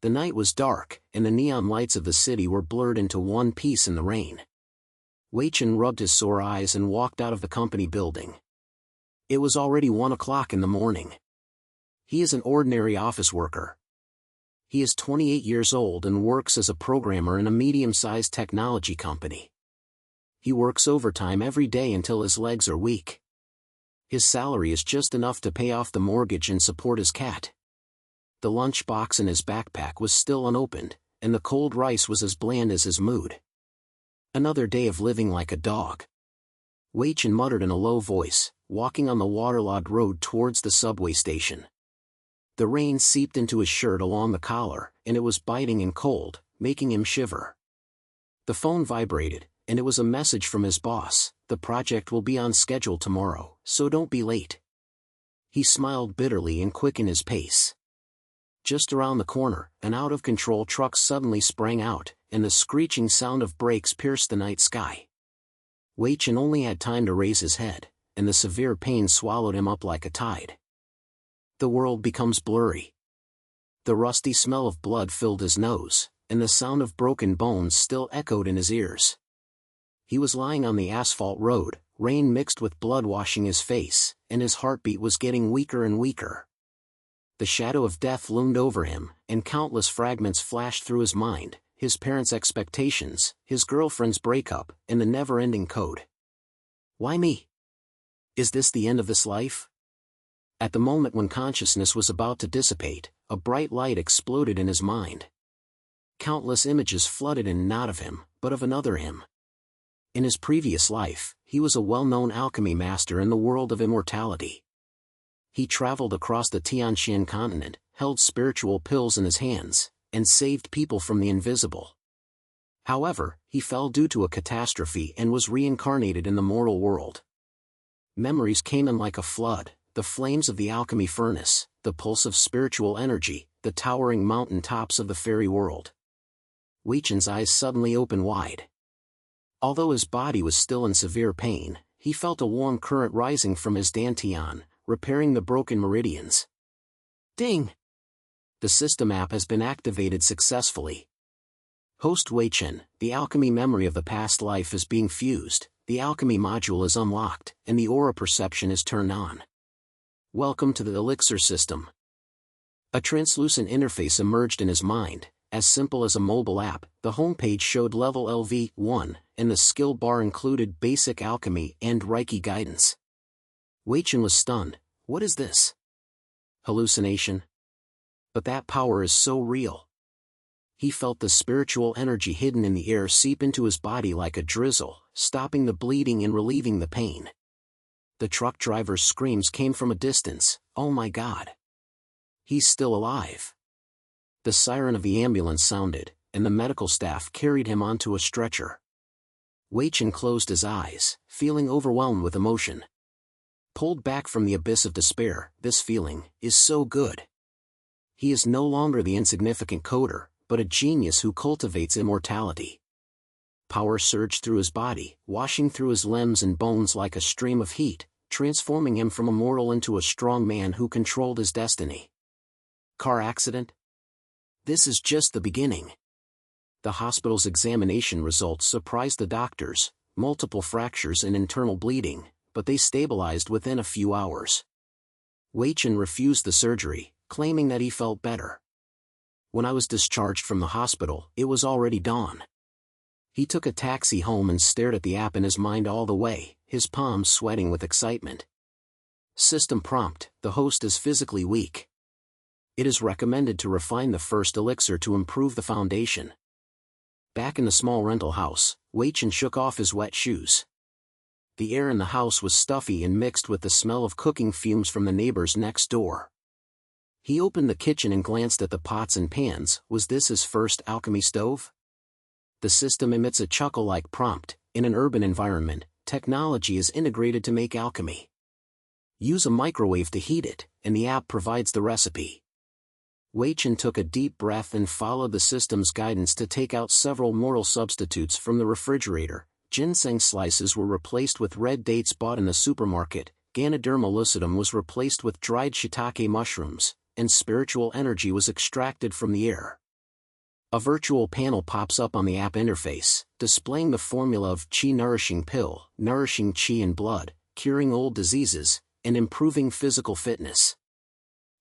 The night was dark, and the neon lights of the city were blurred into one piece in the rain. Wei Chen rubbed his sore eyes and walked out of the company building. It was already 1 o'clock in the morning. He is an ordinary office worker. He is 28 years old and works as a programmer in a medium-sized technology company. He works overtime every day until his legs are weak. His salary is just enough to pay off the mortgage and support his cat. The lunchbox in his backpack was still unopened, and the cold rice was as bland as his mood. Another day of living like a dog. Wei Chen muttered in a low voice, walking on the waterlogged road towards the subway station. The rain seeped into his shirt along the collar, and it was biting and cold, making him shiver. The phone vibrated, and it was a message from his boss: "The project will be on schedule tomorrow, so don't be late." He smiled bitterly and quickened his pace. Just around the corner, an out-of-control truck suddenly sprang out, and the screeching sound of brakes pierced the night sky. Wei Chen only had time to raise his head, and the severe pain swallowed him up like a tide. The world becomes blurry. The rusty smell of blood filled his nose, and the sound of broken bones still echoed in his ears. He was lying on the asphalt road, rain mixed with blood washing his face, and his heartbeat was getting weaker and weaker. The shadow of death loomed over him, and countless fragments flashed through his mind: his parents' expectations, his girlfriend's breakup, and the never-ending code. Why me? Is this the end of this life? At the moment when consciousness was about to dissipate, a bright light exploded in his mind. Countless images flooded in, not of him, but of another him. In his previous life, he was a well-known alchemy master in the world of immortality. He traveled across the Tianxian continent, held spiritual pills in his hands, and saved people from the invisible. However, he fell due to a catastrophe and was reincarnated in the mortal world. Memories came in like a flood: the flames of the alchemy furnace, the pulse of spiritual energy, the towering mountain tops of the fairy world. Wei Chen's eyes suddenly opened wide. Although his body was still in severe pain, he felt a warm current rising from his dantian, repairing the broken meridians. Ding! The system app has been activated successfully. Host Wei Chen, the alchemy memory of the past life is being fused, the alchemy module is unlocked, and the aura perception is turned on. Welcome to the elixir system. A translucent interface emerged in his mind. As simple as a mobile app, the homepage showed level LV1, and the skill bar included basic alchemy and Reiki guidance. Wei Chen was stunned. What is this? Hallucination? But that power is so real. He felt the spiritual energy hidden in the air seep into his body like a drizzle, stopping the bleeding and relieving the pain. The truck driver's screams came from a distance. "Oh my God! He's still alive!" The siren of the ambulance sounded, and the medical staff carried him onto a stretcher. Wei Chen closed his eyes, feeling overwhelmed with emotion. Pulled back from the abyss of despair, this feeling is so good. He is no longer the insignificant coder, but a genius who cultivates immortality. Power surged through his body, washing through his limbs and bones like a stream of heat, transforming him from a mortal into a strong man who controlled his destiny. Car accident? This is just the beginning. The hospital's examination results surprised the doctors: multiple fractures and internal bleeding, but they stabilized within a few hours. Wei Chen refused the surgery, claiming that he felt better. When I was discharged from the hospital, it was already dawn. He took a taxi home and stared at the app in his mind all the way, his palms sweating with excitement. System prompt: the host is physically weak. It is recommended to refine the first elixir to improve the foundation. Back in the small rental house, Wei Chen shook off his wet shoes. The air in the house was stuffy and mixed with the smell of cooking fumes from the neighbors next door. He opened the kitchen and glanced at the pots and pans. Was this his first alchemy stove? The system emits a chuckle-like prompt: in an urban environment, technology is integrated to make alchemy. Use a microwave to heat it, and the app provides the recipe. Wei Chen took a deep breath and followed the system's guidance to take out several mortal substitutes from the refrigerator. Ginseng slices were replaced with red dates bought in the supermarket, Ganoderma lucidum was replaced with dried shiitake mushrooms, and spiritual energy was extracted from the air. A virtual panel pops up on the app interface, displaying the formula of Qi Nourishing Pill, nourishing Qi in blood, curing old diseases, and improving physical fitness.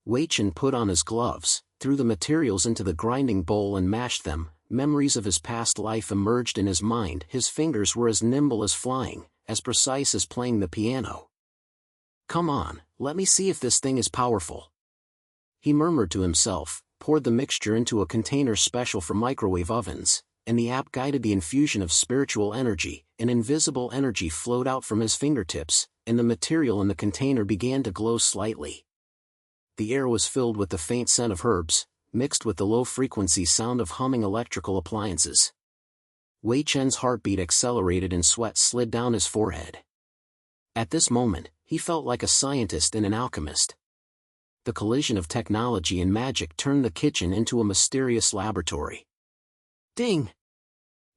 Wei Chen put on his gloves, threw the materials into the grinding bowl and mashed them. Memories of his past life emerged in his mind. His fingers were as nimble as flying, as precise as playing the piano. "Come on, let me see if this thing is powerful," he murmured to himself, poured the mixture into a container special for microwave ovens, and the app guided the infusion of spiritual energy. An invisible energy flowed out from his fingertips, and the material in the container began to glow slightly. The air was filled with the faint scent of herbs, mixed with the low-frequency sound of humming electrical appliances. Wei Chen's heartbeat accelerated and sweat slid down his forehead. At this moment, he felt like a scientist and an alchemist. The collision of technology and magic turned the kitchen into a mysterious laboratory. Ding!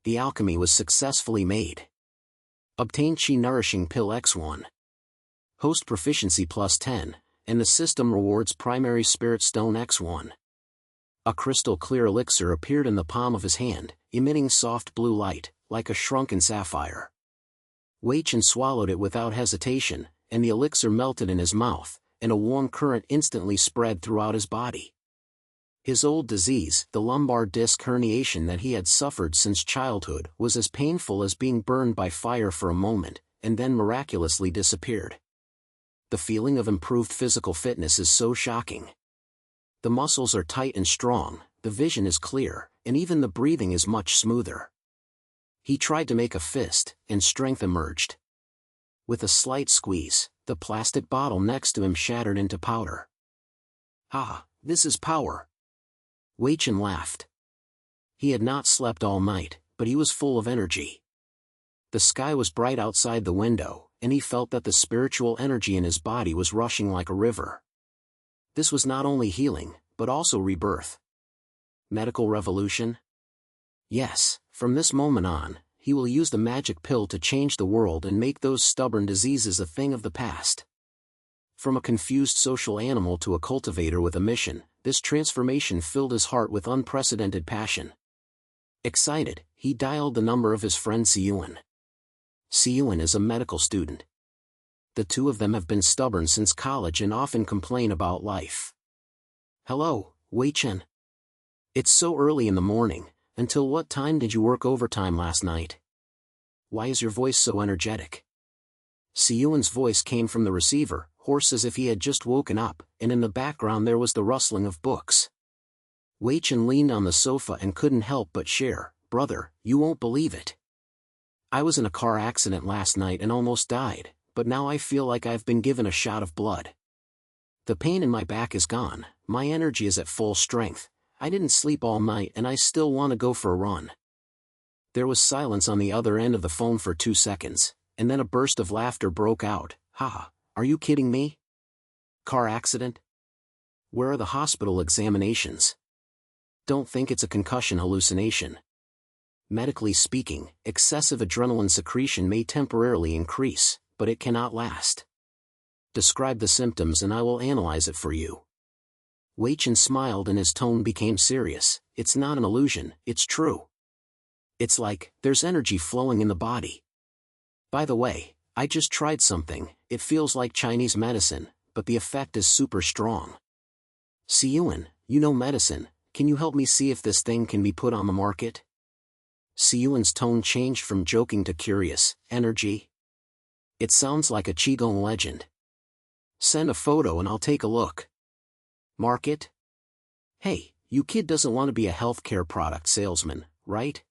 The alchemy was successfully made. Obtain Qi Nourishing Pill X1. Host proficiency +10, and the system rewards primary spirit stone X1. A crystal-clear elixir appeared in the palm of his hand, emitting soft blue light, like a shrunken sapphire. Wei Chen swallowed it without hesitation, and the elixir melted in his mouth, and a warm current instantly spread throughout his body. His old disease, the lumbar disc herniation that he had suffered since childhood, was as painful as being burned by fire for a moment, and then miraculously disappeared. The feeling of improved physical fitness is so shocking. The muscles are tight and strong, the vision is clear, and even the breathing is much smoother. He tried to make a fist, and strength emerged. With a slight squeeze, the plastic bottle next to him shattered into powder. "Ah, this is power." Wei Chen laughed. He had not slept all night, but he was full of energy. The sky was bright outside the window, and he felt that the spiritual energy in his body was rushing like a river. This was not only healing, but also rebirth. Medical revolution? Yes, from this moment on, he will use the magic pill to change the world and make those stubborn diseases a thing of the past. From a confused social animal to a cultivator with a mission, this transformation filled his heart with unprecedented passion. Excited, he dialed the number of his friend Siyuan. Siyuan is a medical student. The two of them have been stubborn since college and often complain about life. "Hello, Wei Chen. It's so early in the morning. Until what time did you work overtime last night? Why is your voice so energetic?" Siyuan's voice came from the receiver, hoarse as if he had just woken up, and in the background there was the rustling of books. Wei Chen leaned on the sofa and couldn't help but share, "Brother, you won't believe it. I was in a car accident last night and almost died, but now I feel like I've been given a shot of blood. The pain in my back is gone, my energy is at full strength, I didn't sleep all night and I still want to go for a run." There was silence on the other end of the phone for 2 seconds, and then a burst of laughter broke out. "Haha, are you kidding me? Car accident? Where are the hospital examinations? Don't think it's a concussion hallucination. Medically speaking, excessive adrenaline secretion may temporarily increase, but it cannot last. Describe the symptoms and I will analyze it for you." Wei Chen smiled and his tone became serious. "It's not an illusion, it's true. It's like, there's energy flowing in the body. By the way, I just tried something, it feels like Chinese medicine, but the effect is super strong. Siyuan, you know medicine, can you help me see if this thing can be put on the market?" Siyuan's tone changed from joking to curious. "Energy? It sounds like a Qigong legend. Send a photo and I'll take a look. Market? Hey, you kid doesn't want to be a healthcare product salesman, right?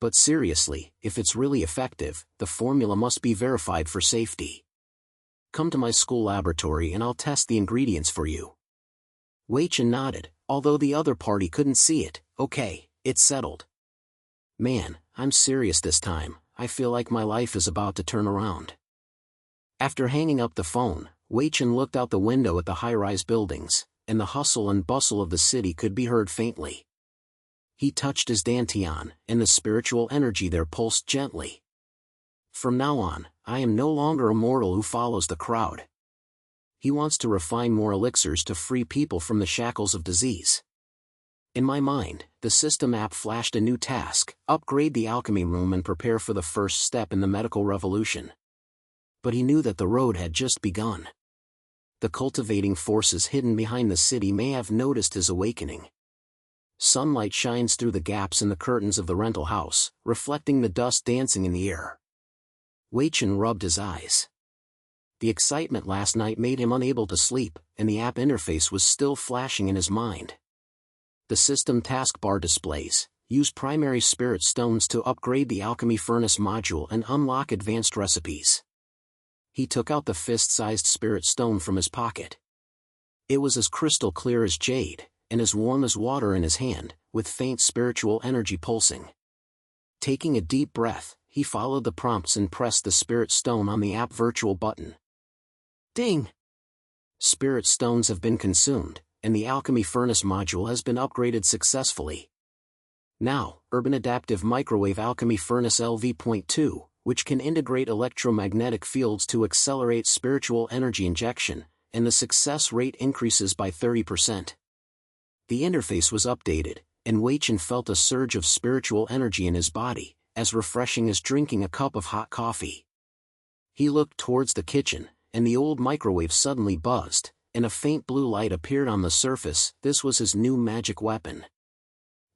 But seriously, if it's really effective, the formula must be verified for safety. Come to my school laboratory and I'll test the ingredients for you." Wei Chen nodded, although the other party couldn't see it. "Okay, it's settled. Man, I'm serious this time, I feel like my life is about to turn around." After hanging up the phone, Wei Chen looked out the window at the high-rise buildings, and the hustle and bustle of the city could be heard faintly. He touched his dantian, and the spiritual energy there pulsed gently. "From now on, I am no longer a mortal who follows the crowd." He wants to refine more elixirs to free people from the shackles of disease. In my mind, the system app flashed a new task: upgrade the alchemy room and prepare for the first step in the medical revolution. But he knew that the road had just begun. The cultivating forces hidden behind the city may have noticed his awakening. Sunlight shines through the gaps in the curtains of the rental house, reflecting the dust dancing in the air. Weichen rubbed his eyes. The excitement last night made him unable to sleep, and the app interface was still flashing in his mind. The system taskbar displays: use primary spirit stones to upgrade the alchemy furnace module and unlock advanced recipes. He took out the fist-sized spirit stone from his pocket. It was as crystal clear as jade, and as warm as water in his hand, with faint spiritual energy pulsing. Taking a deep breath, he followed the prompts and pressed the spirit stone on the app virtual button. Ding! Spirit stones have been consumed, and the alchemy furnace module has been upgraded successfully. Now, Urban Adaptive Microwave Alchemy Furnace LV.2, which can integrate electromagnetic fields to accelerate spiritual energy injection, and the success rate increases by 30%. The interface was updated, and Wei Chen felt a surge of spiritual energy in his body, as refreshing as drinking a cup of hot coffee. He looked towards the kitchen, and the old microwave suddenly buzzed, and a faint blue light appeared on the surface. This was his new magic weapon.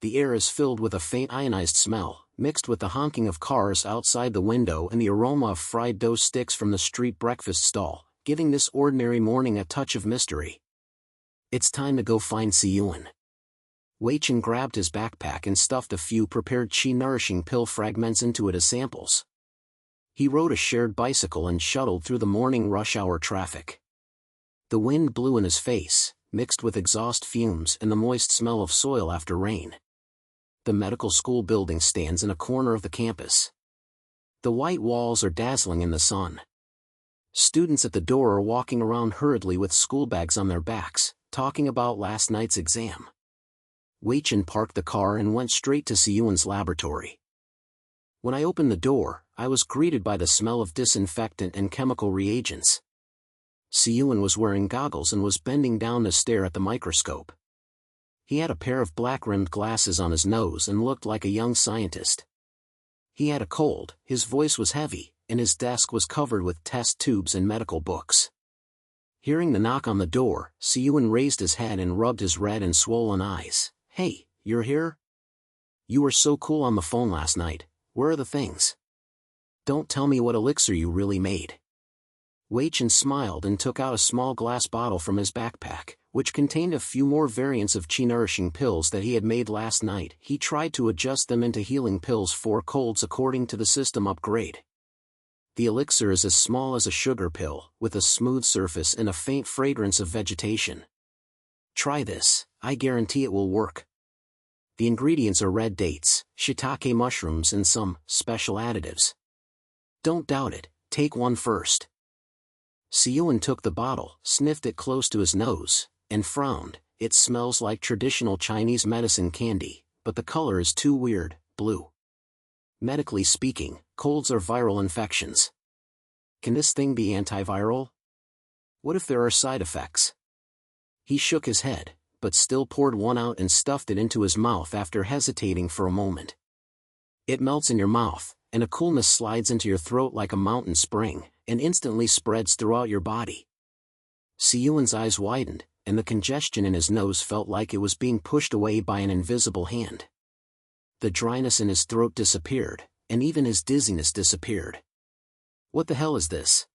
The air is filled with a faint ionized smell, mixed with the honking of cars outside the window and the aroma of fried dough sticks from the street breakfast stall, giving this ordinary morning a touch of mystery. It's time to go find Siyuan. Wei Chen grabbed his backpack and stuffed a few prepared chi-nourishing pill fragments into it as samples. He rode a shared bicycle and shuttled through the morning rush hour traffic. The wind blew in his face, mixed with exhaust fumes and the moist smell of soil after rain. The medical school building stands in a corner of the campus. The white walls are dazzling in the sun. Students at the door are walking around hurriedly with school bags on their backs, talking about last night's exam. Wei Chen parked the car and went straight to Siyuan's laboratory. When I opened the door, I was greeted by the smell of disinfectant and chemical reagents. Siyuan was wearing goggles and was bending down to stare at the microscope. He had a pair of black-rimmed glasses on his nose and looked like a young scientist. He had a cold, his voice was heavy, and his desk was covered with test tubes and medical books. Hearing the knock on the door, Siyuan raised his head and rubbed his red and swollen eyes. "Hey, you're here? You were so cool on the phone last night. Where are the things? Don't tell me what elixir you really made." Wei Chen smiled and took out a small glass bottle from his backpack, which contained a few more variants of chi-nourishing pills that he had made last night. He tried to adjust them into healing pills for colds according to the system upgrade. The elixir is as small as a sugar pill, with a smooth surface and a faint fragrance of vegetation. Try this, I guarantee it will work. The ingredients are red dates, shiitake mushrooms and some special additives. Don't doubt it, take one first. Siyuan took the bottle, sniffed it close to his nose, and frowned. It smells like traditional Chinese medicine candy, but the color is too weird, blue. Medically speaking, colds are viral infections. Can this thing be antiviral? What if there are side effects? He shook his head, but still poured one out and stuffed it into his mouth after hesitating for a moment. It melts in your mouth, and a coolness slides into your throat like a mountain spring, and instantly spreads throughout your body. Siyuan's eyes widened, and the congestion in his nose felt like it was being pushed away by an invisible hand. The dryness in his throat disappeared, and even his dizziness disappeared. What the hell is this?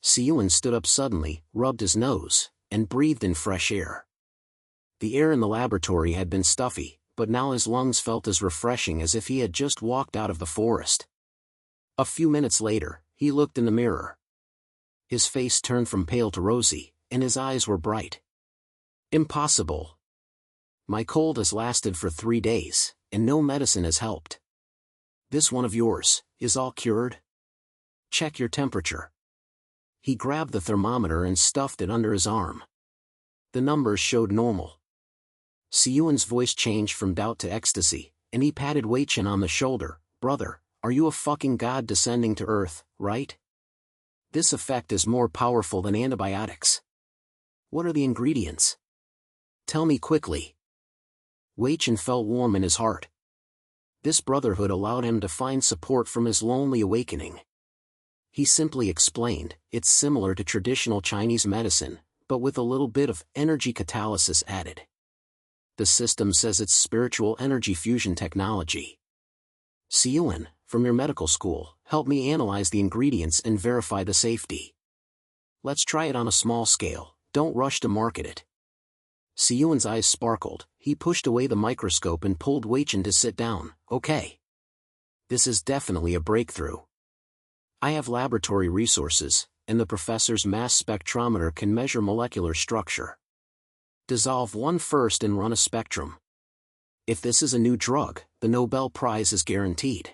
Siyuan stood up suddenly, rubbed his nose, and breathed in fresh air. The air in the laboratory had been stuffy, but now his lungs felt as refreshing as if he had just walked out of the forest. A few minutes later, he looked in the mirror. His face turned from pale to rosy, and his eyes were bright. Impossible. My cold has lasted for 3 days, and no medicine has helped. This one of yours, is all cured? Check your temperature. He grabbed the thermometer and stuffed it under his arm. The numbers showed normal. Siyuan's voice changed from doubt to ecstasy, and he patted Wei Chen on the shoulder. Brother, are you a fucking god descending to Earth, right? This effect is more powerful than antibiotics. What are the ingredients? Tell me quickly. Wei Chen felt warm in his heart. This brotherhood allowed him to find support from his lonely awakening. He simply explained, it's similar to traditional Chinese medicine, but with a little bit of energy catalysis added. The system says it's spiritual energy fusion technology. Siyuan, from your medical school, help me analyze the ingredients and verify the safety. Let's try it on a small scale, don't rush to market it. Siyuan's eyes sparkled, he pushed away the microscope and pulled Weichen to sit down. Okay. This is definitely a breakthrough. I have laboratory resources, and the professor's mass spectrometer can measure molecular structure. Dissolve one first and run a spectrum. If this is a new drug, the Nobel Prize is guaranteed.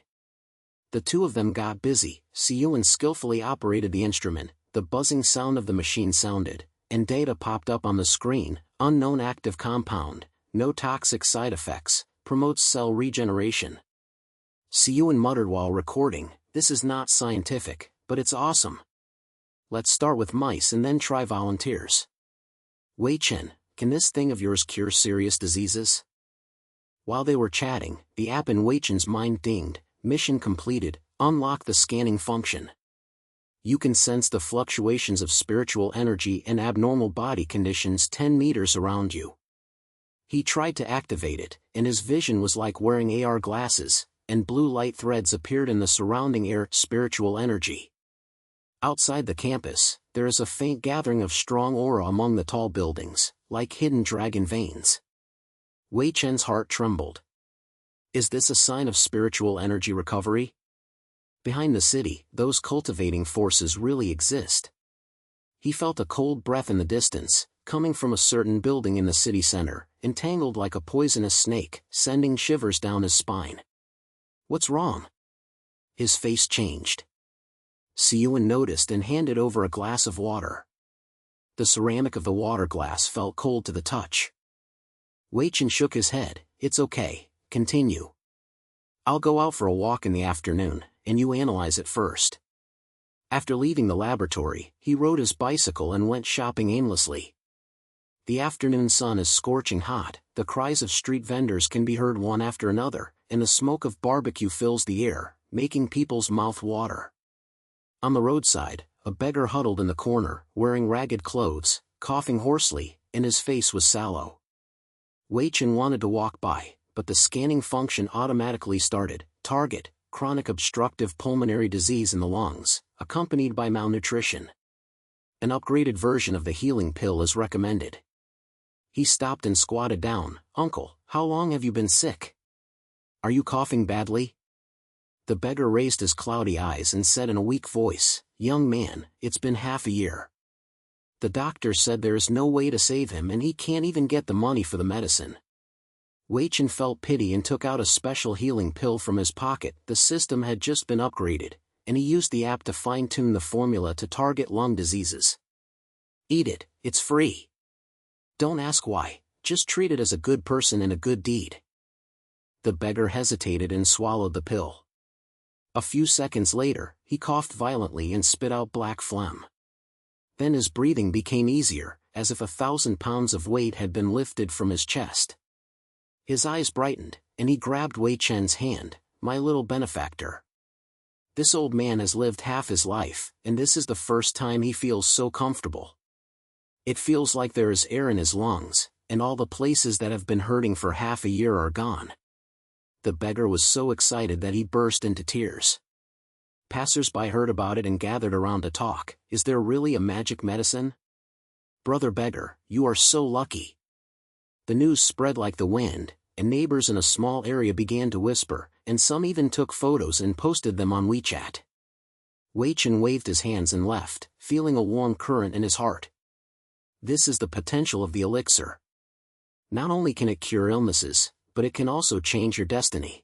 The two of them got busy. Siyuan skillfully operated the instrument, the buzzing sound of the machine sounded, and data popped up on the screen. Unknown active compound, no toxic side effects, promotes cell regeneration. Siyuan muttered while recording, this is not scientific, but it's awesome. Let's start with mice and then try volunteers. Wei Chen, can this thing of yours cure serious diseases? While they were chatting, the app in Wei Chen's mind dinged, mission completed, unlock the scanning function. You can sense the fluctuations of spiritual energy and abnormal body conditions 10 meters around you. He tried to activate it, and his vision was like wearing AR glasses, and blue light threads appeared in the surrounding air. Spiritual energy. Outside the campus, there is a faint gathering of strong aura among the tall buildings, like hidden dragon veins. Wei Chen's heart trembled. Is this a sign of spiritual energy recovery? Behind the city, those cultivating forces really exist. He felt a cold breath in the distance, coming from a certain building in the city center, entangled like a poisonous snake, sending shivers down his spine. What's wrong? His face changed. Siyuan noticed and handed over a glass of water. The ceramic of the water glass felt cold to the touch. Wei Chen shook his head. It's okay, continue. I'll go out for a walk in the afternoon, and you analyze it first. After leaving the laboratory, he rode his bicycle and went shopping aimlessly. The afternoon sun is scorching hot, the cries of street vendors can be heard one after another, and the smoke of barbecue fills the air, making people's mouth water. On the roadside, a beggar huddled in the corner, wearing ragged clothes, coughing hoarsely, and his face was sallow. Wei Chen wanted to walk by, but the scanning function automatically started. Target, chronic obstructive pulmonary disease in the lungs, accompanied by malnutrition. An upgraded version of the healing pill is recommended. He stopped and squatted down. Uncle, how long have you been sick? Are you coughing badly? The beggar raised his cloudy eyes and said in a weak voice, Young man, it's been half a year. The doctor said there is no way to save him and he can't even get the money for the medicine. Wei Chen felt pity and took out a special healing pill from his pocket. The system had just been upgraded, and he used the app to fine-tune the formula to target lung diseases. Eat it, it's free. Don't ask why, just treat it as a good person and a good deed. The beggar hesitated and swallowed the pill. A few seconds later, he coughed violently and spit out black phlegm. Then his breathing became easier, as if 1,000 pounds of weight had been lifted from his chest. His eyes brightened, and he grabbed Wei Chen's hand. My little benefactor. This old man has lived half his life, and this is the first time he feels so comfortable. It feels like there is air in his lungs, and all the places that have been hurting for half a year are gone. The beggar was so excited that he burst into tears. Passers-by heard about it and gathered around to talk. Is there really a magic medicine? Brother beggar, you are so lucky. The news spread like the wind, and neighbors in a small area began to whisper, and some even took photos and posted them on WeChat. Wei Chen waved his hands and left, feeling a warm current in his heart. This is the potential of the elixir. Not only can it cure illnesses, but it can also change your destiny.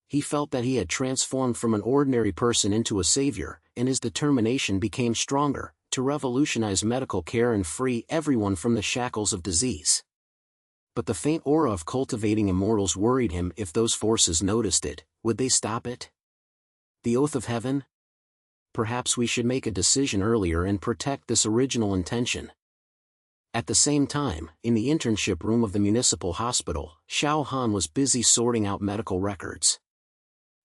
He felt that he had transformed from an ordinary person into a savior, and his determination became stronger, to revolutionize medical care and free everyone from the shackles of disease. But the faint aura of cultivating immortals worried him. If those forces noticed it, would they stop it? The oath of heaven? Perhaps we should make a decision earlier and protect this original intention. At the same time, in the internship room of the municipal hospital, Xiao Han was busy sorting out medical records.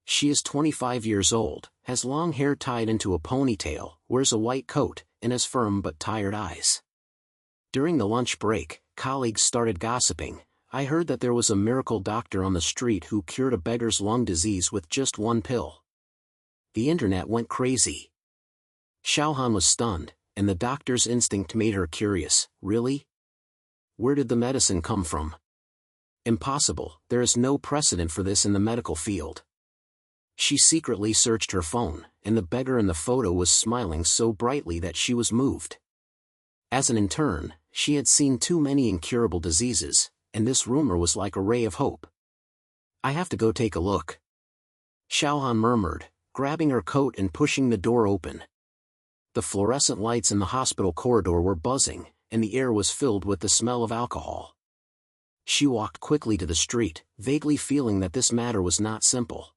She is 25 years old, has long hair tied into a ponytail, wears a white coat, and has firm but tired eyes. During the lunch break, colleagues started gossiping. I heard that there was a miracle doctor on the street who cured a beggar's lung disease with just one pill. The internet went crazy. Xiao Han was stunned, and the doctor's instinct made her curious. Really? Where did the medicine come from? Impossible, there is no precedent for this in the medical field. She secretly searched her phone, and the beggar in the photo was smiling so brightly that she was moved. As an intern, she had seen too many incurable diseases, and this rumor was like a ray of hope. I have to go take a look. Xiao Han murmured, grabbing her coat and pushing the door open. The fluorescent lights in the hospital corridor were buzzing, and the air was filled with the smell of alcohol. She walked quickly to the street, vaguely feeling that this matter was not simple.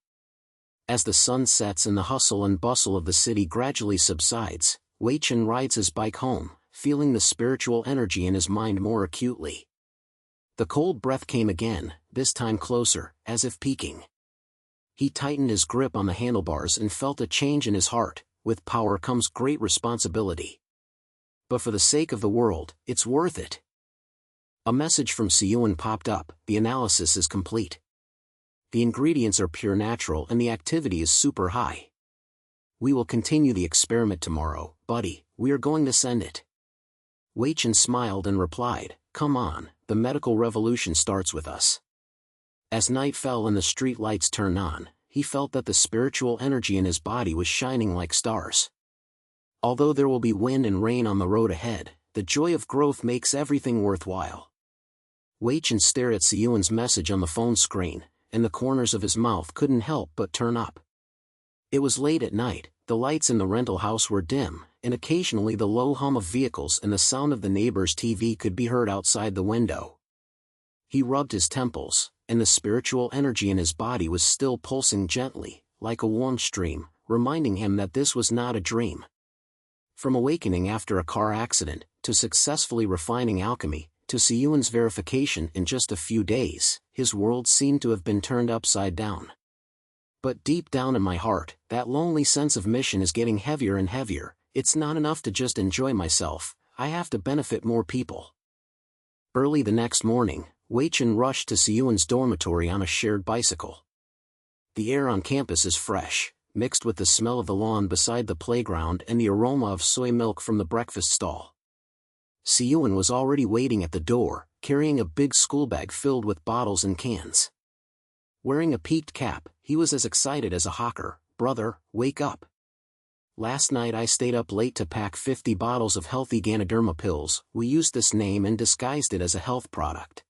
As the sun sets and the hustle and bustle of the city gradually subsides, Wei Chen rides his bike home, feeling the spiritual energy in his mind more acutely. The cold breath came again, this time closer, as if peeking. He tightened his grip on the handlebars and felt a change in his heart. With power comes great responsibility. But for the sake of the world, it's worth it. A message from Siyuan popped up. The analysis is complete. The ingredients are pure natural and the activity is super high. We will continue the experiment tomorrow, buddy, we are going to send it. Wei Chen smiled and replied, come on, the medical revolution starts with us. As night fell and the street lights turned on, he felt that the spiritual energy in his body was shining like stars. Although there will be wind and rain on the road ahead, the joy of growth makes everything worthwhile. Wei Chen stared at Siyuan's message on the phone screen, and the corners of his mouth couldn't help but turn up. It was late at night, the lights in the rental house were dim, and occasionally the low hum of vehicles and the sound of the neighbor's TV could be heard outside the window. He rubbed his temples, and the spiritual energy in his body was still pulsing gently, like a warm stream, reminding him that this was not a dream. From awakening after a car accident, to successfully refining alchemy, to Siyuan's verification in just a few days, his world seemed to have been turned upside down. But deep down in my heart, that lonely sense of mission is getting heavier and heavier. It's not enough to just enjoy myself, I have to benefit more people. Early the next morning, Wei Chen rushed to Siyuan's dormitory on a shared bicycle. The air on campus is fresh, mixed with the smell of the lawn beside the playground and the aroma of soy milk from the breakfast stall. Siyuan was already waiting at the door, carrying a big school bag filled with bottles and cans. Wearing a peaked cap, he was as excited as a hawker. Brother, wake up. Last night I stayed up late to pack 50 bottles of healthy Ganoderma pills. We used this name and disguised it as a health product.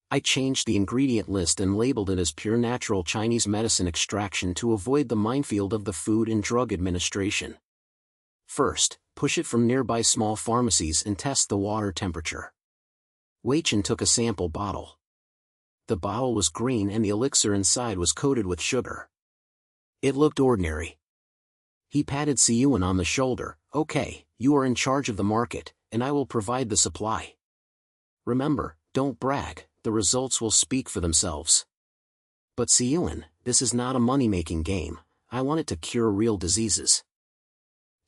I changed the ingredient list and labeled it as pure natural Chinese medicine extraction to avoid the minefield of the Food and Drug Administration. First, push it from nearby small pharmacies and test the water temperature. Wei Chen took a sample bottle. The bottle was green and the elixir inside was coated with sugar. It looked ordinary. He patted Siyuan on the shoulder. Okay, you are in charge of the market, and I will provide the supply. Remember, don't brag, the results will speak for themselves. But Siyuan, this is not a money-making game, I want it to cure real diseases.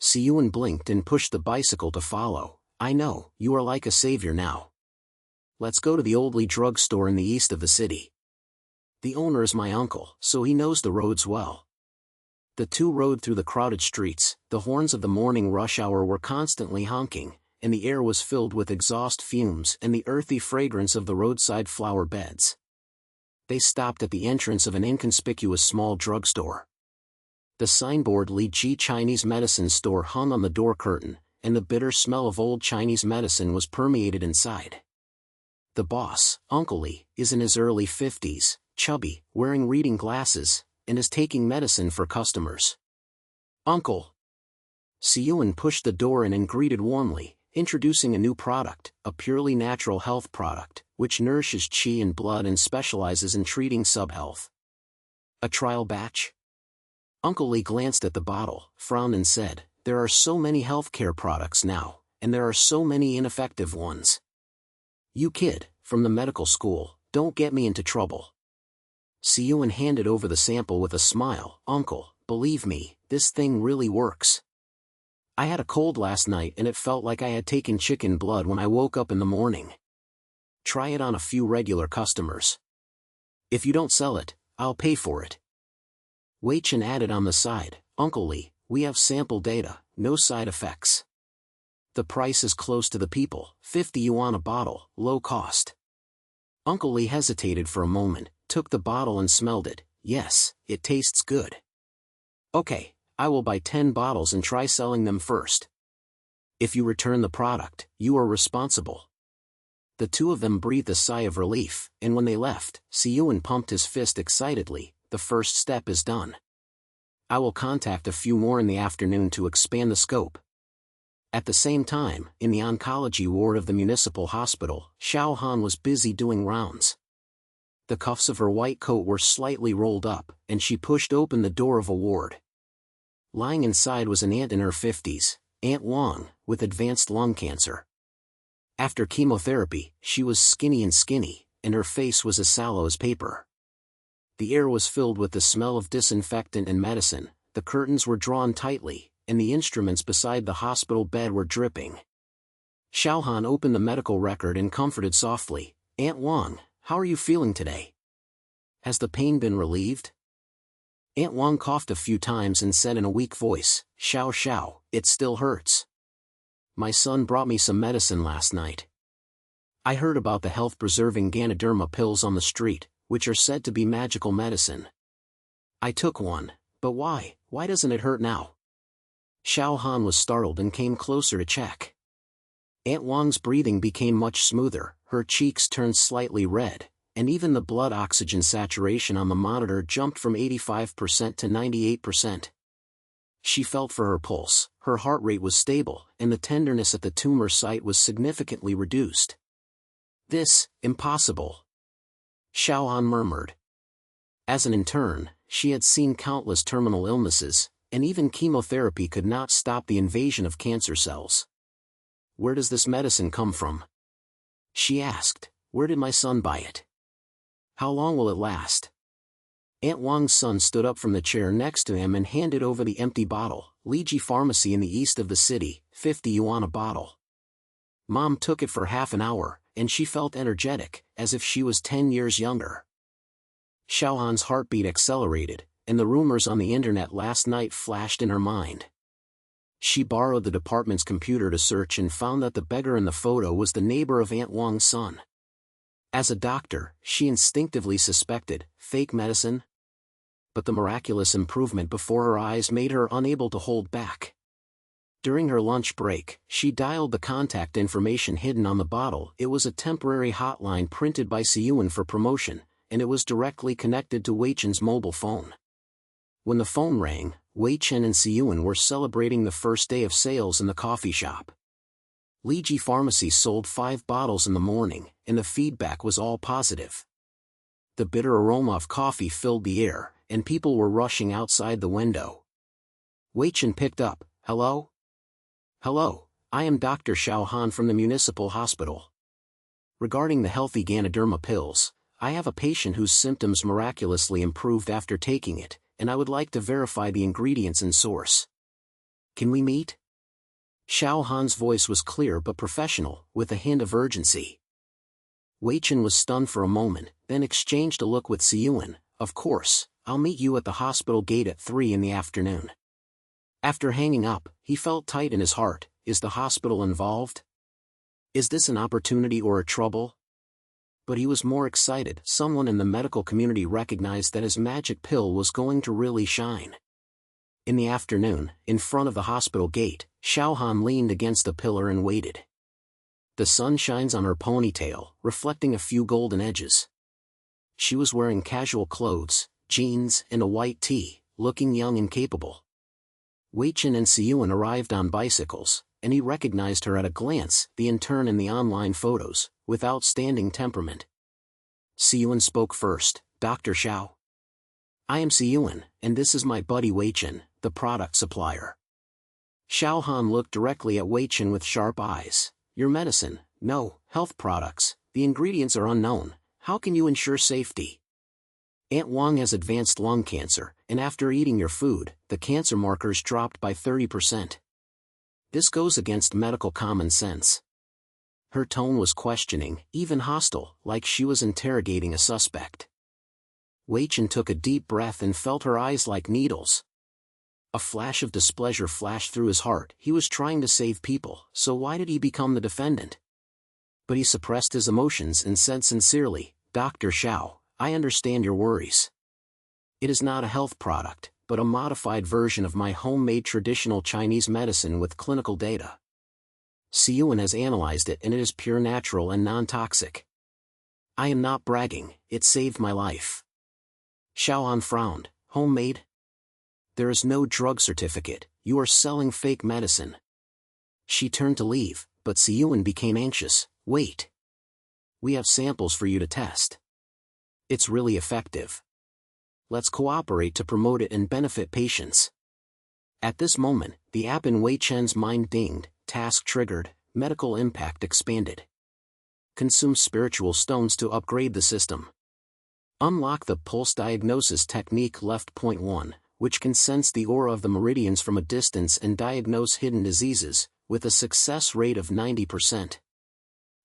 Siyuan blinked and pushed the bicycle to follow. I know, you are like a savior now. Let's go to the Oldley drug store in the east of the city. The owner is my uncle, so he knows the roads well. The two rode through the crowded streets, the horns of the morning rush hour were constantly honking, and the air was filled with exhaust fumes and the earthy fragrance of the roadside flower beds. They stopped at the entrance of an inconspicuous small drugstore. The signboard Li Ji Chinese Medicine Store hung on the door curtain, and the bitter smell of old Chinese medicine was permeated inside. The boss, Uncle Li, is in his early 50s, chubby, wearing reading glasses, and is taking medicine for customers. Uncle! Siyuan pushed the door in and greeted warmly, introducing a new product, a purely natural health product, which nourishes qi and blood and specializes in treating subhealth. A trial batch? Uncle Li glanced at the bottle, frowned and said, there are so many healthcare products now, and there are so many ineffective ones. You kid, from the medical school, don't get me into trouble. Siyun handed over the sample with a smile. Uncle, believe me, this thing really works. I had a cold last night and it felt like I had taken chicken blood when I woke up in the morning. Try it on a few regular customers. If you don't sell it, I'll pay for it. Wei Chen added on the side, Uncle Lee, we have sample data, no side effects. The price is close to the people, 50 yuan a bottle, low cost. Uncle Lee hesitated for a moment, took the bottle and smelled it. Yes, it tastes good. Okay, I will buy 10 bottles and try selling them first. If you return the product, you are responsible. The two of them breathed a sigh of relief, and when they left, Siyun pumped his fist excitedly. The first step is done. I will contact a few more in the afternoon to expand the scope. At the same time, in the oncology ward of the municipal hospital, Xiao Han was busy doing rounds. The cuffs of her white coat were slightly rolled up, and she pushed open the door of a ward. Lying inside was an aunt in her 50s, Aunt Wang, with advanced lung cancer. After chemotherapy, she was skinny, and her face was as sallow as paper. The air was filled with the smell of disinfectant and medicine, the curtains were drawn tightly, and the instruments beside the hospital bed were dripping. Xiao Han opened the medical record and comforted softly, Aunt Wang, how are you feeling today? Has the pain been relieved? Aunt Wang coughed a few times and said in a weak voice, Xiao, it still hurts. My son brought me some medicine last night. I heard about the health-preserving Ganoderma pills on the street, which are said to be magical medicine. I took one, but why doesn't it hurt now? Xiao Han was startled and came closer to check. Aunt Wang's breathing became much smoother, her cheeks turned slightly red, and even the blood oxygen saturation on the monitor jumped from 85% to 98%. She felt for her pulse, her heart rate was stable, and the tenderness at the tumor site was significantly reduced. This, impossible. Xiao Han murmured. As an intern, she had seen countless terminal illnesses, and even chemotherapy could not stop the invasion of cancer cells. Where does this medicine come from? She asked. Where did my son buy it? How long will it last? Aunt Wang's son stood up from the chair next to him and handed over the empty bottle. Liji Pharmacy in the east of the city, 50 yuan a bottle. Mom took it for half an hour, and she felt energetic, as if she was 10 years younger. Xiao Han's heartbeat accelerated, and the rumors on the internet last night flashed in her mind. She borrowed the department's computer to search and found that the beggar in the photo was the neighbor of Aunt Wang's son. As a doctor, she instinctively suspected fake medicine. But the miraculous improvement before her eyes made her unable to hold back. During her lunch break, she dialed the contact information hidden on the bottle. It was a temporary hotline printed by Siyun for promotion, and it was directly connected to Wei Chen's mobile phone. When the phone rang, Wei Chen and Siyun were celebrating the first day of sales in the coffee shop. Liji Pharmacy sold 5 bottles in the morning, and the feedback was all positive. The bitter aroma of coffee filled the air, and people were rushing outside the window. Wei Chen picked up, Hello? Hello, I am Dr. Xiao Han from the municipal hospital. Regarding the healthy Ganoderma pills, I have a patient whose symptoms miraculously improved after taking it, and I would like to verify the ingredients and source. Can we meet? Xiao Han's voice was clear but professional, with a hint of urgency. Wei Chen was stunned for a moment, then exchanged a look with Siyun. Of course, I'll meet you at the hospital gate at 3 in the afternoon. After hanging up, he felt tight in his heart. Is the hospital involved? Is this an opportunity or a trouble? But he was more excited. Someone in the medical community recognized that his magic pill was going to really shine. In the afternoon, in front of the hospital gate, Xiao Han leaned against a pillar and waited. The sun shines on her ponytail, reflecting a few golden edges. She was wearing casual clothes, jeans and a white tee, looking young and capable. Wei Chen and Siyun arrived on bicycles, and he recognized her at a glance, the intern in the online photos, with outstanding temperament. Siyun spoke first, Dr. Xiao. I am Siyun, and this is my buddy Wei Chen, the product supplier. Xiao Han looked directly at Wei Chen with sharp eyes. Your medicine, no, health products, the ingredients are unknown, how can you ensure safety? Aunt Wang has advanced lung cancer, and after eating your food, the cancer markers dropped by 30%. This goes against medical common sense. Her tone was questioning, even hostile, like she was interrogating a suspect. Wei Chen took a deep breath and felt her eyes like needles. A flash of displeasure flashed through his heart. He was trying to save people, so why did he become the defendant? But he suppressed his emotions and said sincerely, Dr. Xiao, I understand your worries. It is not a health product, but a modified version of my homemade traditional Chinese medicine with clinical data. Siyuan has analyzed it and it is pure natural and non-toxic. I am not bragging, it saved my life. Xiaoan frowned, homemade? There is no drug certificate, you are selling fake medicine. She turned to leave, but Siyuan became anxious. Wait. We have samples for you to test. It's really effective. Let's cooperate to promote it and benefit patients. At this moment, the app in Wei Chen's mind dinged, task triggered, medical impact expanded. Consume spiritual stones to upgrade the system. Unlock the pulse diagnosis technique left. Point 1, which can sense the aura of the meridians from a distance and diagnose hidden diseases, with a success rate of 90%.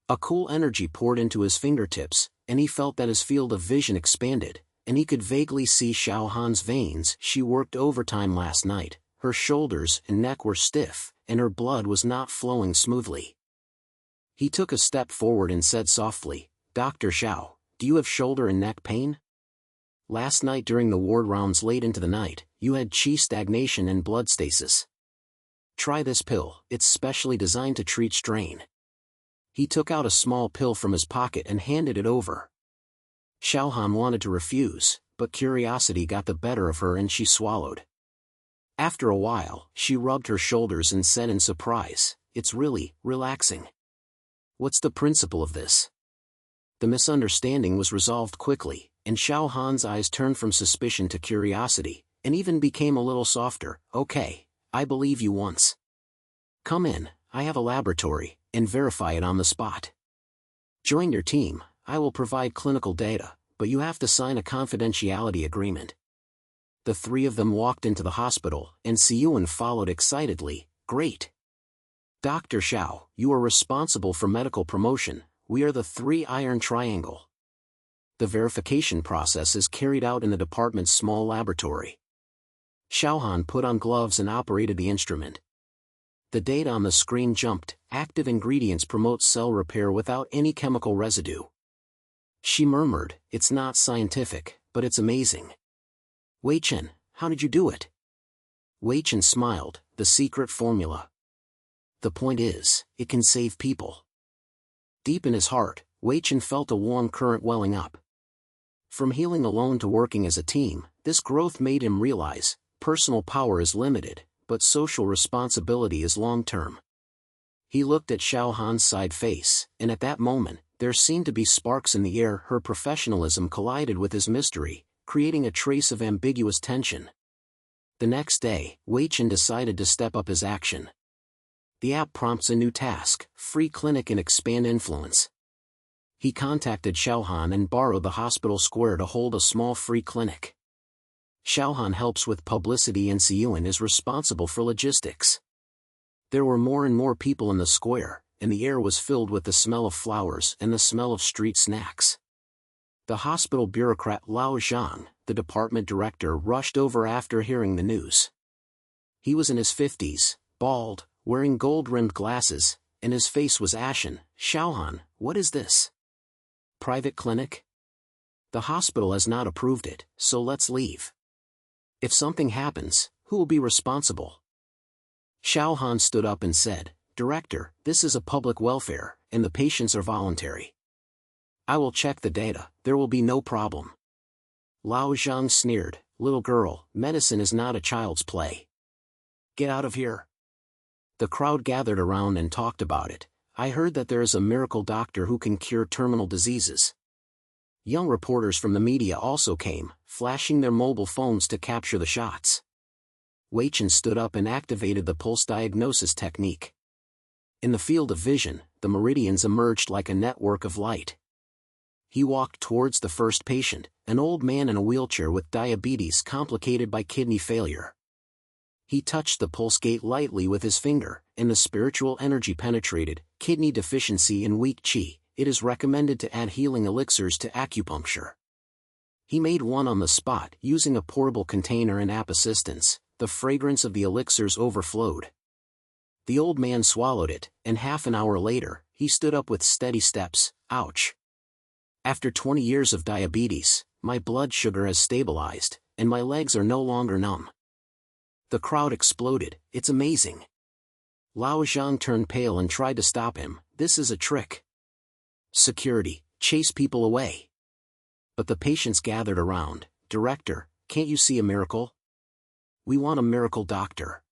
A cool energy poured into his fingertips, and he felt that his field of vision expanded, and he could vaguely see Xiao Han's veins. She worked overtime last night, her shoulders and neck were stiff, and her blood was not flowing smoothly. He took a step forward and said softly, Dr. Xiao, do you have shoulder and neck pain? Last night during the ward rounds late into the night, you had qi stagnation and blood stasis. Try this pill, it's specially designed to treat strain. He took out a small pill from his pocket and handed it over. Xiaohan wanted to refuse, but curiosity got the better of her and she swallowed. After a while, she rubbed her shoulders and said in surprise, it's really relaxing. What's the principle of this? The misunderstanding was resolved quickly, and Xiao Han's eyes turned from suspicion to curiosity, and even became a little softer. Okay, I believe you once. Come in, I have a laboratory, and verify it on the spot. Join your team, I will provide clinical data, but you have to sign a confidentiality agreement. The three of them walked into the hospital, and Siyuan followed excitedly. Great. Dr. Xiao, you are responsible for medical promotion, we are the Three Iron Triangle. The verification process is carried out in the department's small laboratory. Xiaohan put on gloves and operated the instrument. The data on the screen jumped. Active ingredients promote cell repair without any chemical residue. She murmured, it's not scientific, but it's amazing. Wei Chen, how did you do it? Wei Chen smiled, the secret formula. The point is, it can save people. Deep in his heart, Wei Chen felt a warm current welling up. From healing alone to working as a team, this growth made him realize, personal power is limited, but social responsibility is long-term. He looked at Xiao Han's side face, and at that moment, there seemed to be sparks in the air. Her professionalism collided with his mystery, creating a trace of ambiguous tension. The next day, Wei Chen decided to step up his action. The app prompts a new task, free clinic and expand influence. He contacted Xiaohan and borrowed the hospital square to hold a small free clinic. Xiaohan helps with publicity and Siyuan is responsible for logistics. There were more and more people in the square, and the air was filled with the smell of flowers and the smell of street snacks. The hospital bureaucrat Lao Zhang, the department director, rushed over after hearing the news. He was in his 50s, bald, wearing gold-rimmed glasses, and his face was ashen. Xiaohan, what is this? Private clinic? The hospital has not approved it, so let's leave. If something happens, who will be responsible? Xiaohan stood up and said, Director, this is a public welfare, and the patients are voluntary. I will check the data, there will be no problem. Lao Zhang sneered, little girl, medicine is not a child's play. Get out of here. The crowd gathered around and talked about it. I heard that there is a miracle doctor who can cure terminal diseases. Young reporters from the media also came, flashing their mobile phones to capture the shots. Weichen stood up and activated the pulse diagnosis technique. In the field of vision, the meridians emerged like a network of light. He walked towards the first patient, an old man in a wheelchair with diabetes complicated by kidney failure. He touched the pulse gate lightly with his finger, and the spiritual energy penetrated. Kidney deficiency and weak qi. It is recommended to add healing elixirs to acupuncture. He made one on the spot using a portable container and app assistance. The fragrance of the elixirs overflowed. The old man swallowed it, and half an hour later, he stood up with steady steps. Ouch. After 20 years of diabetes, my blood sugar has stabilized, and my legs are no longer numb. The crowd exploded. It's amazing. Lao Zhang turned pale and tried to stop him. This is a trick. Security, chase people away. But the patients gathered around. Director, can't you see a miracle? We want a miracle doctor.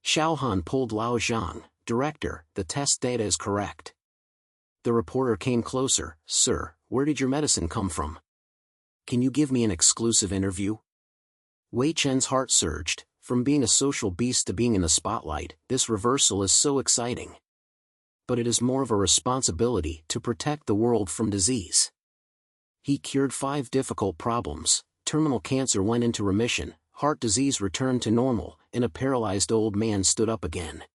Xiaohan pulled Lao Zhang. Director, the test data is correct. The reporter came closer. Sir, where did your medicine come from? Can you give me an exclusive interview? Wei Chen's heart surged. From being a social beast to being in the spotlight, this reversal is so exciting. But it is more of a responsibility to protect the world from disease. He cured 5 difficult problems. Terminal cancer went into remission, heart disease returned to normal, and a paralyzed old man stood up again.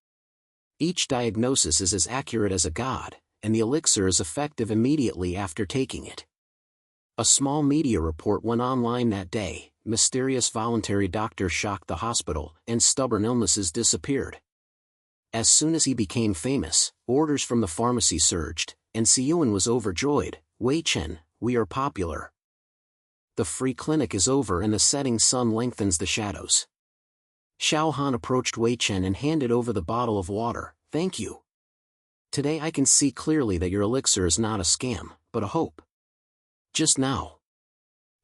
Each diagnosis is as accurate as a god, and the elixir is effective immediately after taking it. A small media report went online that day. Mysterious voluntary doctor shocked the hospital, and stubborn illnesses disappeared. As soon as he became famous, orders from the pharmacy surged, and Siyuan was overjoyed. Wei Chen, we are popular. The free clinic is over and the setting sun lengthens the shadows. Xiaohan approached Wei Chen and handed over the bottle of water. Thank you. Today I can see clearly that your elixir is not a scam, but a hope. Just now,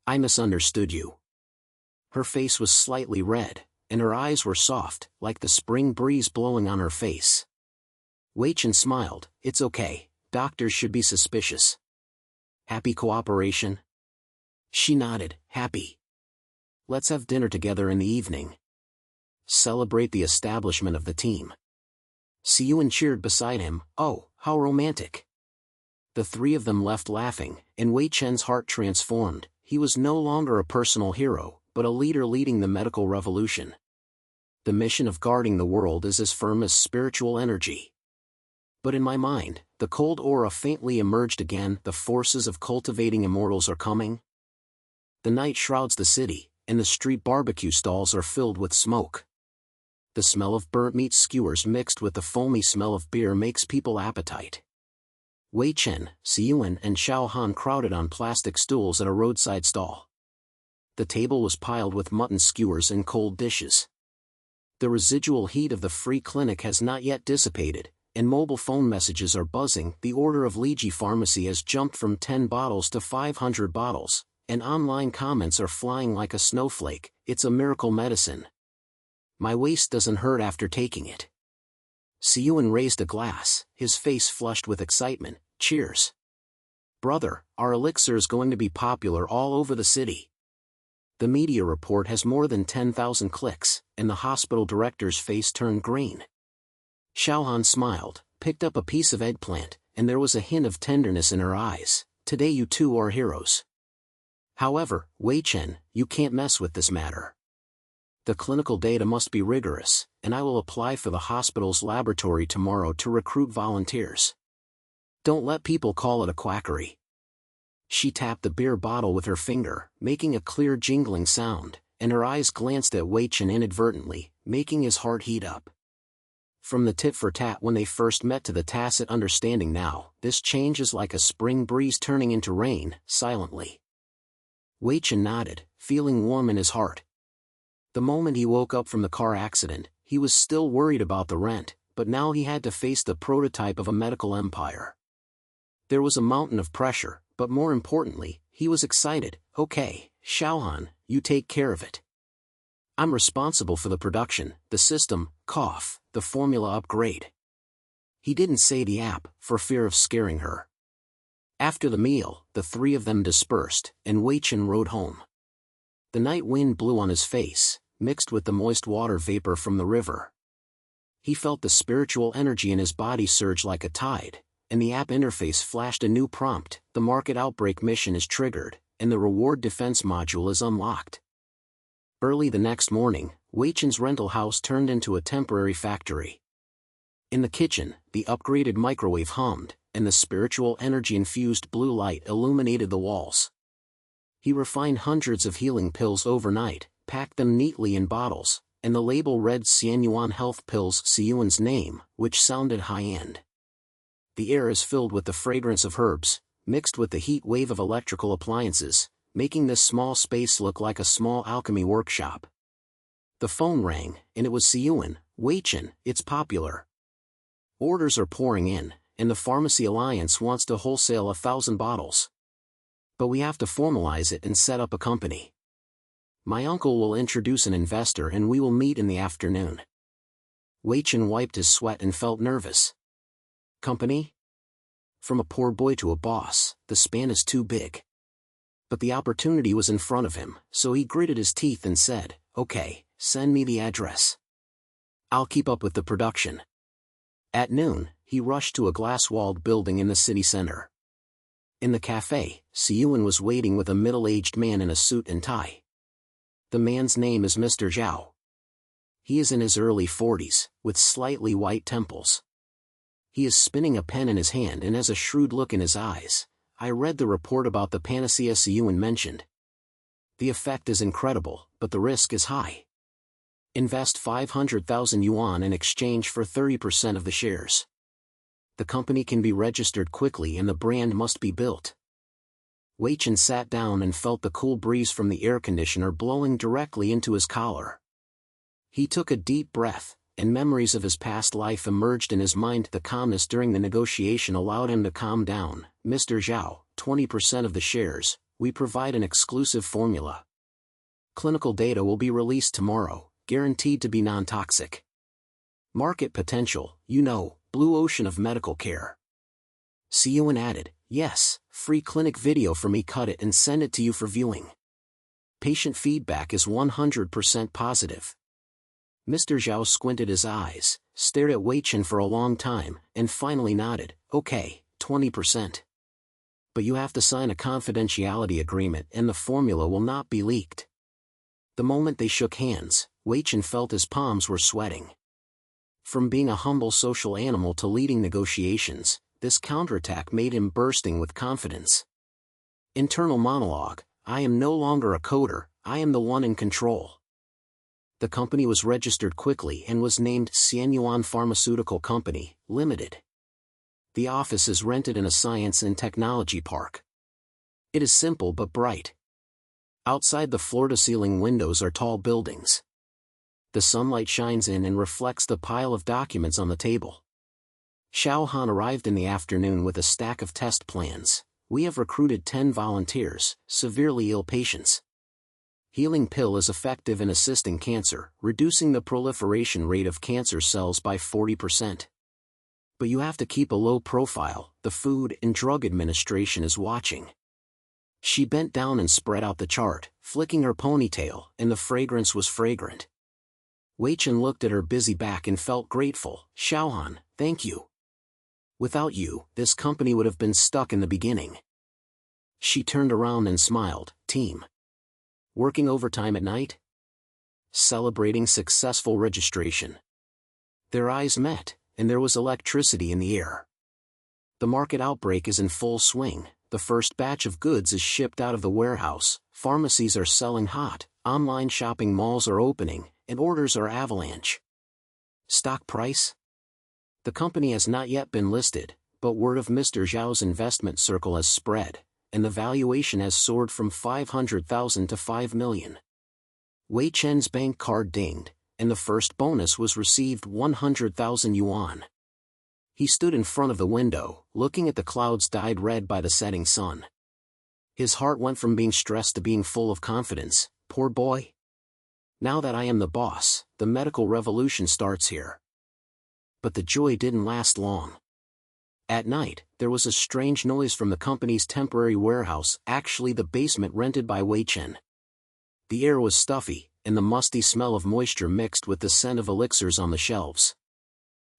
I misunderstood you. Her face was slightly red, and her eyes were soft, like the spring breeze blowing on her face. Wei Chen smiled. It's okay, doctors should be suspicious. Happy cooperation? She nodded. Happy. Let's have dinner together in the evening. Celebrate the establishment of the team. Siyuan cheered beside him. Oh, how romantic. The 3 of them left laughing, and Wei Chen's heart transformed. He was no longer a personal hero, but a leader leading the medical revolution. The mission of guarding the world is as firm as spiritual energy. But in my mind, the cold aura faintly emerged again. The forces of cultivating immortals are coming. The night shrouds the city, and the street barbecue stalls are filled with smoke. The smell of burnt meat skewers mixed with the foamy smell of beer makes people appetite. Wei Chen, Siyuan and Xiaohan crowded on plastic stools at a roadside stall. The table was piled with mutton skewers and cold dishes. The residual heat of the free clinic has not yet dissipated, and mobile phone messages are buzzing. The order of Liji Pharmacy has jumped from 10 bottles to 500 bottles, and online comments are flying like a snowflake. It's a miracle medicine. My waist doesn't hurt after taking it. Siyuan raised a glass, his face flushed with excitement. Cheers. Brother, our elixir is going to be popular all over the city. The media report has more than 10,000 clicks, and the hospital director's face turned green. Xiaohan smiled, picked up a piece of eggplant, and there was a hint of tenderness in her eyes. Today you two are heroes. However, Wei Chen, you can't mess with this matter. The clinical data must be rigorous, and I will apply for the hospital's laboratory tomorrow to recruit volunteers. Don't let people call it a quackery. She tapped the beer bottle with her finger, making a clear jingling sound, and her eyes glanced at Wei Chen inadvertently, making his heart heat up. From the tit-for-tat when they first met to the tacit understanding now, this change is like a spring breeze turning into rain, silently. Wei Chen nodded, feeling warm in his heart. The moment he woke up from the car accident, he was still worried about the rent, but now he had to face the prototype of a medical empire. There was a mountain of pressure, but more importantly, he was excited. Okay, Xiaohan, you take care of it. I'm responsible for the production, the system, the formula upgrade. He didn't say the app, for fear of scaring her. After the meal, the 3 of them dispersed, and Wei Chen rode home. The night wind blew on his face, mixed with the moist water vapor from the river. He felt the spiritual energy in his body surge like a tide, and the app interface flashed a new prompt: the market outbreak mission is triggered, and the reward defense module is unlocked. Early the next morning, Weichen's rental house turned into a temporary factory. In the kitchen, the upgraded microwave hummed, and the spiritual energy-infused blue light illuminated the walls. He refined hundreds of healing pills overnight, packed them neatly in bottles, and the label read Xianyuan Health Pills, Xiyuan's name, which sounded high-end. The air is filled with the fragrance of herbs, mixed with the heat wave of electrical appliances, making this small space look like a small alchemy workshop. The phone rang, and it was Xiyuan. Wei Chen, it's popular. Orders are pouring in, and the Pharmacy Alliance wants to wholesale 1,000 bottles. But we have to formalize it and set up a company. My uncle will introduce an investor and we will meet in the afternoon. Wei Chen wiped his sweat and felt nervous. Company? From a poor boy to a boss, the span is too big. But the opportunity was in front of him, so he gritted his teeth and said, "Okay, send me the address. I'll keep up with the production." At noon, he rushed to a glass-walled building in the city center. In the cafe, Xiyuan was waiting with a middle-aged man in a suit and tie. The man's name is Mr. Zhao. He is in his early 40s, with slightly white temples. He is spinning a pen in his hand and has a shrewd look in his eyes. "I read the report about the panacea Xiyuan mentioned. The effect is incredible, but the risk is high. Invest 500,000 yuan in exchange for 30% of the shares. The company can be registered quickly and the brand must be built." Wei Chen sat down and felt the cool breeze from the air conditioner blowing directly into his collar. He took a deep breath, and memories of his past life emerged in his mind. The calmness during the negotiation allowed him to calm down. "Mr. Zhao, 20% of the shares, we provide an exclusive formula. Clinical data will be released tomorrow, guaranteed to be non-toxic. Market potential, blue ocean of medical care." Xiyuan added, "Yes, free clinic video for me, cut it and send it to you for viewing. Patient feedback is 100% positive." Mr. Zhao squinted his eyes, stared at Wei Chen for a long time, and finally nodded, "Okay, 20%. But you have to sign a confidentiality agreement and the formula will not be leaked." The moment they shook hands, Wei Chen felt his palms were sweating. From being a humble social animal to leading negotiations, this counterattack made him bursting with confidence. Internal monologue: "I am no longer a coder, I am the one in control." The company was registered quickly and was named Xianyuan Pharmaceutical Company, Limited. The office is rented in a science and technology park. It is simple but bright. Outside the floor-to-ceiling windows are tall buildings. The sunlight shines in and reflects the pile of documents on the table. Xiao Han arrived in the afternoon with a stack of test plans. "We have recruited 10 volunteers, severely ill patients. Healing pill is effective in assisting cancer, reducing the proliferation rate of cancer cells by 40%. But you have to keep a low profile, the Food and Drug Administration is watching." She bent down and spread out the chart, flicking her ponytail, and the fragrance was fragrant. Wei Chen looked at her busy back and felt grateful. "Xiaohan, thank you. Without you, this company would have been stuck in the beginning." She turned around and smiled. "Team. Working overtime at night? Celebrating successful registration." Their eyes met, and there was electricity in the air. The market outbreak is in full swing. The first batch of goods is shipped out of the warehouse, pharmacies are selling hot, online shopping malls are opening, and orders are avalanche. Stock price? The company has not yet been listed, but word of Mr. Zhao's investment circle has spread, and the valuation has soared from 500,000 to 5 million. Wei Chen's bank card dinged, and the first bonus was received 100,000 yuan. He stood in front of the window, looking at the clouds dyed red by the setting sun. His heart went from being stressed to being full of confidence. "Poor boy. Now that I am the boss, the medical revolution starts here." But the joy didn't last long. At night, there was a strange noise from the company's temporary warehouse, actually the basement rented by Wei Chen. The air was stuffy, and the musty smell of moisture mixed with the scent of elixirs on the shelves.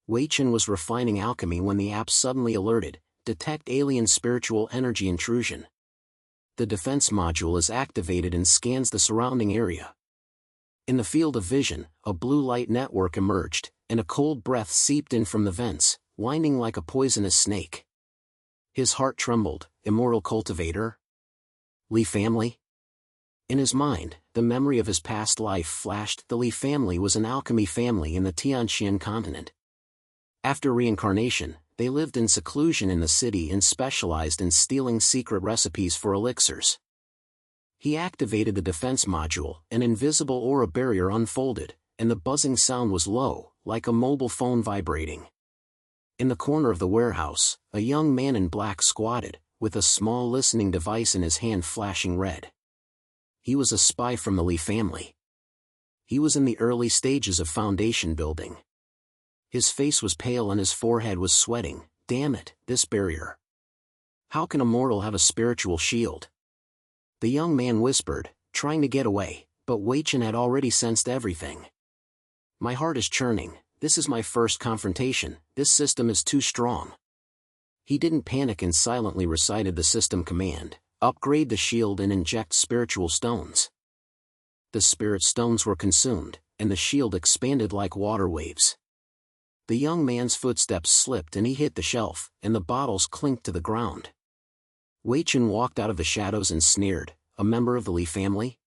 Wei Chen was refining alchemy when the app suddenly alerted, "Detect alien spiritual energy intrusion." The defense module is activated and scans the surrounding area. In the field of vision, a blue light network emerged, and a cold breath seeped in from the vents, winding like a poisonous snake. His heart trembled. Immortal cultivator? Li family? In his mind, the memory of his past life flashed. The Li family was an alchemy family in the Tianxian continent. After reincarnation, they lived in seclusion in the city and specialized in stealing secret recipes for elixirs. He activated the defense module, an invisible aura barrier unfolded, and the buzzing sound was low, like a mobile phone vibrating. In the corner of the warehouse, a young man in black squatted, with a small listening device in his hand flashing red. He was a spy from the Li family. He was in the early stages of foundation building. His face was pale and his forehead was sweating. Damn it, this barrier. How can a mortal have a spiritual shield? The young man whispered, trying to get away, but Wei Chen had already sensed everything. My heart is churning. This is my first confrontation. This system is too strong. He didn't panic and silently recited the system command: upgrade the shield and inject spiritual stones. The spirit stones were consumed, and the shield expanded like water waves. The young man's footsteps slipped and he hit the shelf, and the bottles clinked to the ground. Wei Chen walked out of the shadows and sneered, "A member of the Li family?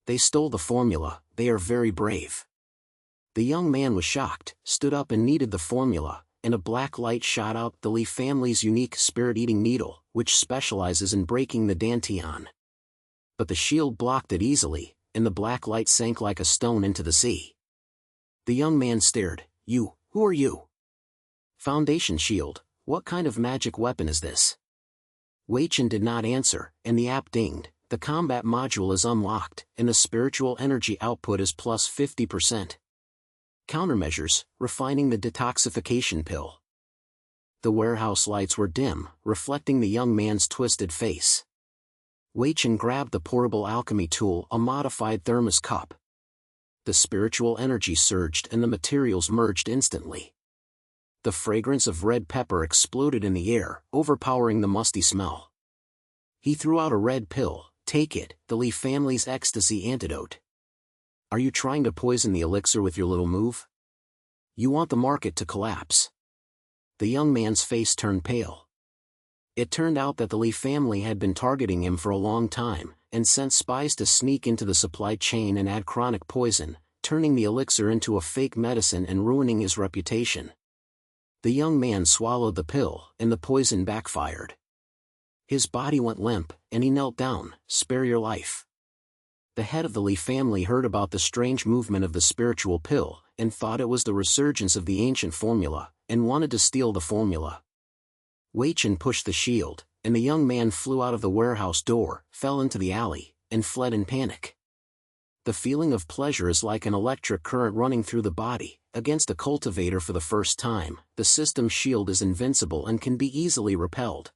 They stole the formula. They are very brave." The young man was shocked, stood up and kneaded the formula, and a black light shot out. The Li family's unique spirit-eating needle, which specializes in breaking the dantian. But the shield blocked it easily, and the black light sank like a stone into the sea. The young man stared. Who are you? Foundation shield, what kind of magic weapon is this? Wei Chen did not answer, and the app dinged. The combat module is unlocked, and the spiritual energy output is plus 50%. Countermeasures: refining the detoxification pill. The warehouse lights were dim, reflecting the young man's twisted face. Wei Chen grabbed the portable alchemy tool, a modified thermos cup. The spiritual energy surged and the materials merged instantly. The fragrance of red pepper exploded in the air, overpowering the musty smell. He threw out a red pill. Take it, the Li family's ecstasy antidote. Are you trying to poison the elixir with your little move? You want the market to collapse. The young man's face turned pale. It turned out that the Li family had been targeting him for a long time, and sent spies to sneak into the supply chain and add chronic poison, turning the elixir into a fake medicine and ruining his reputation. The young man swallowed the pill, and the poison backfired. His body went limp, and he knelt down. Spare your life. The head of the Li family heard about the strange movement of the spiritual pill, and thought it was the resurgence of the ancient formula, and wanted to steal the formula. Wei Chen pushed the shield, and the young man flew out of the warehouse door, fell into the alley, and fled in panic. The feeling of pleasure is like an electric current running through the body. Against a cultivator for the first time, the system shield is invincible and can be easily repelled.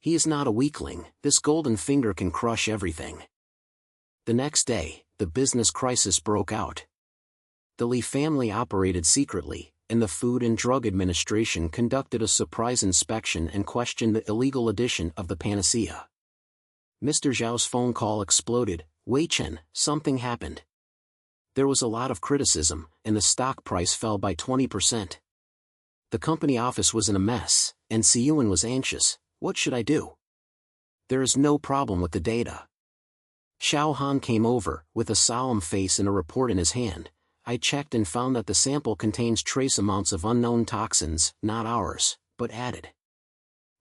He is not a weakling. This golden finger can crush everything. The next day, the business crisis broke out. The Li family operated secretly, and the Food and Drug Administration conducted a surprise inspection and questioned the illegal addition of the panacea. Mr. Zhao's phone call exploded. Wei Chen, something happened. There was a lot of criticism, and the stock price fell by 20%. The company office was in a mess, and Siyuan was anxious. What should I do? There is no problem with the data. Xiao Han came over, with a solemn face and a report in his hand. I checked and found that the sample contains trace amounts of unknown toxins, not ours, but added.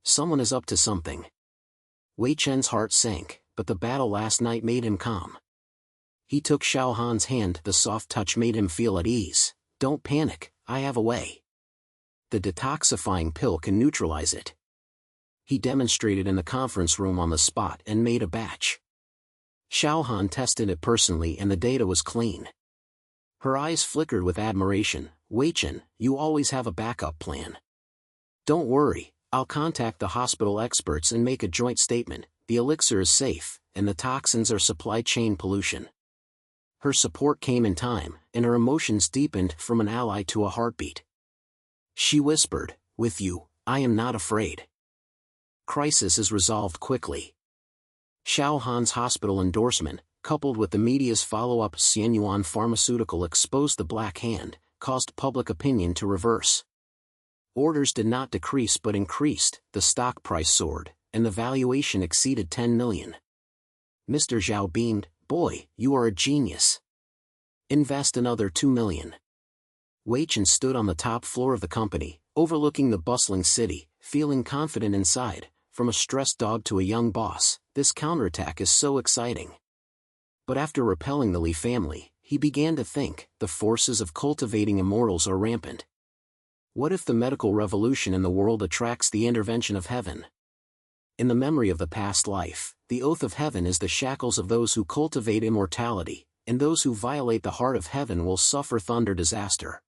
Someone is up to something. Wei Chen's heart sank, but the battle last night made him calm. He took Xiao Han's hand. The soft touch made him feel at ease. Don't panic, I have a way. The detoxifying pill can neutralize it. He demonstrated in the conference room on the spot and made a batch. Xiao Han tested it personally and the data was clean. Her eyes flickered with admiration. Wei Chen, you always have a backup plan. Don't worry, I'll contact the hospital experts and make a joint statement. The elixir is safe, and the toxins are supply chain pollution. Her support came in time, and her emotions deepened from an ally to a heartbeat. She whispered, "With you, I am not afraid." Crisis is resolved quickly. Xiao Han's hospital endorsement, coupled with the media's follow-up, Xianyuan Pharmaceutical exposed the Black Hand, caused public opinion to reverse. Orders did not decrease but increased, the stock price soared, and the valuation exceeded 10 million. Mr. Zhao beamed, "Boy, you are a genius. Invest another 2 million. Weichen stood on the top floor of the company, overlooking the bustling city, feeling confident inside. From a stressed dog to a young boss, this counterattack is so exciting. But after repelling the Li family, he began to think, the forces of cultivating immortals are rampant. What if the medical revolution in the world attracts the intervention of heaven? In the memory of the past life, the oath of heaven is the shackles of those who cultivate immortality, and those who violate the heart of heaven will suffer thunder disaster.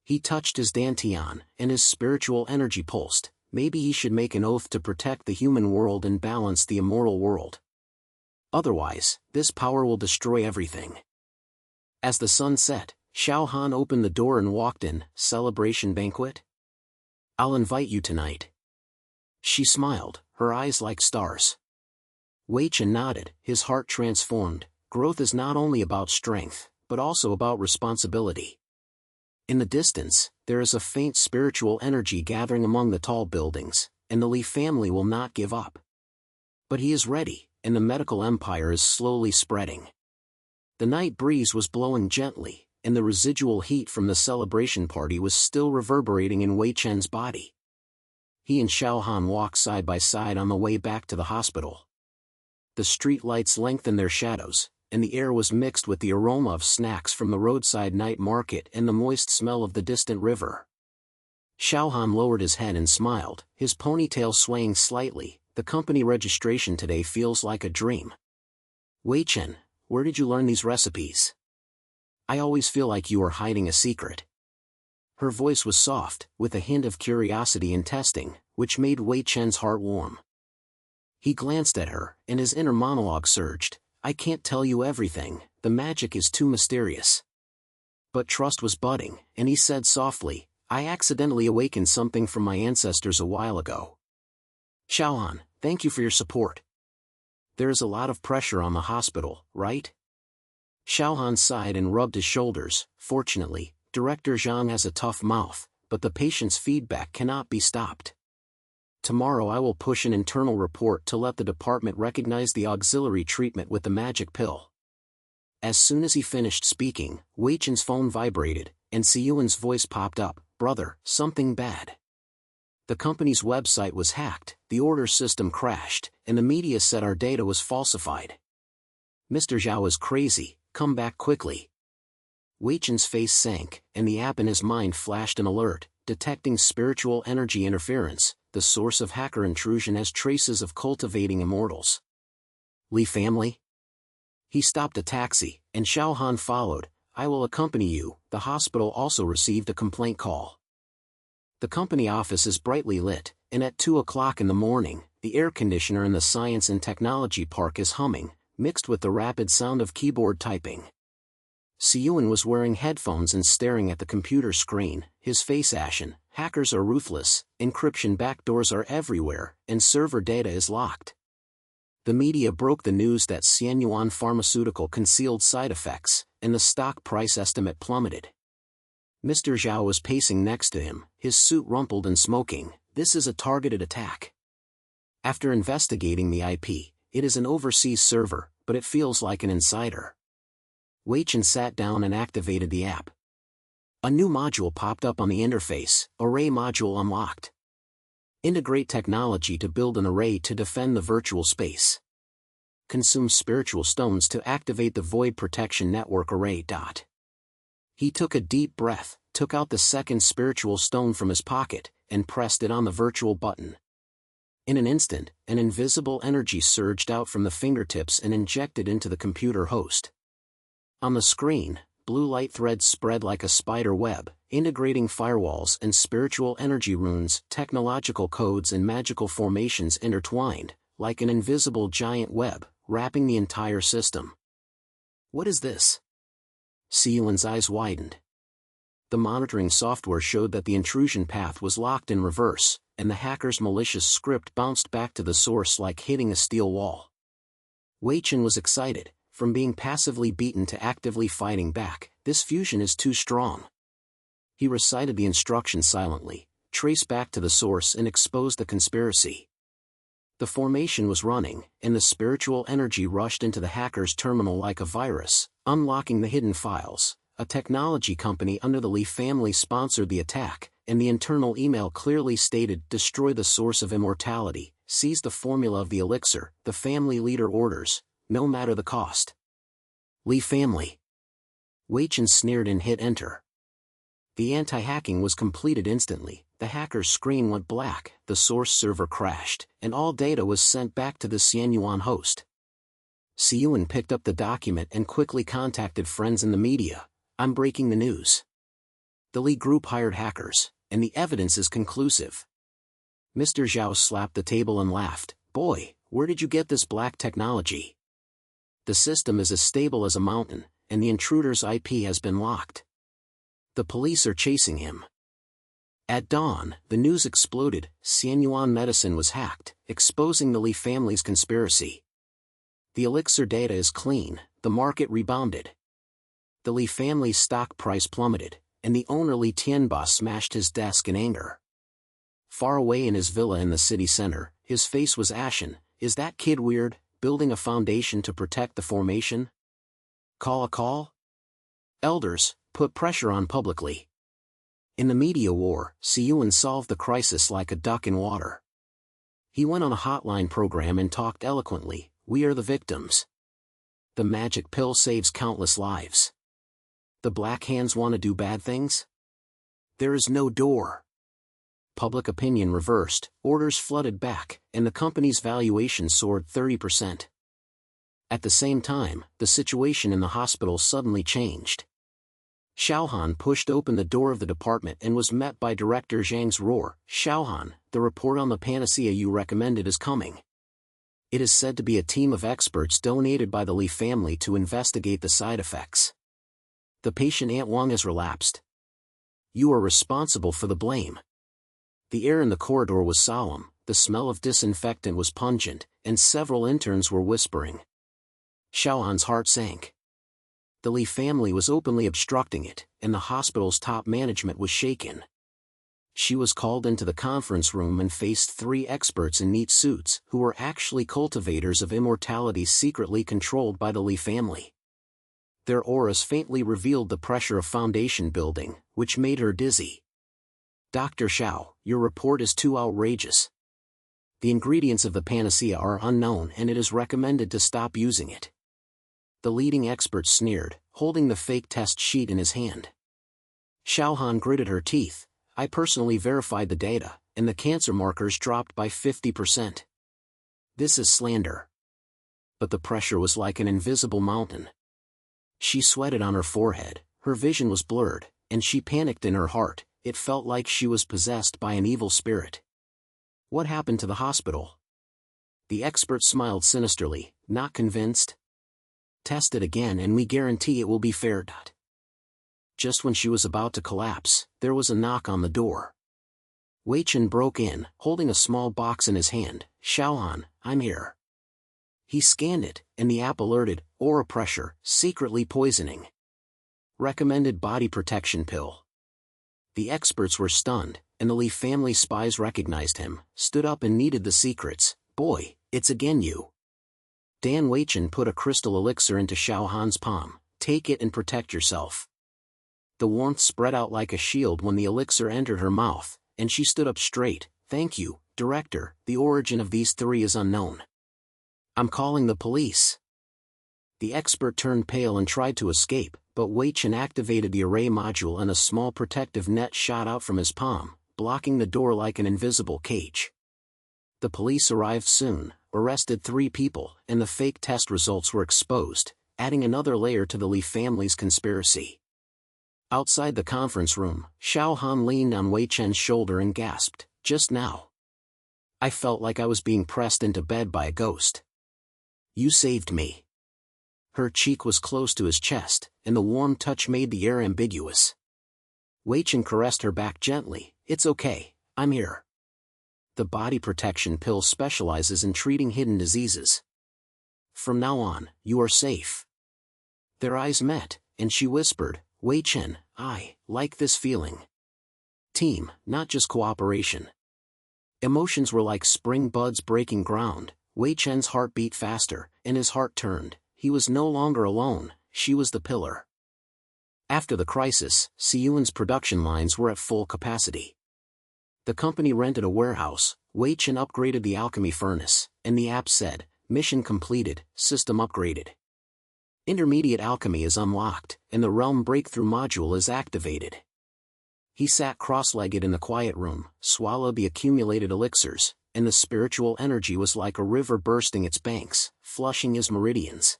He touched his dantian, and his spiritual energy pulsed. Maybe he should make an oath to protect the human world and balance the immortal world. Otherwise, this power will destroy everything. As the sun set, Xiao Han opened the door and walked in. "Celebration banquet? I'll invite you tonight." She smiled, her eyes like stars. Wei Chen nodded, his heart transformed. Growth is not only about strength, but also about responsibility. In the distance, there is a faint spiritual energy gathering among the tall buildings, and the Li family will not give up. But he is ready, and the medical empire is slowly spreading. The night breeze was blowing gently, and the residual heat from the celebration party was still reverberating in Wei Chen's body. He and Xiao Han walked side by side on the way back to the hospital. The street lights lengthened their shadows, and the air was mixed with the aroma of snacks from the roadside night market and the moist smell of the distant river. Xiao Han lowered his head and smiled, his ponytail swaying slightly. "The company registration today feels like a dream." "Wei Chen, where did you learn these recipes? I always feel like you are hiding a secret." Her voice was soft, with a hint of curiosity and testing, which made Wei Chen's heart warm. He glanced at her, and his inner monologue surged. "I can't tell you everything, the magic is too mysterious." But trust was budding, and he said softly, "I accidentally awakened something from my ancestors a while ago." "Xiaoan, thank you for your support. There is a lot of pressure on the hospital, right?" Xiaohan sighed and rubbed his shoulders. "Fortunately, Director Zhang has a tough mouth, but the patient's feedback cannot be stopped. Tomorrow I will push an internal report to let the department recognize the auxiliary treatment with the magic pill." As soon as he finished speaking, Wei Chen's phone vibrated, and Siyuan's voice popped up. "Brother, something bad. The company's website was hacked, the order system crashed, and the media said our data was falsified. Mr. Zhao is crazy, come back quickly." Wei Chen's face sank, and the app in his mind flashed an alert, detecting spiritual energy interference. The source of hacker intrusion has traces of cultivating immortals. "Li family?" He stopped a taxi, and Xiao Han followed. "I will accompany you." The hospital also received a complaint call. The company office is brightly lit, and at 2 o'clock in the morning, the air conditioner in the Science and Technology Park is humming, mixed with the rapid sound of keyboard typing. Siyuan was wearing headphones and staring at the computer screen, his face ashen. Hackers are ruthless, encryption backdoors are everywhere, and server data is locked. The media broke the news that Xianyuan Pharmaceutical concealed side effects, and the stock price estimate plummeted. Mr. Zhao was pacing next to him, his suit rumpled and smoking. "This is a targeted attack. After investigating the IP, it is an overseas server, but it feels like an insider." Wei Chen sat down and activated the app. A new module popped up on the interface, Array Module Unlocked. Integrate technology to build an array to defend the virtual space. Consume spiritual stones to activate the Void Protection Network Array. He took a deep breath, took out the second spiritual stone from his pocket, and pressed it on the virtual button. In an instant, an invisible energy surged out from the fingertips and injected into the computer host. On the screen, blue light threads spread like a spider web, integrating firewalls and spiritual energy runes, technological codes and magical formations intertwined, like an invisible giant web, wrapping the entire system. "What is this?" Siyuan's eyes widened. The monitoring software showed that the intrusion path was locked in reverse, and the hacker's malicious script bounced back to the source like hitting a steel wall. Wei Chen was excited. From being passively beaten to actively fighting back, this fusion is too strong. He recited the instructions silently, traced back to the source and exposed the conspiracy. The formation was running, and the spiritual energy rushed into the hacker's terminal like a virus, unlocking the hidden files. A technology company under the Li family sponsored the attack, and the internal email clearly stated, "Destroy the source of immortality, seize the formula of the elixir, the family leader orders, no matter the cost." Li family. Weichen sneered and hit enter. The anti-hacking was completed instantly. The hacker's screen went black, the source server crashed, and all data was sent back to the Xianyuan host. Siyuan picked up the document and quickly contacted friends in the media. "I'm breaking the news. The Li group hired hackers, and the evidence is conclusive." Mr. Zhao slapped the table and laughed. "Boy, where did you get this black technology? The system is as stable as a mountain, and the intruder's IP has been locked. The police are chasing him." At dawn, the news exploded. Xianyuan medicine was hacked, exposing the Li family's conspiracy. The elixir data is clean, the market rebounded. The Li family's stock price plummeted, and the owner Li Tianba smashed his desk in anger. Far away in his villa in the city center, his face was ashen. "Is that kid weird, building a foundation to protect the formation? Call a call? Elders, put pressure on publicly." In the media war, Siyuan solved the crisis like a duck in water. He went on a hotline program and talked eloquently. "We are the victims. The magic pill saves countless lives. The Black Hands want to do bad things? There is no door." Public opinion reversed, orders flooded back, and the company's valuation soared 30%. At the same time, the situation in the hospital suddenly changed. Xiaohan pushed open the door of the department and was met by Director Zhang's roar. "Xiaohan, the report on the panacea you recommended is coming. It is said to be a team of experts donated by the Li family to investigate the side effects. The patient Aunt Wang has relapsed. You are responsible for the blame." The air in the corridor was solemn, the smell of disinfectant was pungent, and several interns were whispering. Xiaohan's heart sank. The Li family was openly obstructing it, and the hospital's top management was shaken. She was called into the conference room and faced 3 experts in neat suits, who were actually cultivators of immortality secretly controlled by the Li family. Their auras faintly revealed the pressure of foundation building, which made her dizzy. "Dr. Xiao, your report is too outrageous. The ingredients of the panacea are unknown and it is recommended to stop using it." The leading expert sneered, holding the fake test sheet in his hand. Xiaohan gritted her teeth. "I personally verified the data, and the cancer markers dropped by 50%. This is slander." But the pressure was like an invisible mountain. She sweated on her forehead, her vision was blurred, and she panicked in her heart. It felt like she was possessed by an evil spirit. "What happened to the hospital?" The expert smiled sinisterly. "Not convinced? Test it again and we guarantee it will be fair." Just when she was about to collapse, there was a knock on the door. Wei Chen broke in, holding a small box in his hand. "Xiaohan, I'm here." He scanned it, and the app alerted, "Aura pressure, secretly poisoning. Recommended body protection pill." The experts were stunned, and the Li family spies recognized him, stood up and needed the secrets. "Boy, it's again you." Dan Weichen put a crystal elixir into Xiaohan's palm. "Take it and protect yourself." The warmth spread out like a shield when the elixir entered her mouth, and she stood up straight. "Thank you, Director, the origin of these 3 is unknown. I'm calling the police." The expert turned pale and tried to escape, but Wei Chen activated the array module and a small protective net shot out from his palm, blocking the door like an invisible cage. The police arrived soon, arrested 3 people, and the fake test results were exposed, adding another layer to the Li family's conspiracy. Outside the conference room, Xiaohan leaned on Wei Chen's shoulder and gasped, "Just now, I felt like I was being pressed into bed by a ghost. You saved me." Her cheek was close to his chest, and the warm touch made the air ambiguous. Weichen caressed her back gently. "It's okay, I'm here." The body protection pill specializes in treating hidden diseases. "From now on, you are safe." Their eyes met, and she whispered, "Wei Chen, I like this feeling. Team, not just cooperation." Emotions were like spring buds breaking ground. Wei Chen's heart beat faster, and his heart turned. He was no longer alone, she was the pillar. After the crisis, Siyuan's production lines were at full capacity. The company rented a warehouse, Wei Chen upgraded the alchemy furnace, and the app said, "Mission completed, system upgraded. Intermediate alchemy is unlocked, and the realm breakthrough module is activated." He sat cross-legged in the quiet room, swallowed the accumulated elixirs, and the spiritual energy was like a river bursting its banks, flushing his meridians.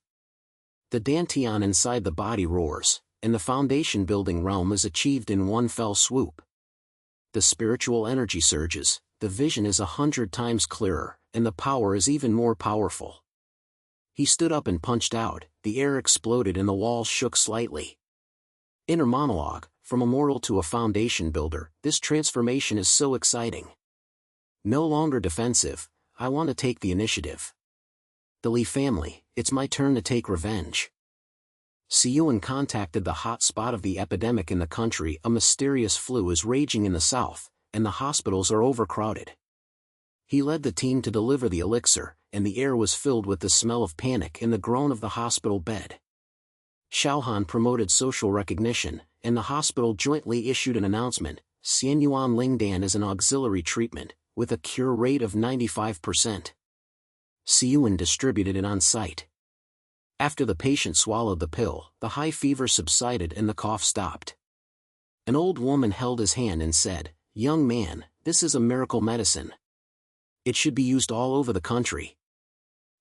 The dantian inside the body roars, and the foundation building realm is achieved in one fell swoop. The spiritual energy surges, the vision is 100 times clearer, and the power is even more powerful. He stood up and punched out, the air exploded and the walls shook slightly. Inner monologue, from immortal to a foundation builder, this transformation is so exciting. No longer defensive, I want to take the initiative. The Li family, it's my turn to take revenge. Siyuan contacted the hot spot of the epidemic in the country. A mysterious flu is raging in the south, and the hospitals are overcrowded. He led the team to deliver the elixir, and the air was filled with the smell of panic and the groan of the hospital bed. Xiaohan promoted social recognition, and the hospital jointly issued an announcement, Xianyuan Lingdan is an auxiliary treatment, with a cure rate of 95%. Siyuan distributed it on site. After the patient swallowed the pill, the high fever subsided and the cough stopped. An old woman held his hand and said, "Young man, this is a miracle medicine. It should be used all over the country."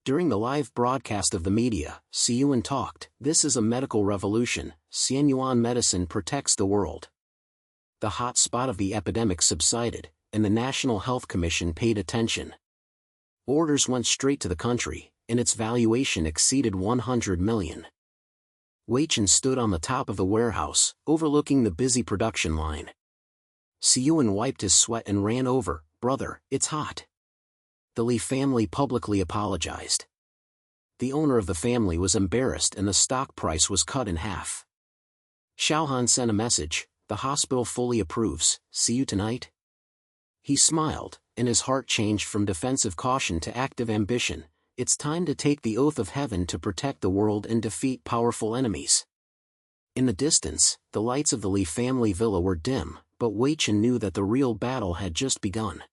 During the live broadcast of the media, Siyuan talked, "This is a medical revolution, Xianyuan medicine protects the world." The hot spot of the epidemic subsided, and the National Health Commission paid attention. Orders went straight to the country, and its valuation exceeded 100 million. Weichen stood on the top of the warehouse, overlooking the busy production line. Siyuan wiped his sweat and ran over, "Brother, it's hot." The Li family publicly apologized. The owner of the family was embarrassed and the stock price was cut in half. Xiaohan sent a message, "The hospital fully approves, see you tonight?" He smiled, and his heart changed from defensive caution to active ambition. It's time to take the oath of heaven to protect the world and defeat powerful enemies. In the distance, the lights of the Li family villa were dim, but Wei Chen knew that the real battle had just begun.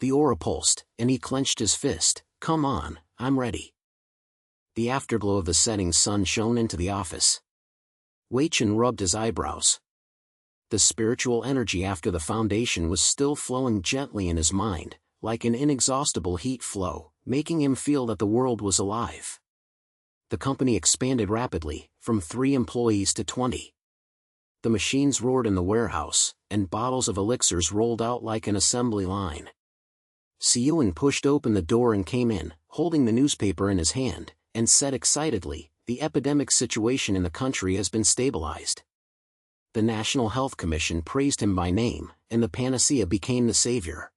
The aura pulsed, and he clenched his fist. "Come on, I'm ready." The afterglow of the setting sun shone into the office. Wei Chen rubbed his eyebrows. The spiritual energy after the foundation was still flowing gently in his mind, like an inexhaustible heat flow, making him feel that the world was alive. The company expanded rapidly, from 3 employees to 20. The machines roared in the warehouse, and bottles of elixirs rolled out like an assembly line. Siyuan pushed open the door and came in, holding the newspaper in his hand, and said excitedly, "The epidemic situation in the country has been stabilized." The National Health Commission praised him by name, and the panacea became the savior.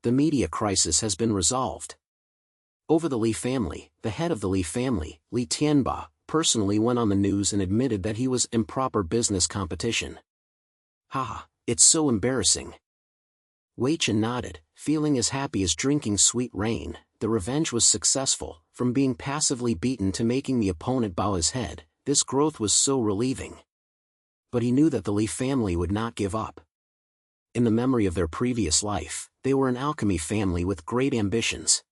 The media crisis has been resolved. Over the Li family, the head of the Li family, Li Tianba, personally went on the news and admitted that he was improper business competition. "Ha, it's so embarrassing." Wei Chen nodded, feeling as happy as drinking sweet rain. The revenge was successful, from being passively beaten to making the opponent bow his head. This growth was so relieving. But he knew that the Li family would not give up. In the memory of their previous life, they were an alchemy family with great ambitions.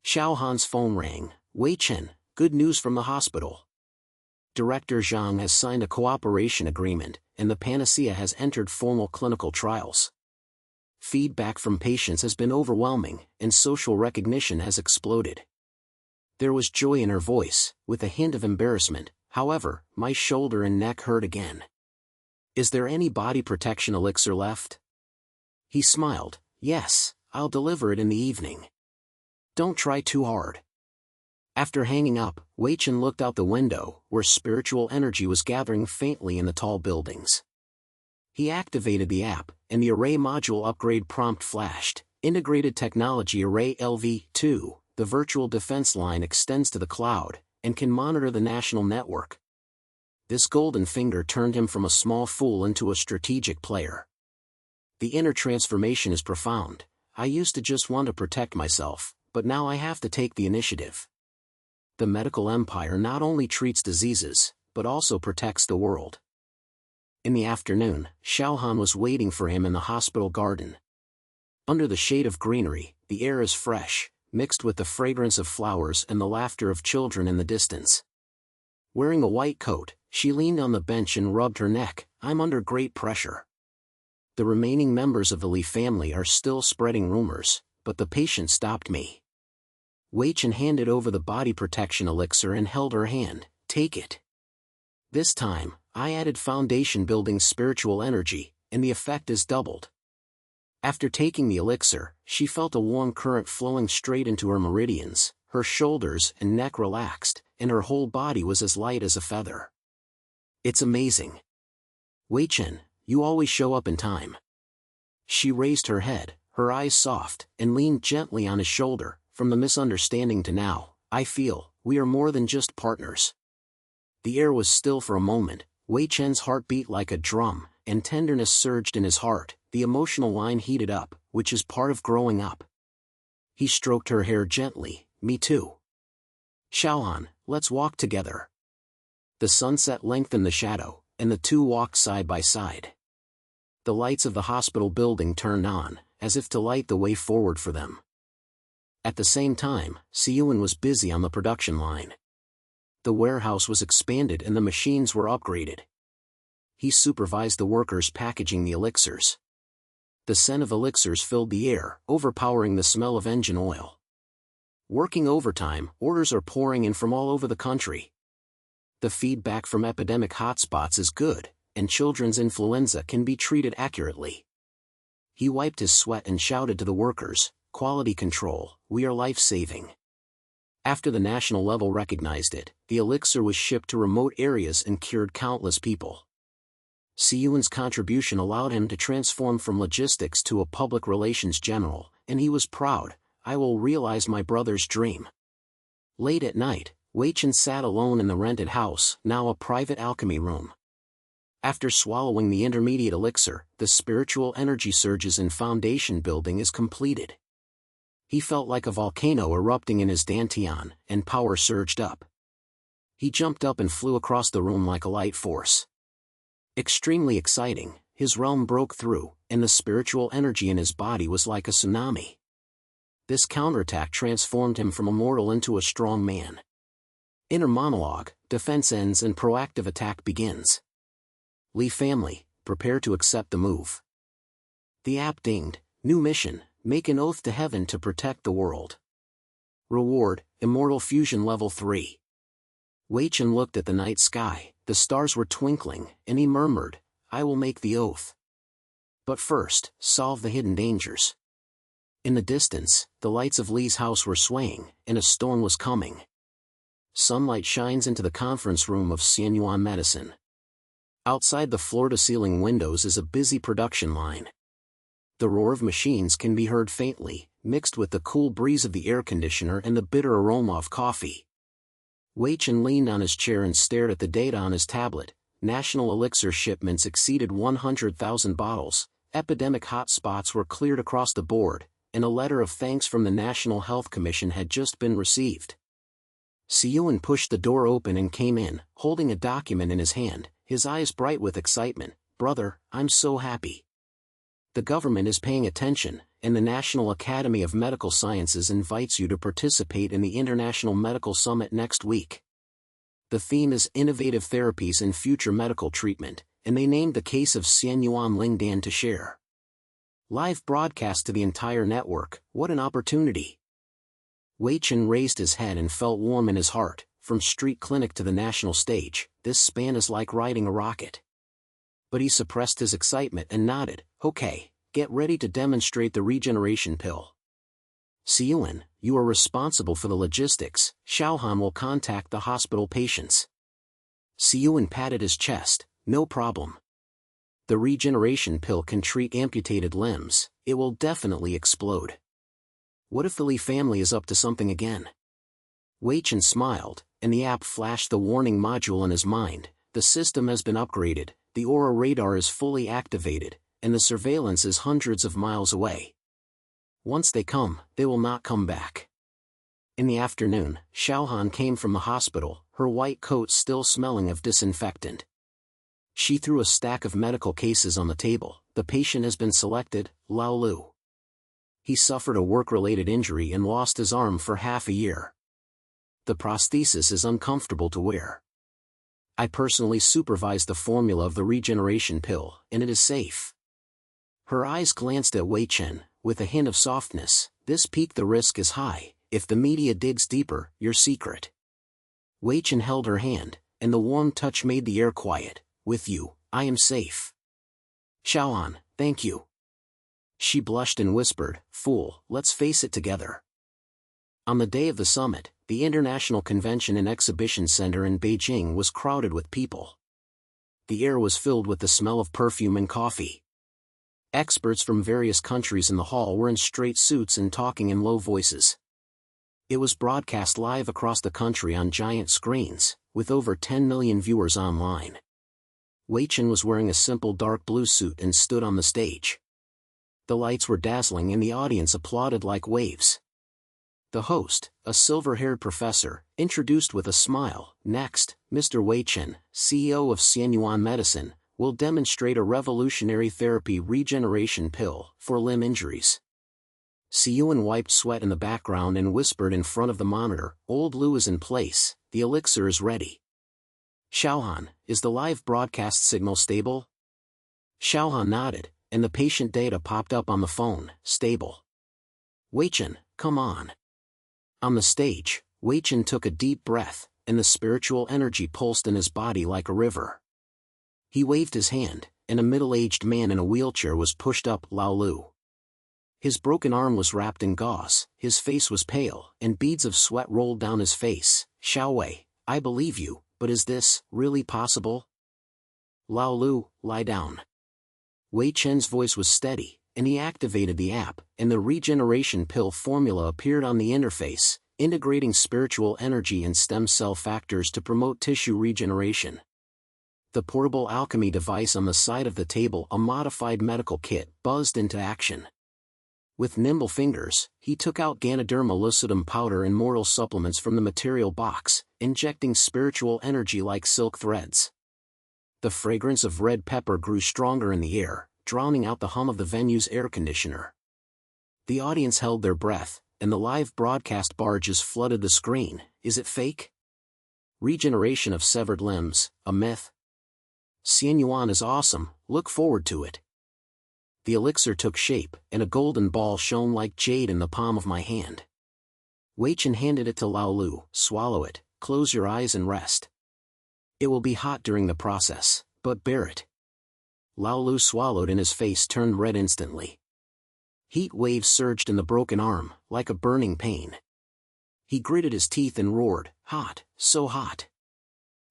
Xiaohan's phone rang. "Wei Chen, good news from the hospital. Director Zhang has signed a cooperation agreement, and the panacea has entered formal clinical trials. Feedback from patients has been overwhelming, and social recognition has exploded." There was joy in her voice, with a hint of embarrassment. "However, my shoulder and neck hurt again. Is there any body protection elixir left?" He smiled. "Yes, I'll deliver it in the evening. Don't try too hard." After hanging up, Wei Chen looked out the window, where spiritual energy was gathering faintly in the tall buildings. He activated the app, and the array module upgrade prompt flashed. Integrated Technology Array LV2, the virtual defense line extends to the cloud, and can monitor the national network. This golden finger turned him from a small fool into a strategic player. The inner transformation is profound. I used to just want to protect myself, but now I have to take the initiative. The medical empire not only treats diseases, but also protects the world. In the afternoon, Xiaohan was waiting for him in the hospital garden. Under the shade of greenery, the air is fresh, mixed with the fragrance of flowers and the laughter of children in the distance. Wearing a white coat, she leaned on the bench and rubbed her neck. I'm under great pressure. The remaining members of the Li family are still spreading rumors, but the patient stopped me. Wei Chen handed over the body protection elixir and held her hand. Take it. This time, I added foundation building spiritual energy, and the effect is doubled. After taking the elixir, she felt a warm current flowing straight into her meridians, her shoulders and neck relaxed, and her whole body was as light as a feather. It's amazing. Wei Chen, you always show up in time. She raised her head, her eyes soft, and leaned gently on his shoulder. From the misunderstanding to now, I feel, we are more than just partners. The air was still for a moment. Wei Chen's heart beat like a drum, and tenderness surged in his heart. The emotional line heated up, which is part of growing up. He stroked her hair gently. Me too. Xiaohan, let's walk together. The sunset lengthened the shadow, and the two walked side by side. The lights of the hospital building turned on, as if to light the way forward for them. At the same time, Siyuan was busy on the production line. The warehouse was expanded and the machines were upgraded. He supervised the workers packaging the elixirs. The scent of elixirs filled the air, overpowering the smell of engine oil. Working overtime, orders are pouring in from all over the country. The feedback from epidemic hotspots is good, and children's influenza can be treated accurately. He wiped his sweat and shouted to the workers, quality control, we are life-saving. After the national level recognized it, the elixir was shipped to remote areas and cured countless people. Siyuan's contribution allowed him to transform from logistics to a public relations general, and he was proud. I will realize my brother's dream. Late at night, Wei Chen sat alone in the rented house, now a private alchemy room. After swallowing the intermediate elixir, the spiritual energy surges in foundation building is completed. He felt like a volcano erupting in his dantian, and power surged up. He jumped up and flew across the room like a light force. Extremely exciting, his realm broke through, and the spiritual energy in his body was like a tsunami. This counterattack transformed him from a mortal into a strong man. Inner monologue, defense ends and proactive attack begins. Li family, prepare to accept the move. The app dinged. New mission, make an oath to heaven to protect the world. Reward, Immortal Fusion Level 3. Wei Chen looked at the night sky. The stars were twinkling, and he murmured, I will make the oath. But first, solve the hidden dangers. In the distance, the lights of Li's house were swaying, and a storm was coming. Sunlight shines into the conference room of Xianyuan Medicine. Outside the floor-to-ceiling windows is a busy production line. The roar of machines can be heard faintly, mixed with the cool breeze of the air conditioner and the bitter aroma of coffee. Wei Chen leaned on his chair and stared at the data on his tablet. National elixir shipments exceeded 100,000 bottles, epidemic hotspots were cleared across the board, and a letter of thanks from the National Health Commission had just been received. Siyuan pushed the door open and came in, holding a document in his hand, his eyes bright with excitement. Brother, I'm so happy. The government is paying attention, and the National Academy of Medical Sciences invites you to participate in the International Medical Summit next week. The theme is Innovative Therapies in Future Medical Treatment, and they named the case of Xianyuan Lingdan to share. Live broadcast to the entire network, what an opportunity. Wei Chen raised his head and felt warm in his heart. From street clinic to the national stage, this span is like riding a rocket. But he suppressed his excitement and nodded. Okay, get ready to demonstrate the regeneration pill. Siyuan, you are responsible for the logistics. Xiaohan will contact the hospital patients. Siyuan patted his chest. No problem. The regeneration pill can treat amputated limbs. It will definitely explode. What if the Li family is up to something again? Wei Chen smiled, and the app flashed the warning module in his mind. The system has been upgraded, the aura radar is fully activated, and the surveillance is hundreds of miles away. Once they come, they will not come back. In the afternoon, Xiaohan came from the hospital, her white coat still smelling of disinfectant. She threw a stack of medical cases on the table. The patient has been selected, Lao Lu. He suffered a work-related injury and lost his arm for half a year. The prosthesis is uncomfortable to wear. I personally supervised the formula of the regeneration pill, and it is safe. Her eyes glanced at Wei Chen, with a hint of softness. This piqued the risk is high. If the media digs deeper, your secret. Wei Chen held her hand, and the warm touch made the air quiet. With you, I am safe. Xiaohan, thank you. She blushed and whispered, fool, let's face it together. On the day of the summit, the International Convention and Exhibition Center in Beijing was crowded with people. The air was filled with the smell of perfume and coffee. Experts from various countries in the hall were in straight suits and talking in low voices. It was broadcast live across the country on giant screens, with over 10 million viewers online. Wei Chen was wearing a simple dark blue suit and stood on the stage. The lights were dazzling and the audience applauded like waves. The host, a silver-haired professor, introduced with a smile, next, Mr. Wei Chen, CEO of Xianyuan Medicine, will demonstrate a revolutionary therapy regeneration pill for limb injuries. Siyuan wiped sweat in the background and whispered in front of the monitor, Old Lu is in place, the elixir is ready. Xiaohan, is the live broadcast signal stable? Xiaohan nodded, and the patient data popped up on the phone, stable. Wei Chen, come on. On the stage, Wei Chen took a deep breath, and the spiritual energy pulsed in his body like a river. He waved his hand, and a middle-aged man in a wheelchair was pushed up Lao Lu. His broken arm was wrapped in gauze, his face was pale, and beads of sweat rolled down his face. Xiao Wei, I believe you. But is this really possible? Lao Lu, lie down. Wei Chen's voice was steady, and he activated the app, and the regeneration pill formula appeared on the interface, integrating spiritual energy and stem cell factors to promote tissue regeneration. The portable alchemy device on the side of the table, a modified medical kit, buzzed into action. With nimble fingers, he took out Ganoderma lucidum powder and mortal supplements from the material box, injecting spiritual energy like silk threads. The fragrance of red pepper grew stronger in the air, drowning out the hum of the venue's air conditioner. The audience held their breath, and the live broadcast barges flooded the screen. Is it fake? Regeneration of severed limbs, a myth? Xianyuan is awesome, look forward to it. The elixir took shape, and a golden ball shone like jade in the palm of my hand. Wei Chen handed it to Lao Lu. Swallow it, close your eyes and rest. It will be hot during the process, but bear it. Lao Lu swallowed and his face turned red instantly. Heat waves surged in the broken arm, like a burning pain. He gritted his teeth and roared, hot, so hot.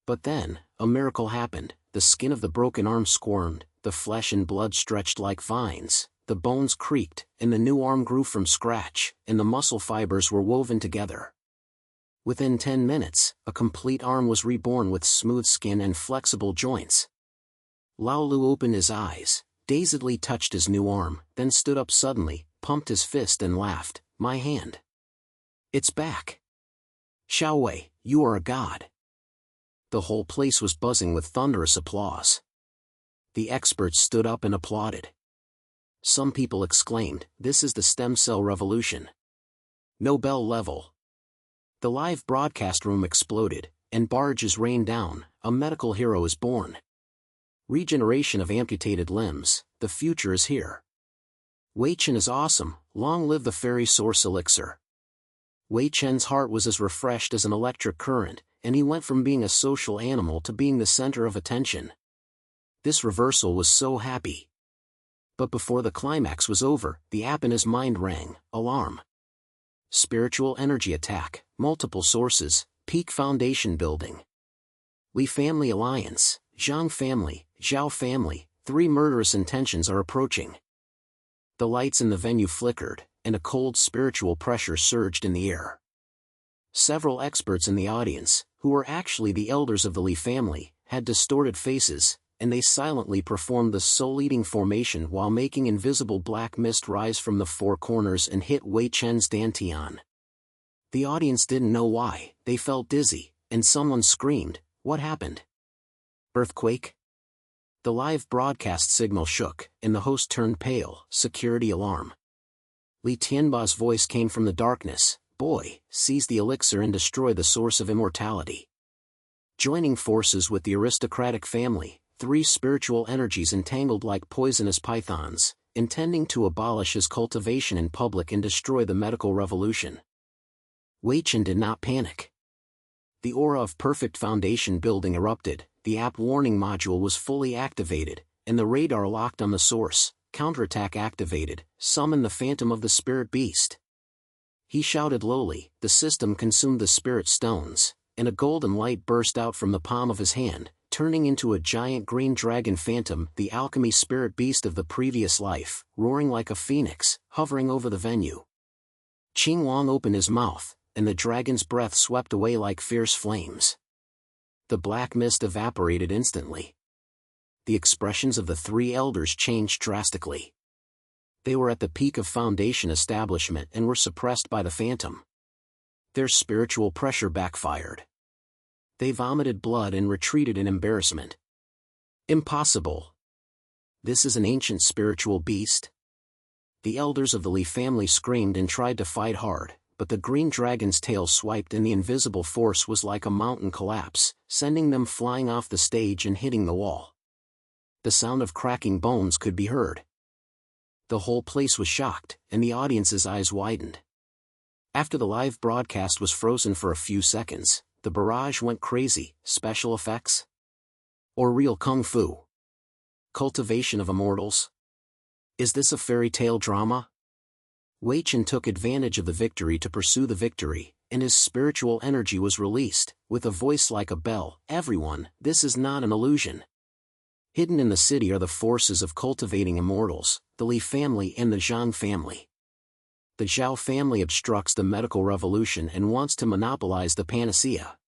But then, a miracle happened. The skin of the broken arm squirmed, the flesh and blood stretched like vines, the bones creaked, and the new arm grew from scratch, and the muscle fibers were woven together. Within 10 minutes, a complete arm was reborn with smooth skin and flexible joints. Lao Lu opened his eyes, dazedly touched his new arm, then stood up suddenly, pumped his fist and laughed, my hand. It's back. Xiao Wei, you are a god. The whole place was buzzing with thunderous applause. The experts stood up and applauded. Some people exclaimed, this is the stem cell revolution. Nobel level. The live broadcast room exploded, and barges rained down, a medical hero is born. Regeneration of amputated limbs, the future is here. Wei Chen is awesome, long live the fairy source elixir. Wei Chen's heart was as refreshed as an electric current, and he went from being a social animal to being the center of attention. This reversal was so happy. But before the climax was over, the app in his mind rang, alarm. spiritual energy attack, multiple sources, peak foundation building. Li family alliance, Zhang family, Zhao family, 3 murderous intentions are approaching. The lights in the venue flickered, and a cold spiritual pressure surged in the air. Several experts in the audience, who were actually the elders of the Li family, had distorted faces, and they silently performed the soul-eating formation while making invisible black mist rise from the 4 corners and hit Wei Chen's dantian. The audience didn't know why, they felt dizzy, and someone screamed, "What happened? Earthquake?" The live broadcast signal shook, and the host turned pale. Security alarm. Li Tianba's voice came from the darkness. "Boy, seize the elixir and destroy the source of immortality." Joining forces with the aristocratic family, 3 spiritual energies entangled like poisonous pythons, intending to abolish his cultivation in public and destroy the medical revolution. Weichen did not panic. The aura of perfect foundation building erupted, the app warning module was fully activated, and the radar locked on the source. Counterattack activated, summon the phantom of the spirit beast. He shouted lowly, the system consumed the spirit stones, and a golden light burst out from the palm of his hand, turning into a giant green dragon phantom, the alchemy spirit beast of the previous life, roaring like a phoenix, hovering over the venue. Qing Wang opened his mouth, and the dragon's breath swept away like fierce flames. The black mist evaporated instantly. The expressions of the 3 elders changed drastically. They were at the peak of foundation establishment and were suppressed by the phantom. Their spiritual pressure backfired. They vomited blood and retreated in embarrassment. Impossible. This is an ancient spiritual beast? The elders of the Li family screamed and tried to fight hard, but the green dragon's tail swiped and the invisible force was like a mountain collapse, sending them flying off the stage and hitting the wall. The sound of cracking bones could be heard. The whole place was shocked, and the audience's eyes widened. After the live broadcast was frozen for a few seconds, the barrage went crazy. Special effects? Or real kung fu? Cultivation of immortals? Is this a fairy tale drama? Wei Chen took advantage of the victory to pursue the victory, and his spiritual energy was released, with a voice like a bell. "Everyone, this is not an illusion. Hidden in the city are the forces of cultivating immortals, the Li family and the Zhang family. The Zhao family obstructs the medical revolution and wants to monopolize the panacea.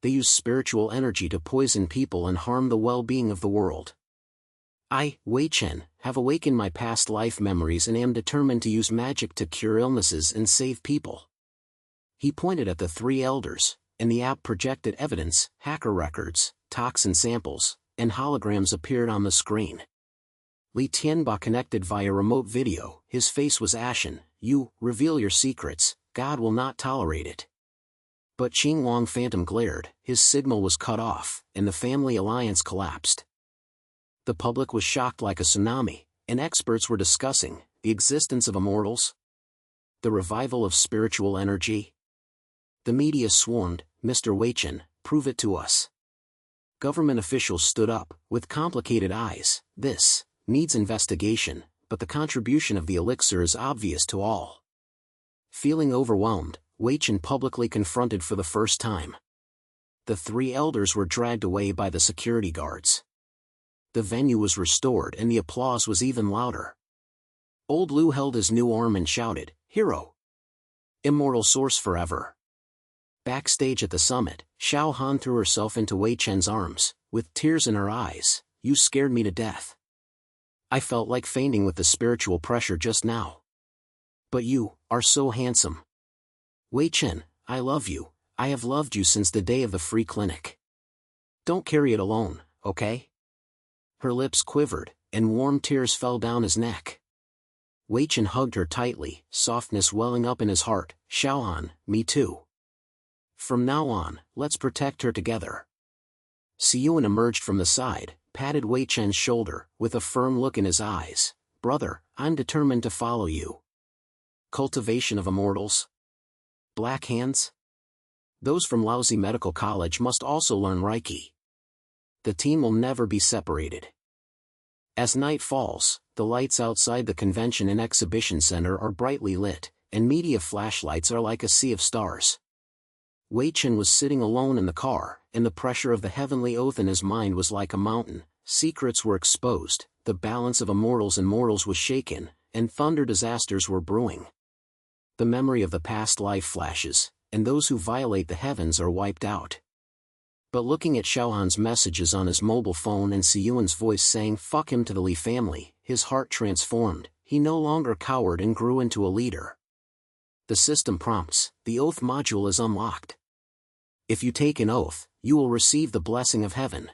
They use spiritual energy to poison people and harm the well-being of the world. I, Wei Chen, have awakened my past life memories and am determined to use magic to cure illnesses and save people." He pointed at the 3 elders, and the app projected evidence, hacker records, toxin samples, and holograms appeared on the screen. Li Tianba connected via remote video. His face was ashen. "You, reveal your secrets, God will not tolerate it." But Qing Wang phantom glared, his signal was cut off, and the family alliance collapsed. The public was shocked like a tsunami, and experts were discussing the existence of immortals, the revival of spiritual energy. The media swarmed, "Mr. Weichen, prove it to us." Government officials stood up, with complicated eyes. "This needs investigation, but the contribution of the elixir is obvious to all." Feeling overwhelmed, Wei Chen publicly confronted for the first time. The 3 elders were dragged away by the security guards. The venue was restored and the applause was even louder. Old Liu held his new arm and shouted, "Hero! Immortal source forever!" Backstage at the summit, Xiao Han threw herself into Wei Chen's arms, with tears in her eyes. "You scared me to death. I felt like fainting with the spiritual pressure just now. But you are so handsome. Wei Chen, I love you. I have loved you since the day of the free clinic. Don't carry it alone, okay?" Her lips quivered, and warm tears fell down his neck. Wei Chen hugged her tightly, softness welling up in his heart. "Xiao Han, me too. From now on, let's protect her together." Siyuan emerged from the side, patted Wei Chen's shoulder, with a firm look in his eyes. "Brother, I'm determined to follow you." Cultivation of immortals? Black hands? Those from lousy medical college must also learn Reiki. The team will never be separated. As night falls, the lights outside the convention and exhibition center are brightly lit, and media flashlights are like a sea of stars. Wei Chen was sitting alone in the car, and the pressure of the heavenly oath in his mind was like a mountain. Secrets were exposed, the balance of immortals and mortals was shaken, and thunder disasters were brewing. The memory of the past life flashes, and those who violate the heavens are wiped out. But looking at Xiaohan's messages on his mobile phone and Siyuan's voice saying "fuck him" to the Li family, his heart transformed. He no longer cowered and grew into a leader. The system prompts, the oath module is unlocked. If you take an oath, you will receive the blessing of heaven.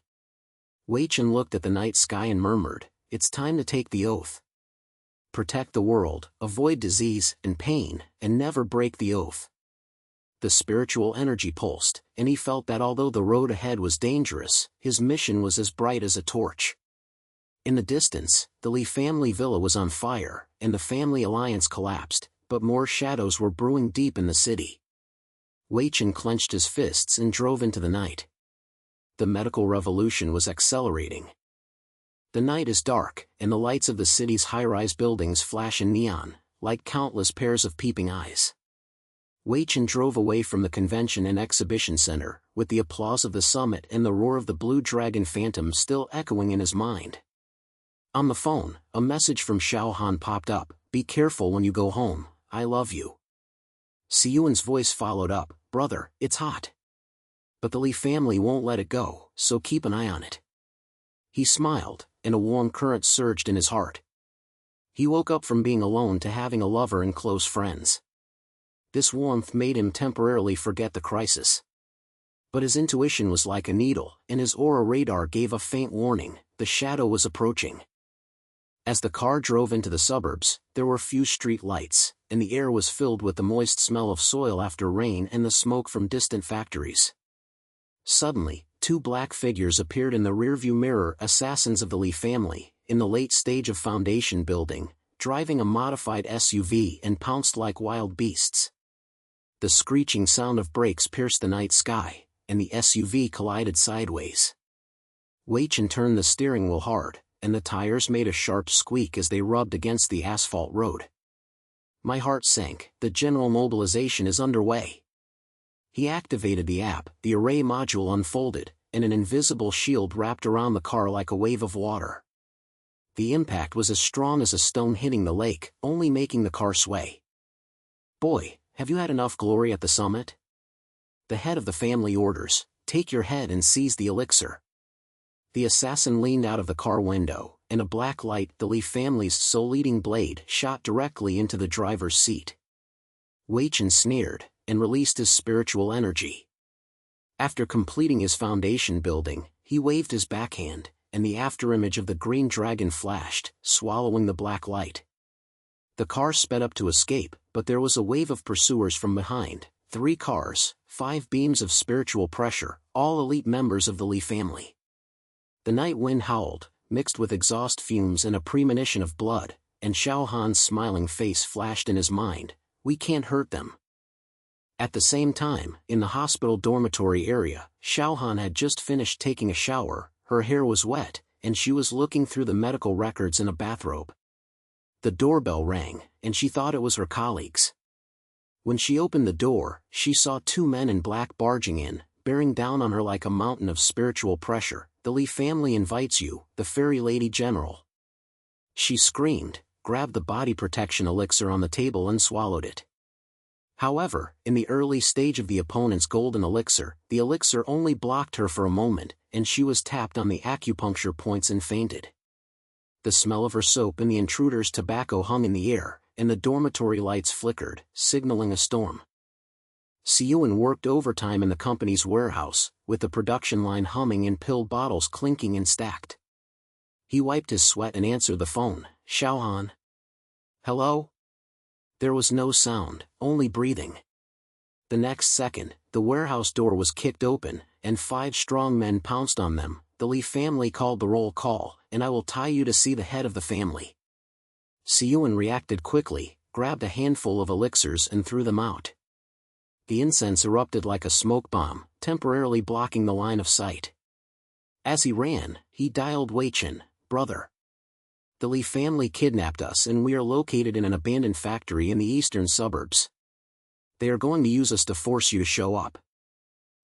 Wei Chen looked at the night sky and murmured, it's time to take the oath. Protect the world, avoid disease and pain, and never break the oath. The spiritual energy pulsed, and he felt that although the road ahead was dangerous, his mission was as bright as a torch. In the distance, the Li family villa was on fire, and the family alliance collapsed, but more shadows were brewing deep in the city. Wei Chen clenched his fists and drove into the night. The medical revolution was accelerating. The night is dark, and the lights of the city's high-rise buildings flash in neon, like countless pairs of peeping eyes. Wei Chen drove away from the convention and exhibition center, with the applause of the summit and the roar of the Blue Dragon Phantom still echoing in his mind. On the phone, a message from Xiaohan popped up, "Be careful when you go home, I love you." Siyuan's voice followed up, "Brother, it's hot. But the Li family won't let it go, so keep an eye on it." He smiled, and a warm current surged in his heart. He woke up from being alone to having a lover and close friends. This warmth made him temporarily forget the crisis. But his intuition was like a needle, and his aura radar gave a faint warning, the shadow was approaching. As the car drove into the suburbs, there were few street lights, and the air was filled with the moist smell of soil after rain and the smoke from distant factories. Suddenly, two black figures appeared in the rearview mirror, assassins of the Li family, in the late stage of foundation building, driving a modified SUV and pounced like wild beasts. The screeching sound of brakes pierced the night sky, and the SUV collided sideways. Wei Chen turned the steering wheel hard, and the tires made a sharp squeak as they rubbed against the asphalt road. My heart sank, the general mobilization is underway. He activated the app, the array module unfolded, and an invisible shield wrapped around the car like a wave of water. The impact was as strong as a stone hitting the lake, only making the car sway. "Boy, have you had enough glory at the summit?" The head of the family orders, "Take your head and seize the elixir." The assassin leaned out of the car window, and a black light, the Li family's soul-eating blade, shot directly into the driver's seat. Wei Chen sneered, and released his spiritual energy. After completing his foundation building, he waved his backhand, and the afterimage of the green dragon flashed, swallowing the black light. The car sped up to escape, but there was a wave of pursuers from behind, 3 cars, 5 beams of spiritual pressure, all elite members of the Li family. The night wind howled, mixed with exhaust fumes and a premonition of blood, and Xiaohan's smiling face flashed in his mind, "We can't hurt them." At the same time, in the hospital dormitory area, Xiaohan had just finished taking a shower, her hair was wet, and she was looking through the medical records in a bathrobe. The doorbell rang, and she thought it was her colleagues. When she opened the door, she saw 2 men in black barging in, bearing down on her like a mountain of spiritual pressure. "The Li family invites you, the fairy lady general." She screamed, grabbed the body protection elixir on the table and swallowed it. However, in the early stage of the opponent's golden elixir, the elixir only blocked her for a moment, and she was tapped on the acupuncture points and fainted. The smell of her soap and the intruder's tobacco hung in the air, and the dormitory lights flickered, signaling a storm. Siyuan worked overtime in the company's warehouse, with the production line humming and pill bottles clinking and stacked. He wiped his sweat and answered the phone, "Xiaohan?" "Hello?" There was no sound, only breathing. The next second, the warehouse door was kicked open, and 5 strong men pounced on them. "The Li family called the roll call, and I will tie you to see the head of the family." Siyuan reacted quickly, grabbed a handful of elixirs and threw them out. The incense erupted like a smoke bomb, temporarily blocking the line of sight. As he ran, he dialed Wei Chen, "Brother." The Li family kidnapped us and we are located in an abandoned factory in the eastern suburbs. They are going to use us to force you to show up.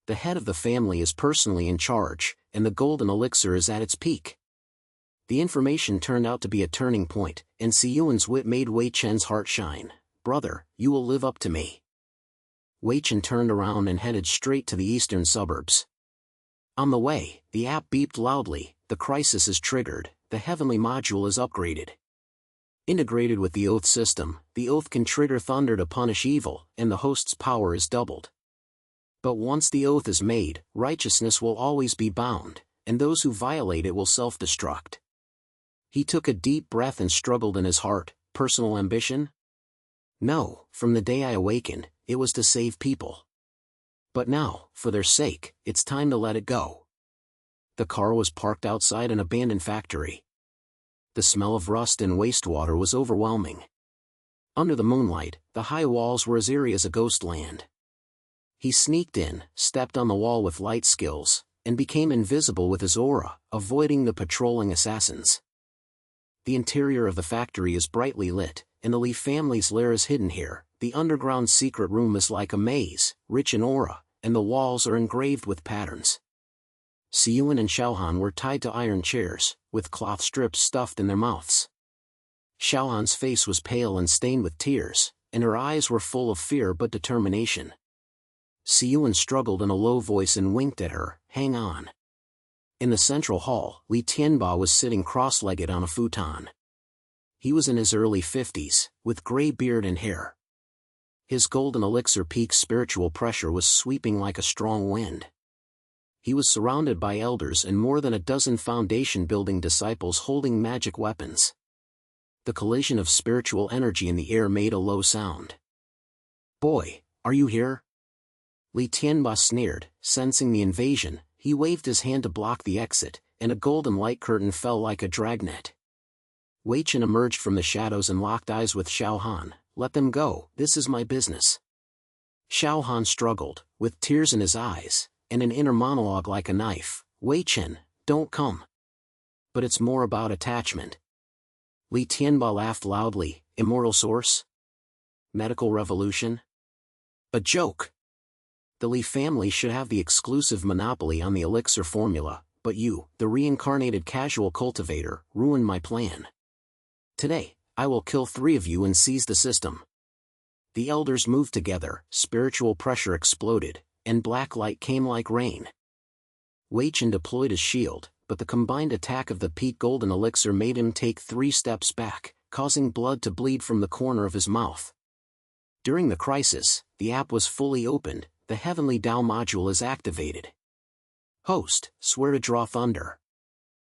The head of the family is personally in charge, and the golden elixir is at its peak. The information turned out to be a turning point, and Siyuan's wit made Wei Chen's heart shine. Brother, you will live up to me. Wei Chen turned around and headed straight to the eastern suburbs. On the way, the app beeped loudly. The crisis is triggered, the heavenly module is upgraded. Integrated with the oath system, the oath can trigger thunder to punish evil, and the host's power is doubled. But once the oath is made, righteousness will always be bound, and those who violate it will self-destruct. He took a deep breath and struggled in his heart. Personal ambition? No, from the day I awakened, it was to save people. But now, for their sake, it's time to let it go. The car was parked outside an abandoned factory. The smell of rust and wastewater was overwhelming. Under the moonlight, the high walls were as eerie as a ghost land. He sneaked in, stepped on the wall with light skills, and became invisible with his aura, avoiding the patrolling assassins. The interior of the factory is brightly lit, and the Li family's lair is hidden here. The underground secret room is like a maze, rich in aura, and the walls are engraved with patterns. Siyuan and Xiaohan were tied to iron chairs, with cloth strips stuffed in their mouths. Xiaohan's face was pale and stained with tears, and her eyes were full of fear but determination. Siyuan struggled in a low voice and winked at her. Hang on. In the central hall, Li Tianba was sitting cross-legged on a futon. He was in his early 50s, with gray beard and hair. His golden elixir peak spiritual pressure was sweeping like a strong wind. He was surrounded by elders and more than a dozen foundation-building disciples holding magic weapons. The collision of spiritual energy in the air made a low sound. Boy, are you here? Li Tianba sneered, sensing the invasion. He waved his hand to block the exit, and a golden light curtain fell like a dragnet. Wei Chen emerged from the shadows and locked eyes with Xiaohan. Let them go, this is my business. Xiaohan struggled, with tears in his eyes, and an inner monologue like a knife. Wei Chen, don't come. But it's more about attachment. Li Tianba laughed loudly. Immortal source? Medical revolution? A joke. The Li family should have the exclusive monopoly on the elixir formula, but you, the reincarnated casual cultivator, ruined my plan. Today, I will kill 3 of you and seize the system. The elders moved together, spiritual pressure exploded, and black light came like rain. Wei Chen deployed his shield, but the combined attack of the peak golden elixir made him take 3 steps back, causing blood to bleed from the corner of his mouth. During the crisis, the app was fully opened. The heavenly Tao module is activated. Host, swear to draw thunder.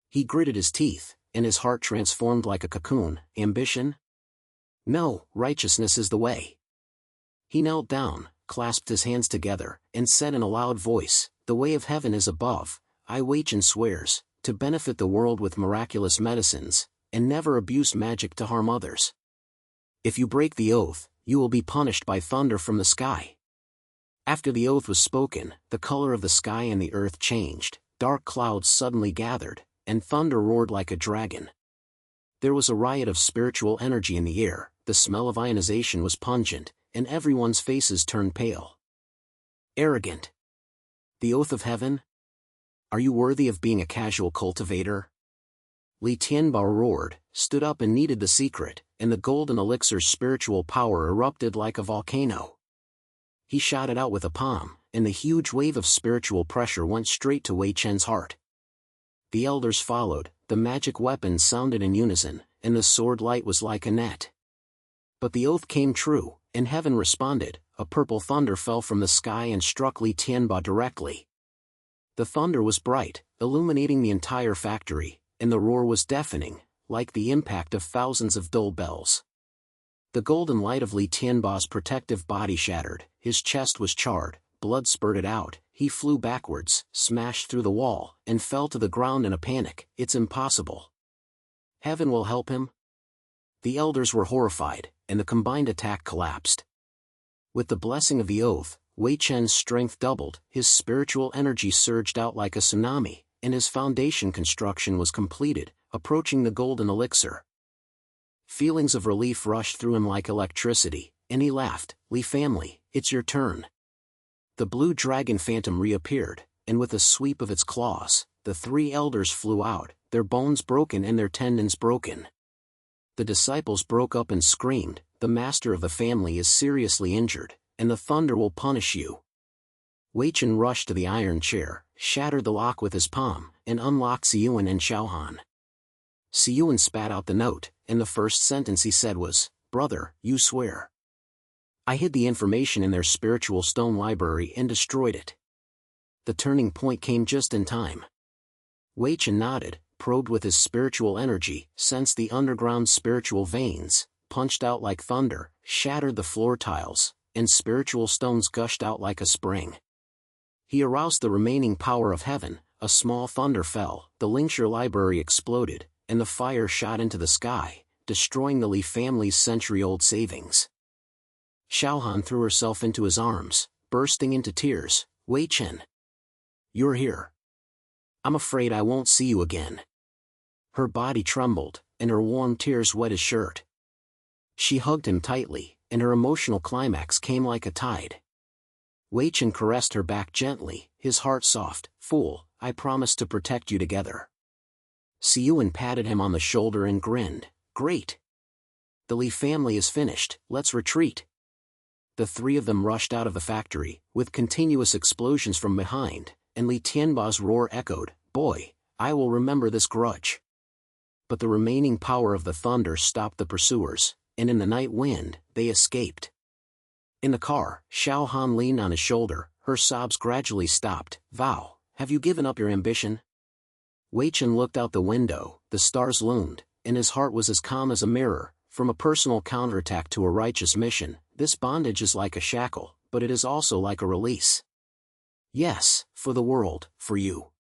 He gritted his teeth, and his heart transformed like a cocoon. Ambition? No, righteousness is the way. He knelt down, clasped his hands together, and said in a loud voice, the way of heaven is above. I Wei Chen swears, to benefit the world with miraculous medicines, and never abuse magic to harm others. If you break the oath, you will be punished by thunder from the sky. After the oath was spoken, the color of the sky and the earth changed, dark clouds suddenly gathered, and thunder roared like a dragon. There was a riot of spiritual energy in the air, the smell of ionization was pungent, and everyone's faces turned pale. Arrogant. The oath of heaven? Are you worthy of being a casual cultivator? Li Tianba roared, stood up and kneaded the secret, and the golden elixir's spiritual power erupted like a volcano. He shot it out with a palm, and the huge wave of spiritual pressure went straight to Wei Chen's heart. The elders followed, the magic weapons sounded in unison, and the sword light was like a net. But the oath came true, and heaven responded. A purple thunder fell from the sky and struck Li Tianba directly. The thunder was bright, illuminating the entire factory, and the roar was deafening, like the impact of thousands of dull bells. The golden light of Li Tianba's protective body shattered, his chest was charred, blood spurted out, he flew backwards, smashed through the wall, and fell to the ground in a panic. It's impossible. Heaven will help him? The elders were horrified, and the combined attack collapsed. With the blessing of the oath, Wei Chen's strength doubled, his spiritual energy surged out like a tsunami, and his foundation construction was completed, approaching the golden elixir. Feelings of relief rushed through him like electricity, and he laughed. "Lee family, it's your turn." The blue dragon phantom reappeared, and with a sweep of its claws, the three elders flew out, their bones broken and their tendons broken. The disciples broke up and screamed, "The master of the family is seriously injured, and the thunder will punish you." Wei Chen rushed to the iron chair, shattered the lock with his palm, and unlocked Siyuan and Xiaohan. Siyuan spat out the note, and the first sentence he said was, "Brother, you swear." "I hid the information in their spiritual stone library and destroyed it." The turning point came just in time. Wei Chen nodded, probed with his spiritual energy, sensed the underground spiritual veins, punched out like thunder, shattered the floor tiles, and spiritual stones gushed out like a spring. He aroused the remaining power of heaven, a small thunder fell, the elixir library exploded, and the fire shot into the sky, destroying the Li family's century-old savings. Xiaohan threw herself into his arms, bursting into tears. "Wei Chen, you're here. I'm afraid I won't see you again." Her body trembled, and her warm tears wet his shirt. She hugged him tightly, and her emotional climax came like a tide. Wei Chen caressed her back gently, his heart soft. "Fool, I promised to protect you together." Siyuan patted him on the shoulder and grinned. "Great. The Li family is finished, let's retreat." The three of them rushed out of the factory, with continuous explosions from behind, and Li Tianba's roar echoed, "Boy, I will remember this grudge." But the remaining power of the thunder stopped the pursuers, and in the night wind, they escaped. In the car, Xiaohan leaned on his shoulder, her sobs gradually stopped. "Vow, have you given up your ambition?" Wei Chen looked out the window, the stars loomed, and his heart was as calm as a mirror. From a personal counterattack to a righteous mission, this bondage is like a shackle, but it is also like a release. Yes, for the world, for you.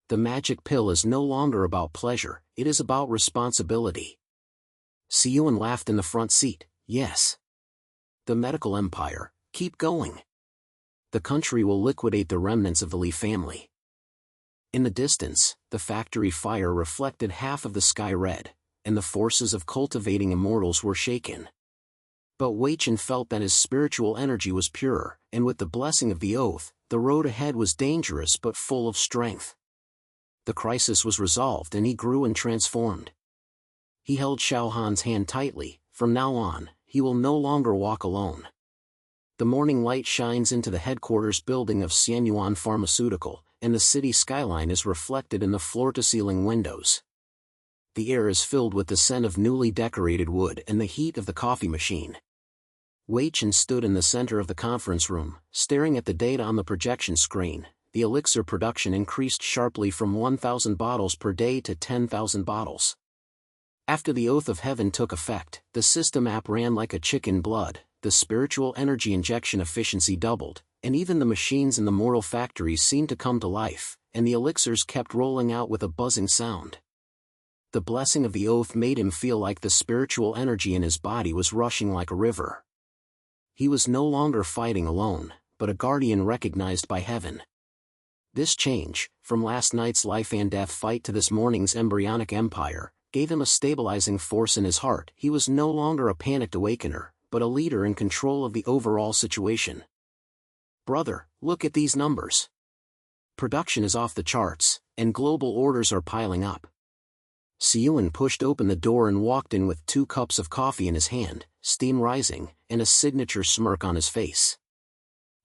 The magic pill is no longer about pleasure, it is about responsibility. Siyuan laughed in the front seat. "Yes. The medical empire, keep going. The country will liquidate the remnants of the Li family." In the distance, the factory fire reflected half of the sky red, and the forces of cultivating immortals were shaken. But Wei Chen felt that his spiritual energy was pure, and with the blessing of the oath, the road ahead was dangerous but full of strength. The crisis was resolved and he grew and transformed. He held Xiaohan's hand tightly. From now on, he will no longer walk alone. The morning light shines into the headquarters building of Xianyuan Pharmaceutical, and the city skyline is reflected in the floor-to-ceiling windows. The air is filled with the scent of newly decorated wood and the heat of the coffee machine. Wei Chen stood in the center of the conference room, staring at the data on the projection screen. The elixir production increased sharply from 1,000 bottles per day to 10,000 bottles. After the oath of heaven took effect, the system app ran like a chicken blood, the spiritual energy injection efficiency doubled, and even the machines in the mortal factories seemed to come to life, and the elixirs kept rolling out with a buzzing sound. The blessing of the oath made him feel like the spiritual energy in his body was rushing like a river. He was no longer fighting alone, but a guardian recognized by heaven. This change, from last night's life and death fight to this morning's embryonic empire, gave him a stabilizing force in his heart. He was no longer a panicked awakener, but a leader in control of the overall situation. "Brother, look at these numbers. Production is off the charts, and global orders are piling up." Siyuan pushed open the door and walked in with 2 cups of coffee in his hand, steam rising, and a signature smirk on his face.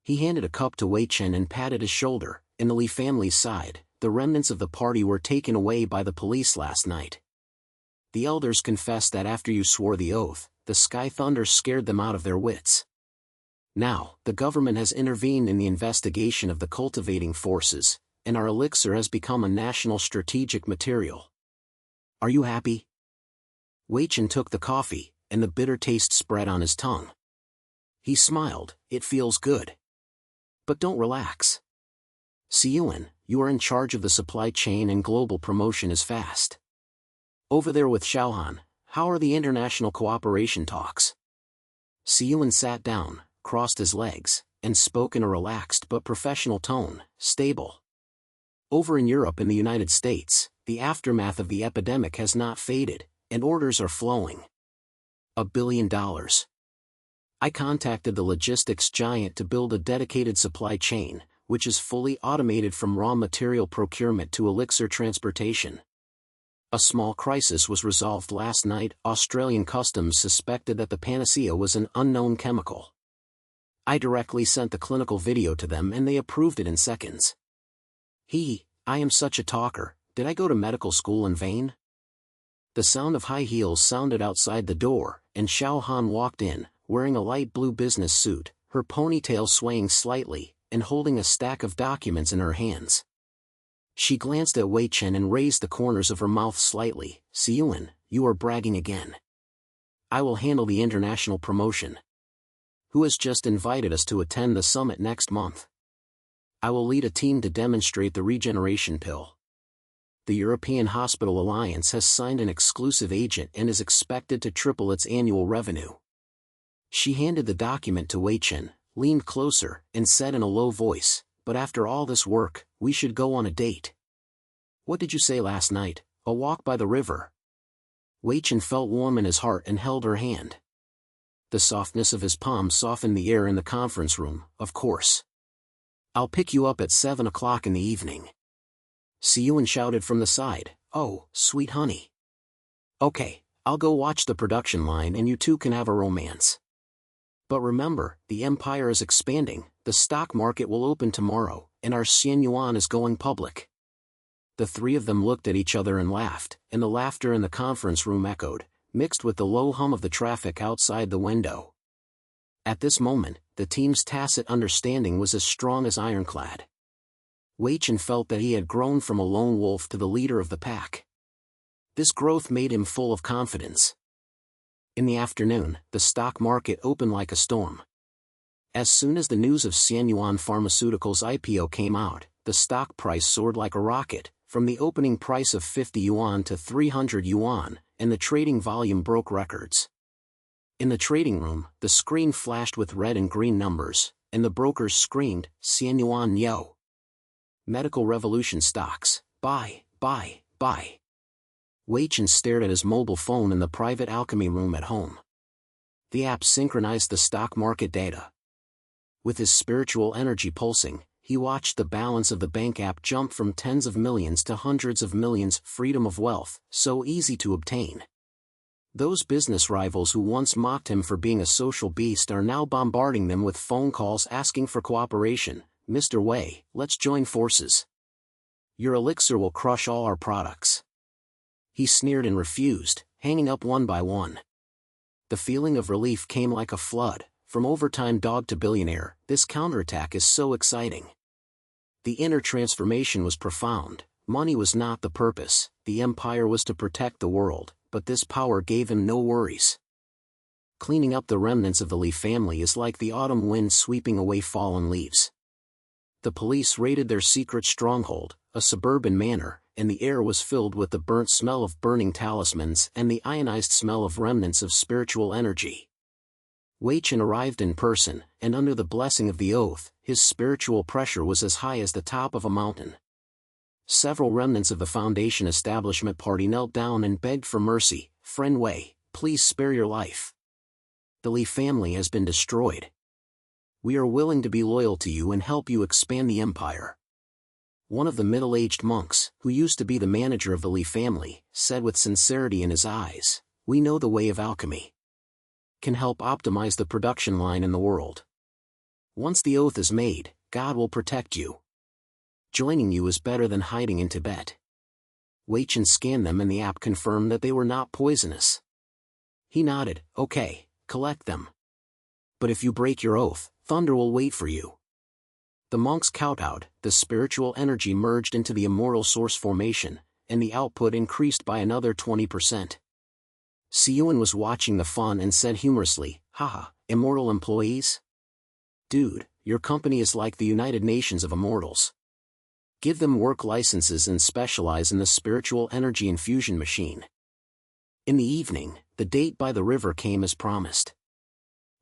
He handed a cup to Wei Chen and patted his shoulder. In the Li family's side, the remnants of the party were taken away by the police last night. The elders confessed that after you swore the oath, the sky thunder scared them out of their wits. Now, the government has intervened in the investigation of the cultivating forces, and our elixir has become a national strategic material. Are you happy? Wei Chen took the coffee, and the bitter taste spread on his tongue. He smiled. "It feels good. But don't relax. Siyuan, you are in charge of the supply chain and global promotion is fast. Over there with Xiaohan, how are the international cooperation talks?" Siyuan sat down, crossed his legs, and spoke in a relaxed but professional tone. "Stable. Over in Europe and the United States, the aftermath of the epidemic has not faded, and orders are flowing. $1 billion. I contacted the logistics giant to build a dedicated supply chain, which is fully automated from raw material procurement to elixir transportation. A small crisis was resolved last night. Australian customs suspected that the panacea was an unknown chemical. I directly sent the clinical video to them and they approved it in seconds. I am such a talker, did I go to medical school in vain? The sound of high heels sounded outside the door, and Xiao Han walked in, wearing a light blue business suit, her ponytail swaying slightly, and holding a stack of documents in her hands. She glanced at Wei Chen and raised the corners of her mouth slightly. "Siyuan, you are bragging again. I will handle the international promotion. Who has just invited us to attend the summit next month? I will lead a team to demonstrate the regeneration pill. The European Hospital Alliance has signed an exclusive agent and is expected to triple its annual revenue." She handed the document to Wei Chen, leaned closer, and said in a low voice, "But after all this work, we should go on a date. What did you say last night? A walk by the river?" Wei Chen felt warm in his heart and held her hand. The softness of his palm softened the air in the conference room. "Of course. I'll pick you up at 7 o'clock in the evening." Siyuan shouted from the side, "Oh, sweet honey. Okay, I'll go watch the production line and you two can have a romance. But remember, the empire is expanding, the stock market will open tomorrow, and our Xian Yuan is going public." The three of them looked at each other and laughed, and the laughter in the conference room echoed, mixed with the low hum of the traffic outside the window. At this moment, the team's tacit understanding was as strong as ironclad. Wei Chen felt that he had grown from a lone wolf to the leader of the pack. This growth made him full of confidence. In the afternoon, the stock market opened like a storm. As soon as the news of Xian Yuan Pharmaceuticals' IPO came out, the stock price soared like a rocket, from the opening price of 50 yuan to 300 yuan, and the trading volume broke records. In the trading room, the screen flashed with red and green numbers, and the brokers screamed, "Xian Yuan yo! Medical Revolution stocks, buy, buy, buy." Wei Chen stared at his mobile phone in the private alchemy room at home. The app synchronized the stock market data. With his spiritual energy pulsing, he watched the balance of the bank app jump from tens of millions to hundreds of millions. Freedom of wealth, so easy to obtain. Those business rivals who once mocked him for being a social beast are now bombarding them with phone calls asking for cooperation. "Mr. Wei, let's join forces. Your elixir will crush all our products." He sneered and refused, hanging up one by one. The feeling of relief came like a flood. From overtime dog to billionaire, this counterattack is so exciting. The inner transformation was profound. Money was not the purpose, the empire was to protect the world, but this power gave him no worries. Cleaning up the remnants of the Li family is like the autumn wind sweeping away fallen leaves. The police raided their secret stronghold, a suburban manor, and the air was filled with the burnt smell of burning talismans and the ionized smell of remnants of spiritual energy. Wei Chen arrived in person, and under the blessing of the oath, his spiritual pressure was as high as the top of a mountain. Several remnants of the Foundation establishment party knelt down and begged for mercy. "Friend Wei, please spare your life. The Li family has been destroyed. We are willing to be loyal to you and help you expand the empire." One of the middle-aged monks, who used to be the manager of the Li family, said with sincerity in his eyes, "We know the way of alchemy. Can help optimize the production line in the world. Once the oath is made, God will protect you. Joining you is better than hiding in Tibet." Wei Chen scanned them and the app confirmed that they were not poisonous. He nodded, "Okay, collect them. But if you break your oath, thunder will wait for you." The monks kowtowed, the spiritual energy merged into the immortal source formation, and the output increased by another 20%. Siyuan was watching the fun and said humorously, "Haha, immortal employees? Dude, your company is like the United Nations of immortals. Give them work licenses and specialize in the spiritual energy infusion machine." In the evening, the date by the river came as promised.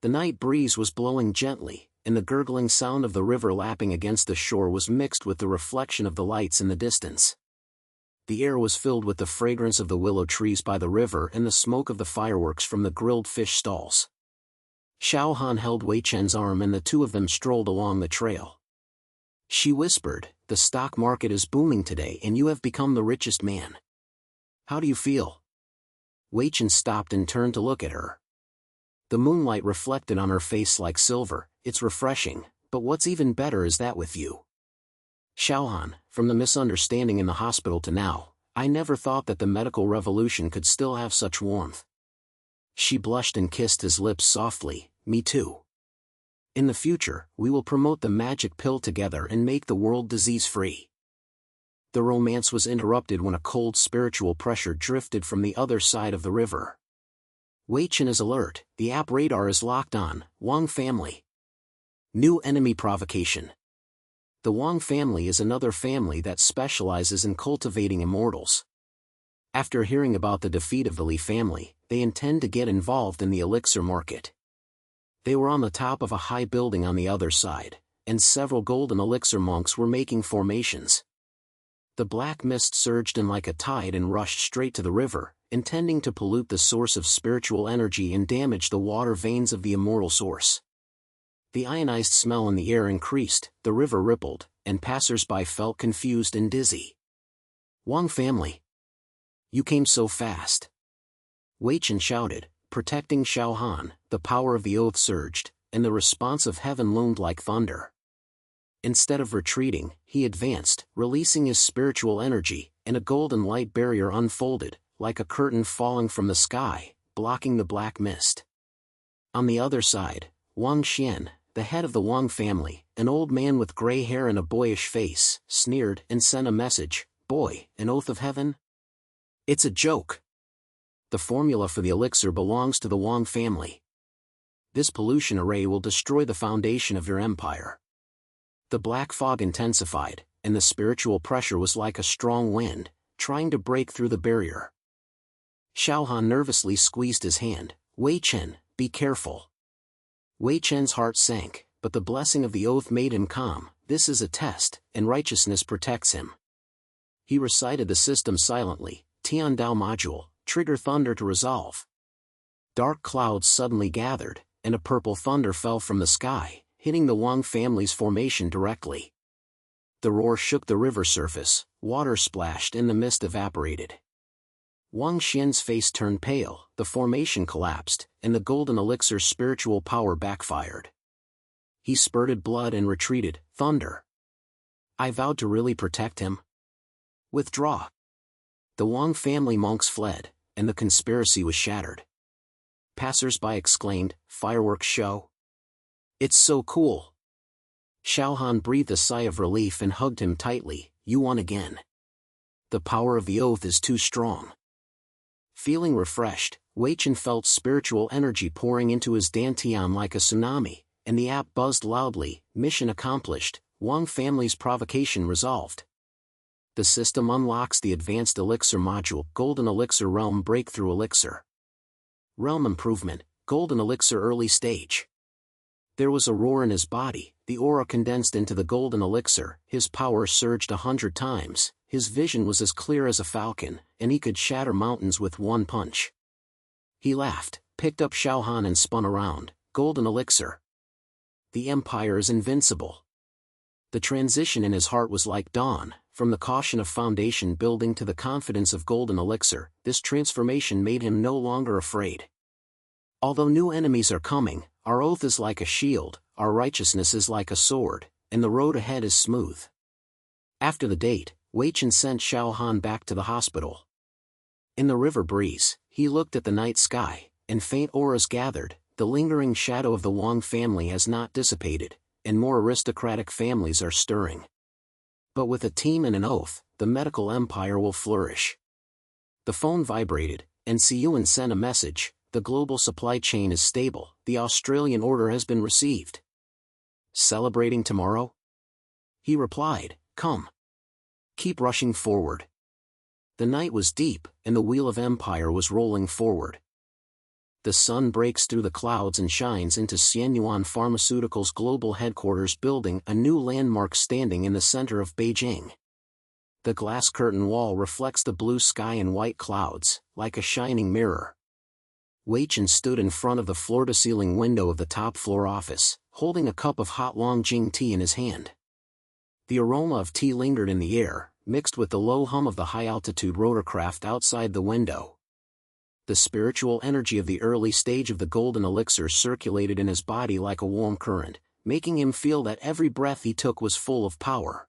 The night breeze was blowing gently, and the gurgling sound of the river lapping against the shore was mixed with the reflection of the lights in the distance. The air was filled with the fragrance of the willow trees by the river and the smoke of the fireworks from the grilled fish stalls. Xiao Han held Wei Chen's arm and the two of them strolled along the trail. She whispered, "The stock market is booming today and you have become the richest man. How do you feel?" Wei Chen stopped and turned to look at her. The moonlight reflected on her face like silver. "It's refreshing, but what's even better is that with you. Xiao Han, from the misunderstanding in the hospital to now, I never thought that the medical revolution could still have such warmth." She blushed and kissed his lips softly. "Me too. In the future, we will promote the magic pill together and make the world disease-free." The romance was interrupted when a cold spiritual pressure drifted from the other side of the river. Wei Chen is alert, the app radar is locked on. Wang family. New enemy provocation. The Wang family is another family that specializes in cultivating immortals. After hearing about the defeat of the Li family, they intend to get involved in the elixir market. They were on the top of a high building on the other side, and several golden elixir monks were making formations. The black mist surged in like a tide and rushed straight to the river, intending to pollute the source of spiritual energy and damage the water veins of the immortal source. The ionized smell in the air increased, the river rippled, and passers-by felt confused and dizzy. "Wang family! You came so fast!" Wei Chen shouted, protecting Xiao Han. The power of the oath surged, and the response of heaven loomed like thunder. Instead of retreating, he advanced, releasing his spiritual energy, and a golden light barrier unfolded, like a curtain falling from the sky, blocking the black mist. On the other side, Wang Xian, the head of the Wang family, an old man with gray hair and a boyish face, sneered and sent a message. "Boy, an oath of heaven? It's a joke. The formula for the elixir belongs to the Wang family. This pollution array will destroy the foundation of your empire." The black fog intensified, and the spiritual pressure was like a strong wind, trying to break through the barrier. Xiao Han nervously squeezed his hand. "Wei Chen, be careful." Wei Chen's heart sank, but the blessing of the oath made him calm. This is a test, and righteousness protects him. He recited the system silently. Tian Dao module, trigger thunder to resolve. Dark clouds suddenly gathered, and a purple thunder fell from the sky, hitting the Wang family's formation directly. The roar shook the river surface, water splashed and the mist evaporated. Wang Xian's face turned pale, the formation collapsed, and the golden elixir's spiritual power backfired. He spurted blood and retreated. "Thunder! I vowed to really protect him. Withdraw." The Wang family monks fled, and the conspiracy was shattered. Passers-by exclaimed, "Fireworks show? It's so cool." Xiao Han breathed a sigh of relief and hugged him tightly. "You won again. The power of the oath is too strong." Feeling refreshed, Wei Chen felt spiritual energy pouring into his dantian like a tsunami, and the app buzzed loudly. Mission accomplished, Wang family's provocation resolved. The system unlocks the advanced elixir module, Golden Elixir Realm Breakthrough Elixir. Realm Improvement, Golden Elixir Early Stage. There was a roar in his body, the aura condensed into the golden elixir, his power surged 100 times, his vision was as clear as a falcon, and he could shatter mountains with one punch. He laughed, picked up Xiao Han and spun around. "Golden elixir. The empire is invincible." The transition in his heart was like dawn, from the caution of foundation building to the confidence of golden elixir. This transformation made him no longer afraid. "Although new enemies are coming, our oath is like a shield, our righteousness is like a sword, and the road ahead is smooth." After the date, Wei Chen sent Xiao Han back to the hospital. In the river breeze, he looked at the night sky, and faint auras gathered. The lingering shadow of the Wang family has not dissipated, and more aristocratic families are stirring. But with a team and an oath, the medical empire will flourish. The phone vibrated, and Siyuan sent a message. "The global supply chain is stable, the Australian order has been received." "Celebrating tomorrow?" He replied, "Come. Keep rushing forward." The night was deep, and the wheel of empire was rolling forward. The sun breaks through the clouds and shines into Xianyuan Pharmaceuticals' global headquarters building, a new landmark standing in the center of Beijing. The glass curtain wall reflects the blue sky and white clouds, like a shining mirror. Wei Chen stood in front of the floor-to-ceiling window of the top-floor office, holding a cup of hot Longjing tea in his hand. The aroma of tea lingered in the air, mixed with the low hum of the high-altitude rotorcraft outside the window. The spiritual energy of the early stage of the golden elixir circulated in his body like a warm current, making him feel that every breath he took was full of power.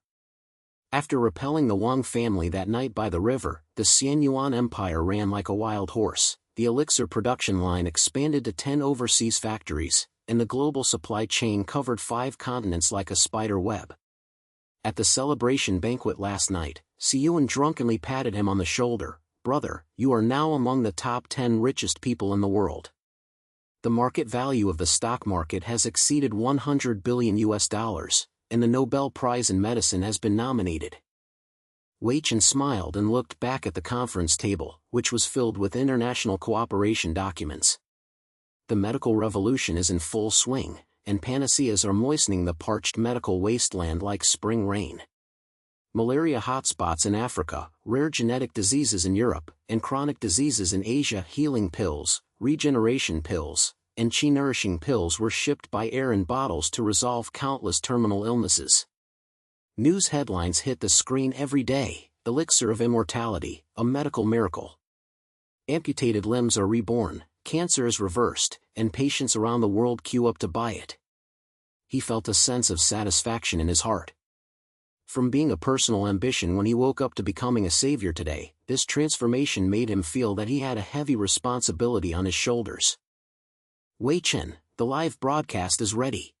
After repelling the Wang family that night by the river, the Xianyuan Empire ran like a wild horse. The elixir production line expanded to 10 overseas factories, and the global supply chain covered 5 continents like a spider web. At the celebration banquet last night, Siyuan drunkenly patted him on the shoulder. "Brother, you are now among the top 10 richest people in the world. The market value of the stock market has exceeded $100 billion, and the Nobel Prize in Medicine has been nominated." Wei Chen smiled and looked back at the conference table, which was filled with international cooperation documents. The medical revolution is in full swing, and panaceas are moistening the parched medical wasteland like spring rain. Malaria hotspots in Africa, rare genetic diseases in Europe, and chronic diseases in Asia. Healing pills, regeneration pills, and qi-nourishing pills were shipped by air in bottles to resolve countless terminal illnesses. News headlines hit the screen every day: elixir of immortality, a medical miracle. Amputated limbs are reborn, cancer is reversed, and patients around the world queue up to buy it. He felt a sense of satisfaction in his heart. From being a personal ambition when he woke up to becoming a savior today, this transformation made him feel that he had a heavy responsibility on his shoulders. "Wei Chen, the live broadcast is ready."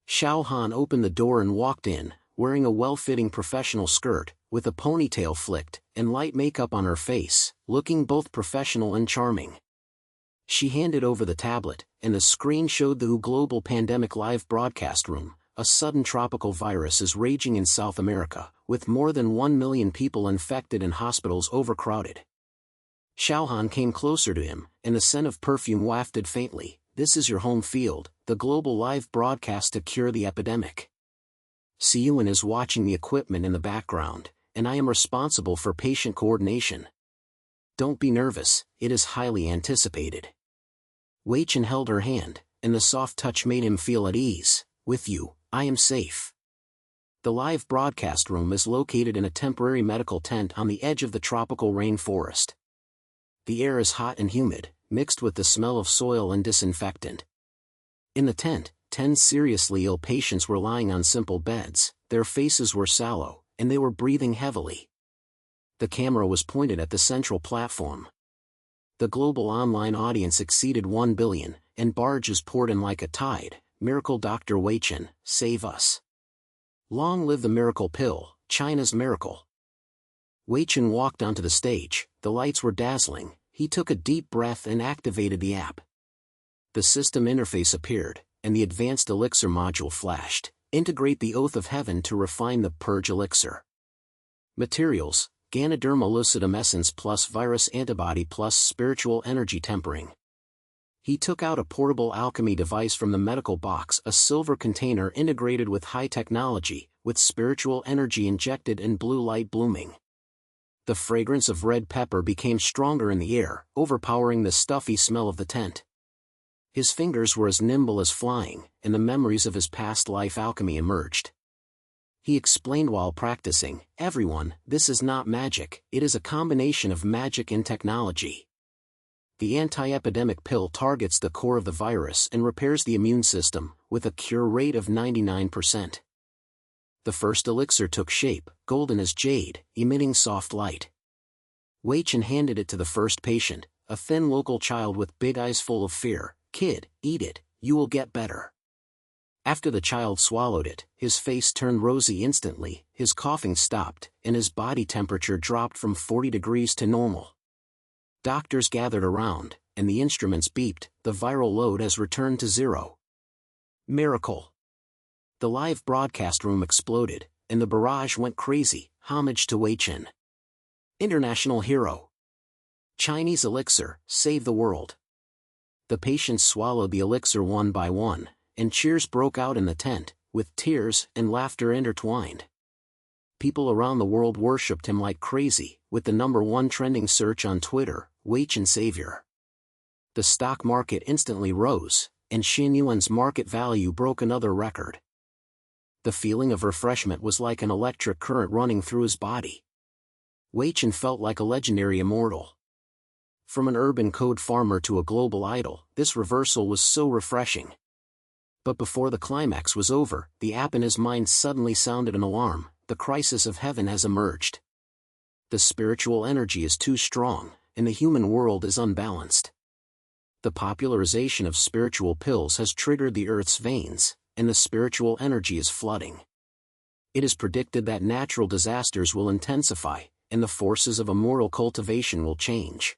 Xiao Han opened the door and walked in, wearing a well-fitting professional skirt, with a ponytail flicked, and light makeup on her face, looking both professional and charming. She handed over the tablet, and the screen showed the WHO Global Pandemic Live Broadcast Room. A sudden tropical virus is raging in South America, with more than 1 million people infected and hospitals overcrowded. Xiaohan came closer to him, and the scent of perfume wafted faintly. "This is your home field, the global live broadcast to cure the epidemic. Siyuan is watching the equipment in the background, and I am responsible for patient coordination. Don't be nervous, it is highly anticipated." Wei Chen held her hand, and the soft touch made him feel at ease. "With you, I am safe." The live broadcast room is located in a temporary medical tent on the edge of the tropical rainforest. The air is hot and humid, mixed with the smell of soil and disinfectant. In the tent, 10 seriously ill patients were lying on simple beds. Their faces were sallow, and they were breathing heavily. The camera was pointed at the central platform. The global online audience exceeded 1 billion, and barges poured in like a tide. "Miracle Dr. Wei Chen, save us. Long live the miracle pill, China's miracle." Wei Chen walked onto the stage. The lights were dazzling. He took a deep breath and activated the app. The system interface appeared, and the advanced elixir module flashed. "Integrate the oath of heaven to refine the purge elixir. Materials: Ganoderma lucidum essence plus virus antibody plus spiritual energy tempering." He took out a portable alchemy device from the medical box, a silver container integrated with high technology, with spiritual energy injected and blue light blooming. The fragrance of red pepper became stronger in the air, overpowering the stuffy smell of the tent. His fingers were as nimble as flying, and the memories of his past life alchemy emerged. He explained while practicing, "Everyone, this is not magic, it is a combination of magic and technology. The anti-epidemic pill targets the core of the virus and repairs the immune system, with a cure rate of 99%. The first elixir took shape, golden as jade, emitting soft light. Wei Chen handed it to the first patient, a thin local child with big eyes full of fear. "Kid, eat it, you will get better." After the child swallowed it, his face turned rosy instantly, his coughing stopped, and his body temperature dropped from 40 degrees to normal. Doctors gathered around, and the instruments beeped. "The viral load has returned to 0. Miracle." The live broadcast room exploded, and the barrage went crazy. "Homage to Wei Chen. International hero. Chinese elixir, save the world." The patients swallowed the elixir one by one, and cheers broke out in the tent, with tears and laughter intertwined. People around the world worshipped him like crazy, with the #1 trending search on Twitter, Wei Chen Savior. The stock market instantly rose, and Xin Yuan's market value broke another record. The feeling of refreshment was like an electric current running through his body. Wei Chen felt like a legendary immortal. From an urban code farmer to a global idol, this reversal was so refreshing. But before the climax was over, the app in his mind suddenly sounded an alarm. The crisis of heaven has emerged. The spiritual energy is too strong, and the human world is unbalanced. The popularization of spiritual pills has triggered the Earth's veins, and the spiritual energy is flooding. It is predicted that natural disasters will intensify, and the forces of immortal cultivation will change.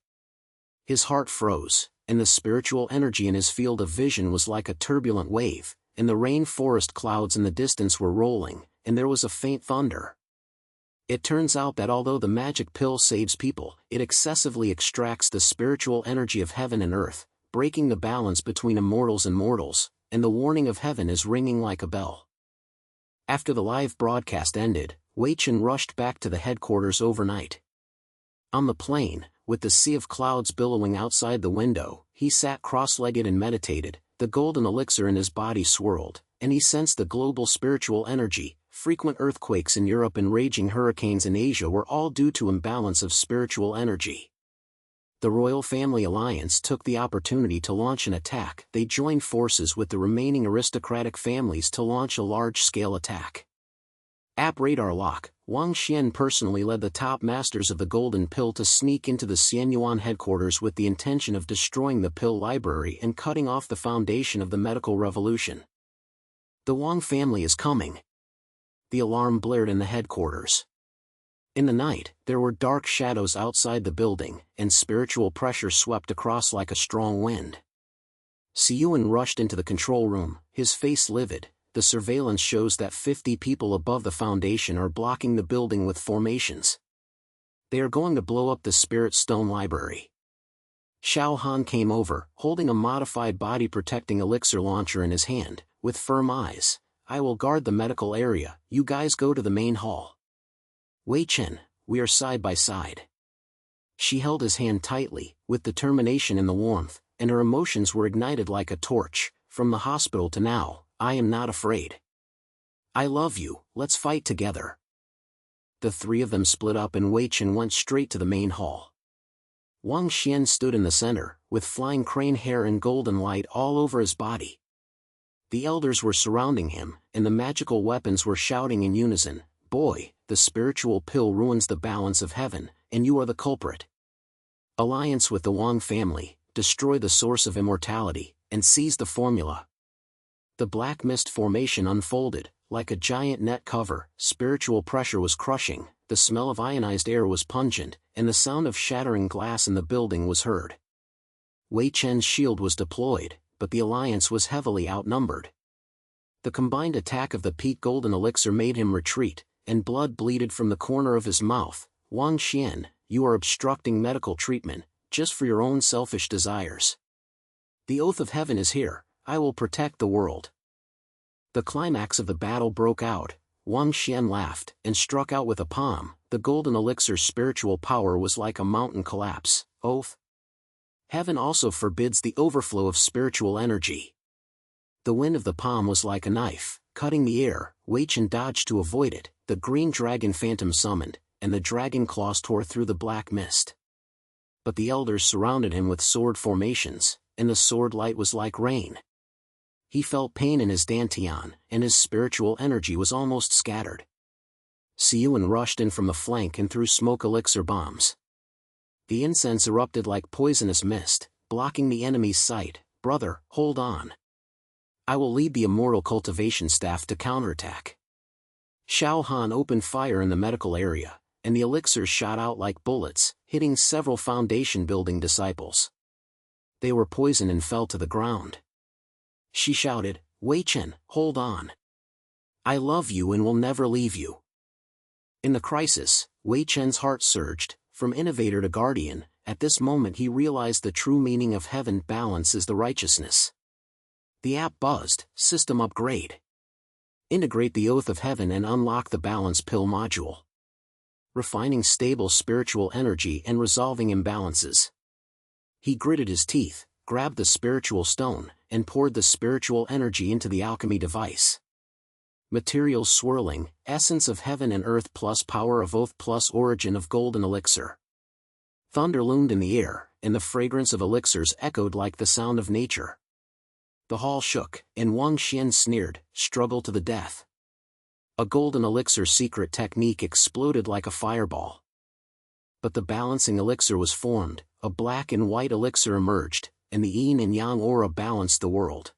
His heart froze, and the spiritual energy in his field of vision was like a turbulent wave, and the rainforest clouds in the distance were rolling, and there was a faint thunder. It turns out that although the magic pill saves people, it excessively extracts the spiritual energy of heaven and earth, breaking the balance between immortals and mortals, and the warning of heaven is ringing like a bell. After the live broadcast ended, Wei Chen rushed back to the headquarters overnight. On the plane, with the sea of clouds billowing outside the window, he sat cross-legged and meditated. The golden elixir in his body swirled, and he sensed the global spiritual energy. Frequent earthquakes in Europe and raging hurricanes in Asia were all due to imbalance of spiritual energy. The Royal Family Alliance took the opportunity to launch an attack. They joined forces with the remaining aristocratic families to launch a large-scale attack. App Radar Lock, Wang Xian personally led the top masters of the Golden Pill to sneak into the Xianyuan headquarters with the intention of destroying the pill library and cutting off the foundation of the medical revolution. The Wang family is coming. The alarm blared in the headquarters. In the night, there were dark shadows outside the building, and spiritual pressure swept across like a strong wind. Siyuan rushed into the control room, his face livid. The surveillance shows that 50 people above the foundation are blocking the building with formations. They are going to blow up the Spirit Stone Library. Xiao Han came over, holding a modified body-protecting elixir launcher in his hand, with firm eyes. I will guard the medical area, you guys go to the main hall. Wei Chen, we are side by side. She held his hand tightly, with determination in the warmth, and her emotions were ignited like a torch. From the hospital to now, I am not afraid. I love you, let's fight together. The three of them split up and Wei Chen went straight to the main hall. Wang Xian stood in the center, with flying crane hair and golden light all over his body. The elders were surrounding him, and the magical weapons were shouting in unison, "Boy, the spiritual pill ruins the balance of heaven, and you are the culprit. Alliance with the Wang family, destroy the source of immortality, and seize the formula." The black mist formation unfolded, like a giant net cover. Spiritual pressure was crushing, the smell of ionized air was pungent, and the sound of shattering glass in the building was heard. Wei Chen's shield was deployed, but the alliance was heavily outnumbered. The combined attack of the peak golden elixir made him retreat, and blood bleeded from the corner of his mouth. Wang Xian, you are obstructing medical treatment, just for your own selfish desires. The oath of heaven is here, I will protect the world. The climax of the battle broke out. Wang Xian laughed, and struck out with a palm. The golden elixir's spiritual power was like a mountain collapse. Oath. Heaven also forbids the overflow of spiritual energy. The wind of the palm was like a knife, cutting the air. Wei Chen dodged to avoid it. The green dragon phantom summoned, and the dragon claws tore through the black mist. But the elders surrounded him with sword formations, and the sword light was like rain. He felt pain in his dantian, and his spiritual energy was almost scattered. Siyuan rushed in from the flank and threw smoke elixir bombs. The incense erupted like poisonous mist, blocking the enemy's sight. Brother, hold on. I will lead the immortal cultivation staff to counterattack. Xiao Han opened fire in the medical area, and the elixirs shot out like bullets, hitting several foundation building disciples. They were poisoned and fell to the ground. She shouted, Wei Chen, hold on. I love you and will never leave you. In the crisis, Wei Chen's heart surged, from innovator to guardian. At this moment he realized the true meaning of heaven. Balance is the righteousness. The app buzzed. System upgrade. Integrate the oath of heaven and unlock the balance pill module. Refining stable spiritual energy and resolving imbalances. He gritted his teeth, grabbed the spiritual stone, and poured the spiritual energy into the alchemy device. Materials swirling, essence of heaven and earth plus power of oath plus origin of golden elixir. Thunder loomed in the air, and the fragrance of elixirs echoed like the sound of nature. The hall shook, and Wang Xian sneered, struggle to the death. A golden elixir secret technique exploded like a fireball. But the balancing elixir was formed, a black and white elixir emerged, and the yin and yang aura balanced the world.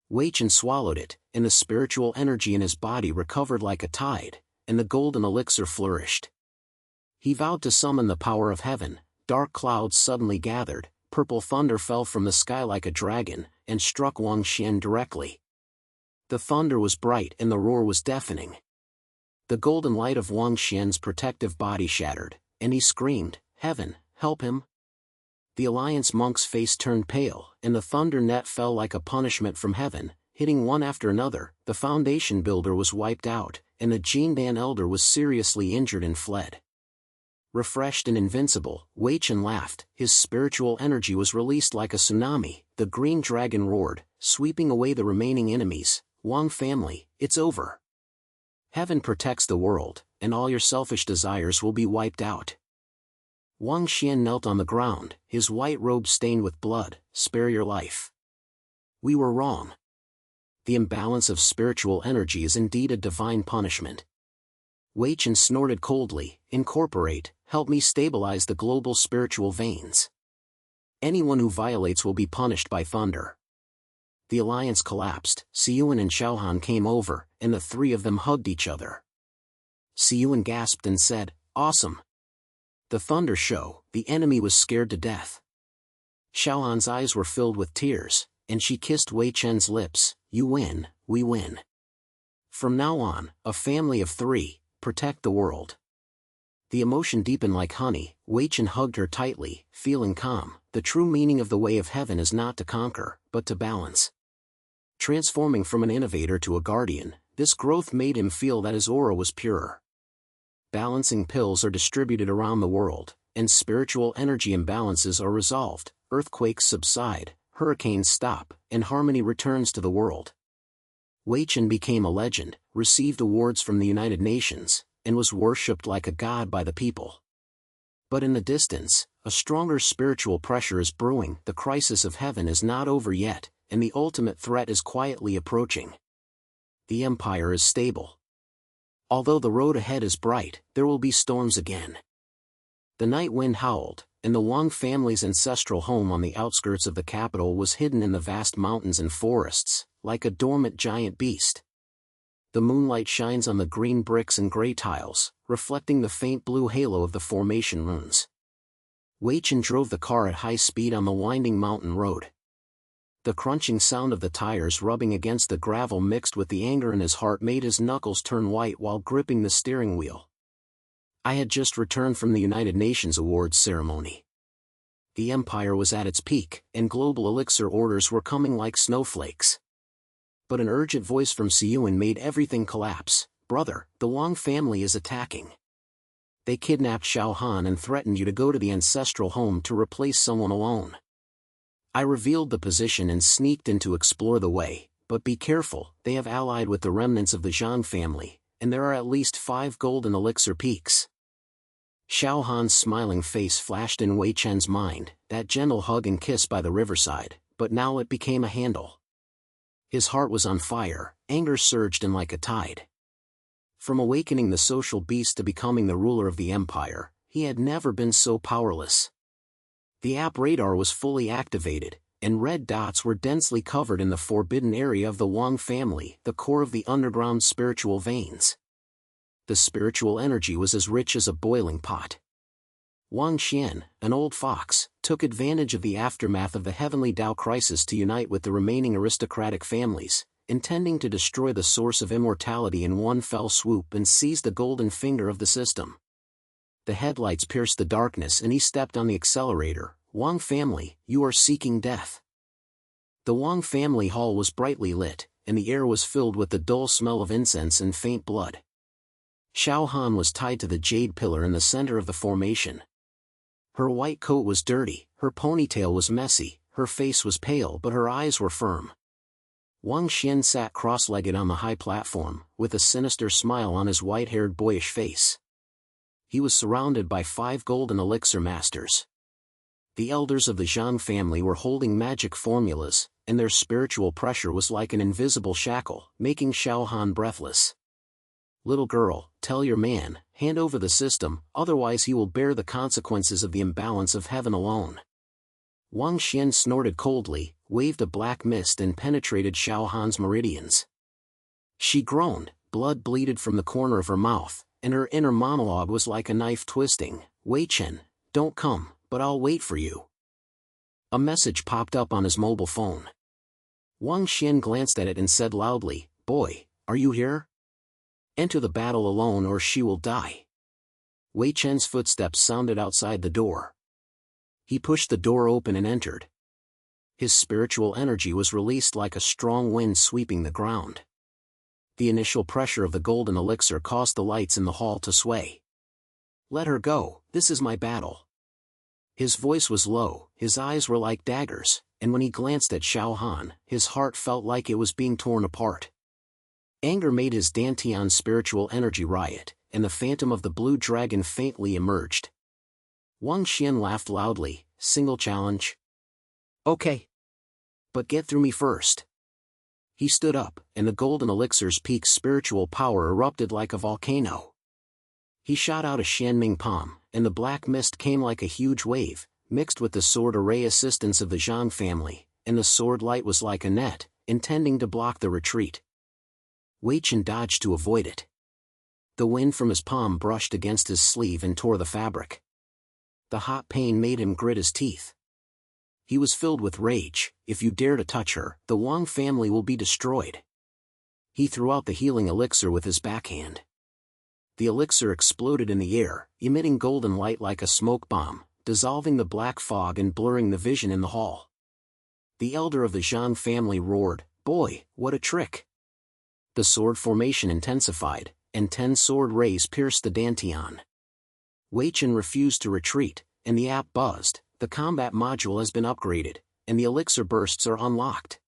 Wei Chen swallowed it, and the spiritual energy in his body recovered like a tide, and the golden elixir flourished. He vowed to summon the power of heaven. Dark clouds suddenly gathered, purple thunder fell from the sky like a dragon, and struck Wang Xian directly. The thunder was bright and the roar was deafening. The golden light of Wang Xian's protective body shattered, and he screamed, "Heaven, help him!" The Alliance monk's face turned pale, and the thunder net fell like a punishment from heaven, hitting one after another. The Foundation builder was wiped out, and the Jindan elder was seriously injured and fled. Refreshed and invincible, Wei Chen laughed. His spiritual energy was released like a tsunami. The green dragon roared, sweeping away the remaining enemies. Wang family, it's over. Heaven protects the world, and all your selfish desires will be wiped out. Wang Xian knelt on the ground, his white robe stained with blood. Spare your life. We were wrong. The imbalance of spiritual energy is indeed a divine punishment. Wei Chen snorted coldly. Incorporate, help me stabilize the global spiritual veins. Anyone who violates will be punished by thunder. The alliance collapsed. Siyuan and Xiaohan came over, and the three of them hugged each other. Siyuan gasped and said, "Awesome." The thunder show, the enemy was scared to death. Xiaohan's eyes were filled with tears, and she kissed Wei Chen's lips. You win, we win. From now on, a family of three, protect the world. The emotion deepened like honey. Wei Chen hugged her tightly, feeling calm. The true meaning of the way of heaven is not to conquer, but to balance. Transforming from an innovator to a guardian, this growth made him feel that his aura was purer. Balancing pills are distributed around the world, and spiritual energy imbalances are resolved. Earthquakes subside, hurricanes stop, and harmony returns to the world. Wei Chen became a legend, received awards from the United Nations, and was worshipped like a god by the people. But in the distance, a stronger spiritual pressure is brewing. The crisis of heaven is not over yet, and the ultimate threat is quietly approaching. The empire is stable. Although the road ahead is bright, there will be storms again. The night wind howled, and the Wang family's ancestral home on the outskirts of the capital was hidden in the vast mountains and forests, like a dormant giant beast. The moonlight shines on the green bricks and gray tiles, reflecting the faint blue halo of the formation runes. Wei Chen drove the car at high speed on the winding mountain road. The crunching sound of the tires rubbing against the gravel mixed with the anger in his heart made his knuckles turn white while gripping the steering wheel. I had just returned from the United Nations Awards ceremony. The empire was at its peak, and global elixir orders were coming like snowflakes. But an urgent voice from Siyuan made everything collapse. Brother, the Wang family is attacking. They kidnapped Xiaohan and threatened you to go to the ancestral home to replace someone alone. I revealed the position and sneaked in to explore the way, but be careful, they have allied with the remnants of the Zhang family, and there are at least 5 golden elixir peaks. Xiaohan's smiling face flashed in Wei Chen's mind, that gentle hug and kiss by the riverside, but now it became a handle. His heart was on fire, anger surged in like a tide. From awakening the social beast to becoming the ruler of the empire, he had never been so powerless. The app radar was fully activated, and red dots were densely covered in the forbidden area of the Wang family, the core of the underground spiritual veins. The spiritual energy was as rich as a boiling pot. Wang Xian, an old fox, took advantage of the aftermath of the heavenly Tao crisis to unite with the remaining aristocratic families, intending to destroy the source of immortality in one fell swoop and seize the golden finger of the system. The headlights pierced the darkness and he stepped on the accelerator. Wang family, you are seeking death. The Wang family hall was brightly lit, and the air was filled with the dull smell of incense and faint blood. Xiao Han was tied to the jade pillar in the center of the formation. Her white coat was dirty, her ponytail was messy, her face was pale but her eyes were firm. Wang Xian sat cross-legged on the high platform, with a sinister smile on his white-haired boyish face. He was surrounded by 5 golden elixir masters. The elders of the Zhang family were holding magic formulas, and their spiritual pressure was like an invisible shackle, making Xiao Han breathless. Little girl, tell your man, hand over the system, otherwise he will bear the consequences of the imbalance of heaven alone. Wang Xian snorted coldly, waved a black mist and penetrated Xiao Han's meridians. She groaned, blood bleeded from the corner of her mouth, and her inner monologue was like a knife twisting. Wei Chen, don't come, but I'll wait for you. A message popped up on his mobile phone. Wang Xian glanced at it and said loudly, boy, are you here? Enter the battle alone or she will die. Wei Chen's footsteps sounded outside the door. He pushed the door open and entered. His spiritual energy was released like a strong wind sweeping the ground. The initial pressure of the golden elixir caused the lights in the hall to sway. Let her go, this is my battle. His voice was low, his eyes were like daggers, and when he glanced at Xiao Han, his heart felt like it was being torn apart. Anger made his Dantian spiritual energy riot, and the phantom of the blue dragon faintly emerged. Wang Xian laughed loudly, single challenge? Okay. But get through me first. He stood up, and the golden elixir's peak spiritual power erupted like a volcano. He shot out a Xianming palm, and the black mist came like a huge wave, mixed with the sword array assistance of the Zhang family, and the sword light was like a net, intending to block the retreat. Wei Chen dodged to avoid it. The wind from his palm brushed against his sleeve and tore the fabric. The hot pain made him grit his teeth. He was filled with rage. If you dare to touch her, the Wang family will be destroyed. He threw out the healing elixir with his backhand. The elixir exploded in the air, emitting golden light like a smoke bomb, dissolving the black fog and blurring the vision in the hall. The elder of the Zhang family roared, boy, what a trick! The sword formation intensified, and 10 sword rays pierced the Dantian. Wei Chen refused to retreat, and the app buzzed. The combat module has been upgraded, and the elixir bursts are unlocked.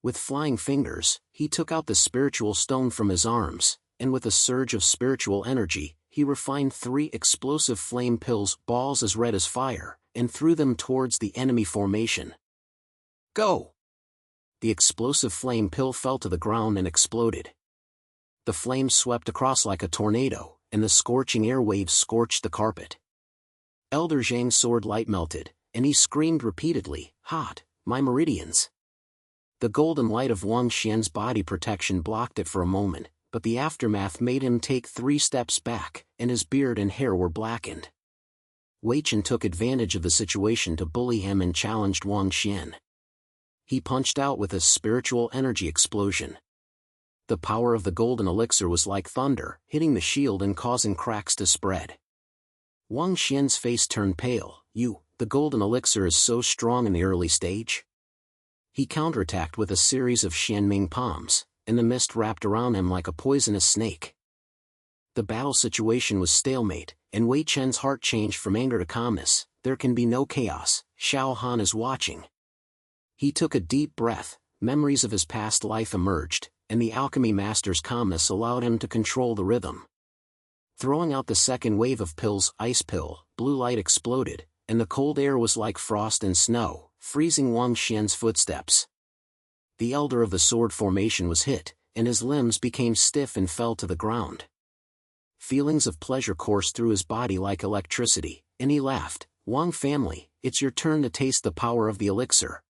With flying fingers, he took out the spiritual stone from his arms, and with a surge of spiritual energy, he refined 3 explosive flame pills, balls as red as fire, and threw them towards the enemy formation. Go! The explosive flame pill fell to the ground and exploded. The flames swept across like a tornado, and the scorching air waves scorched the carpet. Elder Zhang's sword light melted, and he screamed repeatedly, hot, my meridians. The golden light of Wang Xian's body protection blocked it for a moment, but the aftermath made him take 3 steps back, and his beard and hair were blackened. Wei Chen took advantage of the situation to bully him and challenged Wang Xian. He punched out with a spiritual energy explosion. The power of the golden elixir was like thunder, hitting the shield and causing cracks to spread. Wang Xian's face turned pale. The golden elixir is so strong in the early stage? He counterattacked with a series of Xianming palms, and the mist wrapped around him like a poisonous snake. The battle situation was stalemate, and Wei Chen's heart changed from anger to calmness. There can be no chaos, Xiao Han is watching. He took a deep breath, memories of his past life emerged, and the alchemy master's calmness allowed him to control the rhythm. Throwing out the second wave of pills, ice pill, blue light exploded, and the cold air was like frost and snow, freezing Wang Xian's footsteps. The elder of the sword formation was hit, and his limbs became stiff and fell to the ground. Feelings of pleasure coursed through his body like electricity, and he laughed, Wang family, it's your turn to taste the power of the elixir.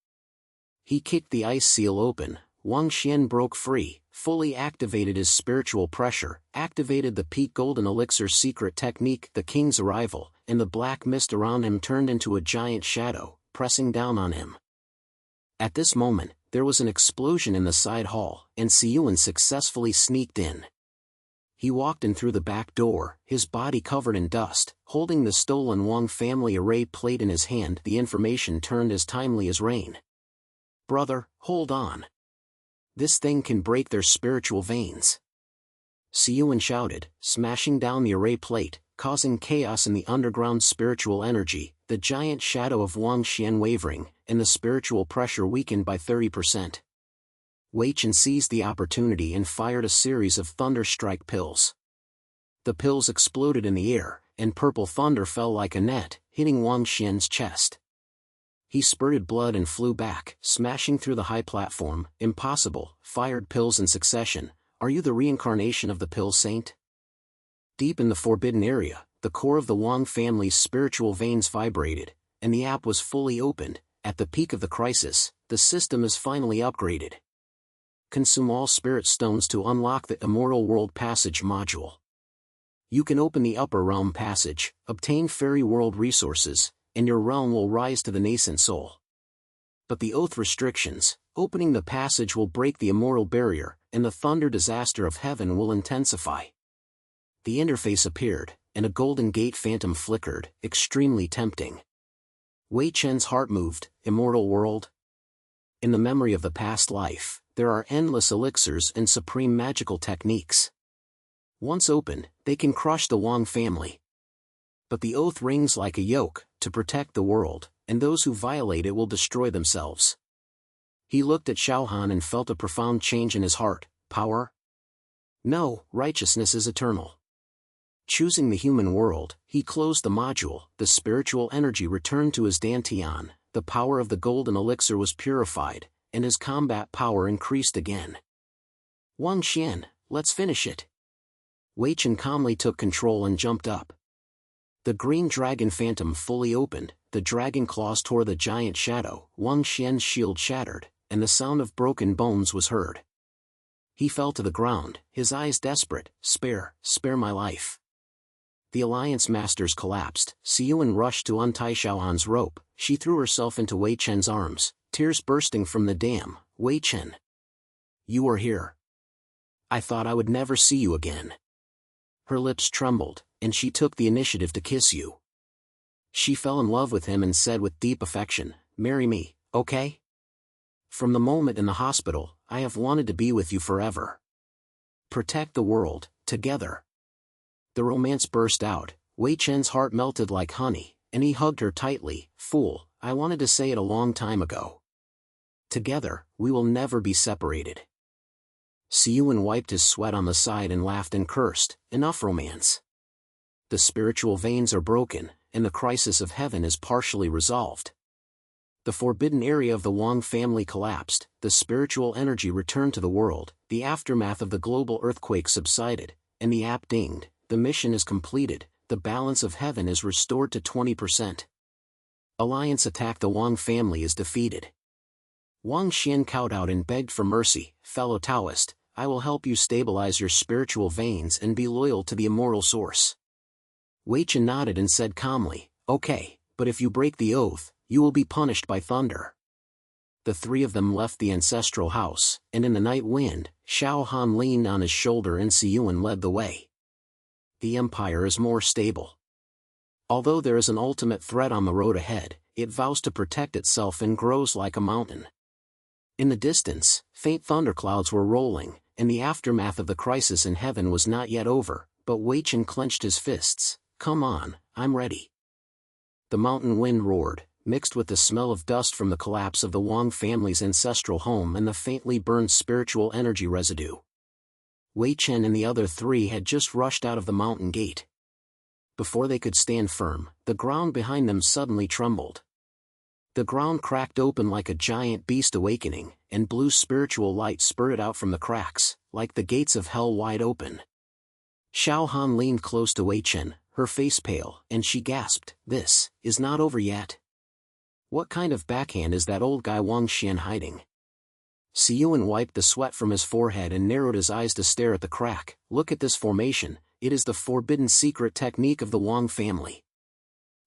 He kicked the ice seal open. Wang Xian broke free, fully activated his spiritual pressure, activated the peak golden elixir secret technique, the king's arrival, and the black mist around him turned into a giant shadow, pressing down on him. At this moment, there was an explosion in the side hall, and Siyuan successfully sneaked in. He walked in through the back door, his body covered in dust, holding the stolen Wang family array plate in his hand. The information turned as timely as rain. "Brother, hold on. This thing can break their spiritual veins." Siyuan shouted, smashing down the array plate, causing chaos in the underground spiritual energy, the giant shadow of Wang Xian wavering, and the spiritual pressure weakened by 30%. Wei Chen seized the opportunity and fired a series of thunder strike pills. The pills exploded in the air, and purple thunder fell like a net, hitting Wang Xian's chest. He spurted blood and flew back, smashing through the high platform. "Impossible," fired pills in succession. "Are you the reincarnation of the pill saint?" Deep in the forbidden area, the core of the Wang family's spiritual veins vibrated, and the app was fully opened. At the peak of the crisis, the system is finally upgraded. Consume all spirit stones to unlock the Immortal World Passage module. You can open the Upper Realm Passage, obtain Fairy World resources, and your realm will rise to the nascent soul. But the oath restrictions: opening the passage will break the immortal barrier, and the thunder disaster of heaven will intensify. The interface appeared, and a golden gate phantom flickered, extremely tempting. Wei Chen's heart moved. Immortal world? In the memory of the past life, there are endless elixirs and supreme magical techniques. Once opened, they can crush the Wang family. But the oath rings like a yoke, to protect the world, and those who violate it will destroy themselves. He looked at Xiaohan and felt a profound change in his heart. Power? No, righteousness is eternal. Choosing the human world, he closed the module. The spiritual energy returned to his dantian, the power of the golden elixir was purified, and his combat power increased again. "Wang Xian, let's finish it." Wei Chen calmly took control and jumped up. The green dragon phantom fully opened, the dragon claws tore the giant shadow. Wang Xian's shield shattered, and the sound of broken bones was heard. He fell to the ground, his eyes desperate. Spare my life." The Alliance Masters collapsed. Siyuan rushed to untie Xiaohan's rope. She threw herself into Wei Chen's arms, tears bursting from the dam. "Wei Chen. You are here. I thought I would never see you again." Her lips trembled, and she took the initiative to kiss you. She fell in love with him and said with deep affection, "Marry me, okay? From the moment in the hospital, I have wanted to be with you forever. Protect the world, together." The romance burst out. Wei Chen's heart melted like honey, and he hugged her tightly. "Fool, I wanted to say it a long time ago. Together, we will never be separated." Siyuan wiped his sweat on the side and laughed and cursed. "Enough romance. The spiritual veins are broken, and the crisis of heaven is partially resolved." The forbidden area of the Wang family collapsed, the spiritual energy returned to the world, the aftermath of the global earthquake subsided, and the app dinged. The mission is completed, the balance of heaven is restored to 20%. Alliance attack: the Wang family is defeated. Wang Xian kowtowed and begged for mercy. "Fellow Taoist, I will help you stabilize your spiritual veins and be loyal to the immortal source." Wei Chen nodded and said calmly, "Okay, but if you break the oath, you will be punished by thunder." The three of them left the ancestral house, and in the night wind, Xiaohan leaned on his shoulder and Siyuan led the way. The empire is more stable. Although there is an ultimate threat on the road ahead, it vows to protect itself and grows like a mountain. In the distance, faint thunderclouds were rolling, and the aftermath of the crisis in heaven was not yet over, but Wei Chen clenched his fists. "Come on, I'm ready." The mountain wind roared, mixed with the smell of dust from the collapse of the Wang family's ancestral home and the faintly burned spiritual energy residue. Wei Chen and the other three had just rushed out of the mountain gate. Before they could stand firm, the ground behind them suddenly trembled. The ground cracked open like a giant beast awakening, and blue spiritual light spurted out from the cracks, like the gates of hell wide open. Xiaohan leaned close to Wei Chen, her face pale, and she gasped, "This is not over yet. What kind of backhand is that old guy Wang Xian hiding?" Siyuan wiped the sweat from his forehead and narrowed his eyes to stare at the crack. "Look at this formation, it is the forbidden secret technique of the Wang family.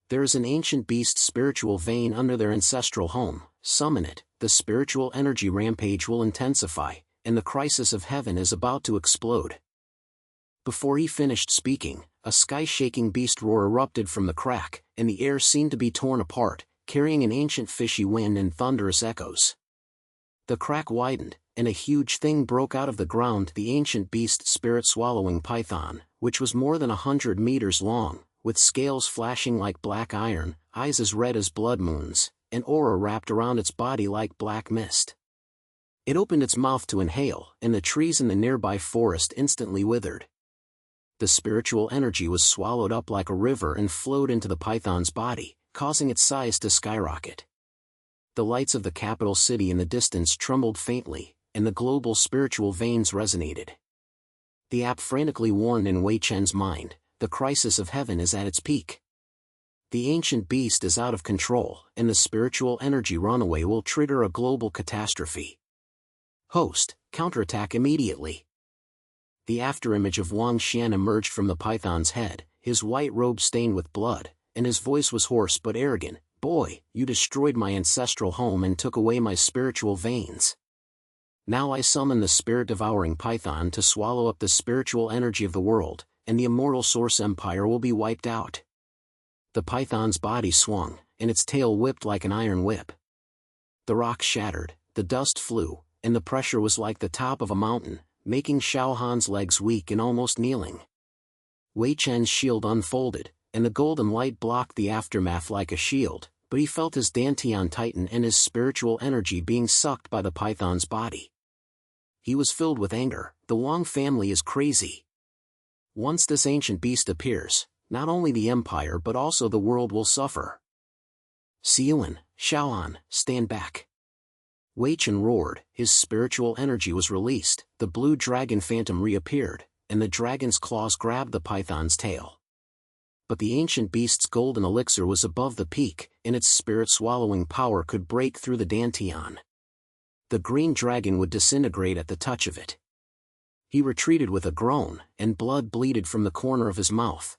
There is an ancient beast spiritual vein under their ancestral home. Summon it, the spiritual energy rampage will intensify, and the crisis of heaven is about to explode." Before he finished speaking, a sky-shaking beast roar erupted from the crack, and the air seemed to be torn apart, carrying an ancient fishy wind and thunderous echoes. The crack widened, and a huge thing broke out of the ground, the ancient beast spirit-swallowing python, which was more than 100 meters long, with scales flashing like black iron, eyes as red as blood moons, and aura wrapped around its body like black mist. It opened its mouth to inhale, and the trees in the nearby forest instantly withered. The spiritual energy was swallowed up like a river and flowed into the python's body, causing its size to skyrocket. The lights of the capital city in the distance trembled faintly, and the global spiritual veins resonated. The app frantically warned in Wei Chen's mind, the crisis of heaven is at its peak. The ancient beast is out of control, and the spiritual energy runaway will trigger a global catastrophe. Host, counterattack immediately. The afterimage of Wang Xian emerged from the python's head, his white robe stained with blood, and his voice was hoarse but arrogant. Boy, you destroyed my ancestral home and took away my spiritual veins. Now I summon the spirit-devouring python to swallow up the spiritual energy of the world, and the immortal source empire will be wiped out. The python's body swung, and its tail whipped like an iron whip. The rocks shattered, the dust flew, and the pressure was like the top of a mountain, making Xiao Han's legs weak and almost kneeling. Wei Chen's shield unfolded, and the golden light blocked the aftermath like a shield, but he felt his dantian tighten and his spiritual energy being sucked by the python's body. He was filled with anger. The Wang family is crazy. Once this ancient beast appears, not only the empire but also the world will suffer. Siyuan, Xiaohan, stand back. Wei Chen roared, his spiritual energy was released, the blue dragon phantom reappeared, and the dragon's claws grabbed the python's tail. But the ancient beast's golden elixir was above the peak, and its spirit-swallowing power could break through the dantian. The green dragon would disintegrate at the touch of it. He retreated with a groan, and blood bleeded from the corner of his mouth.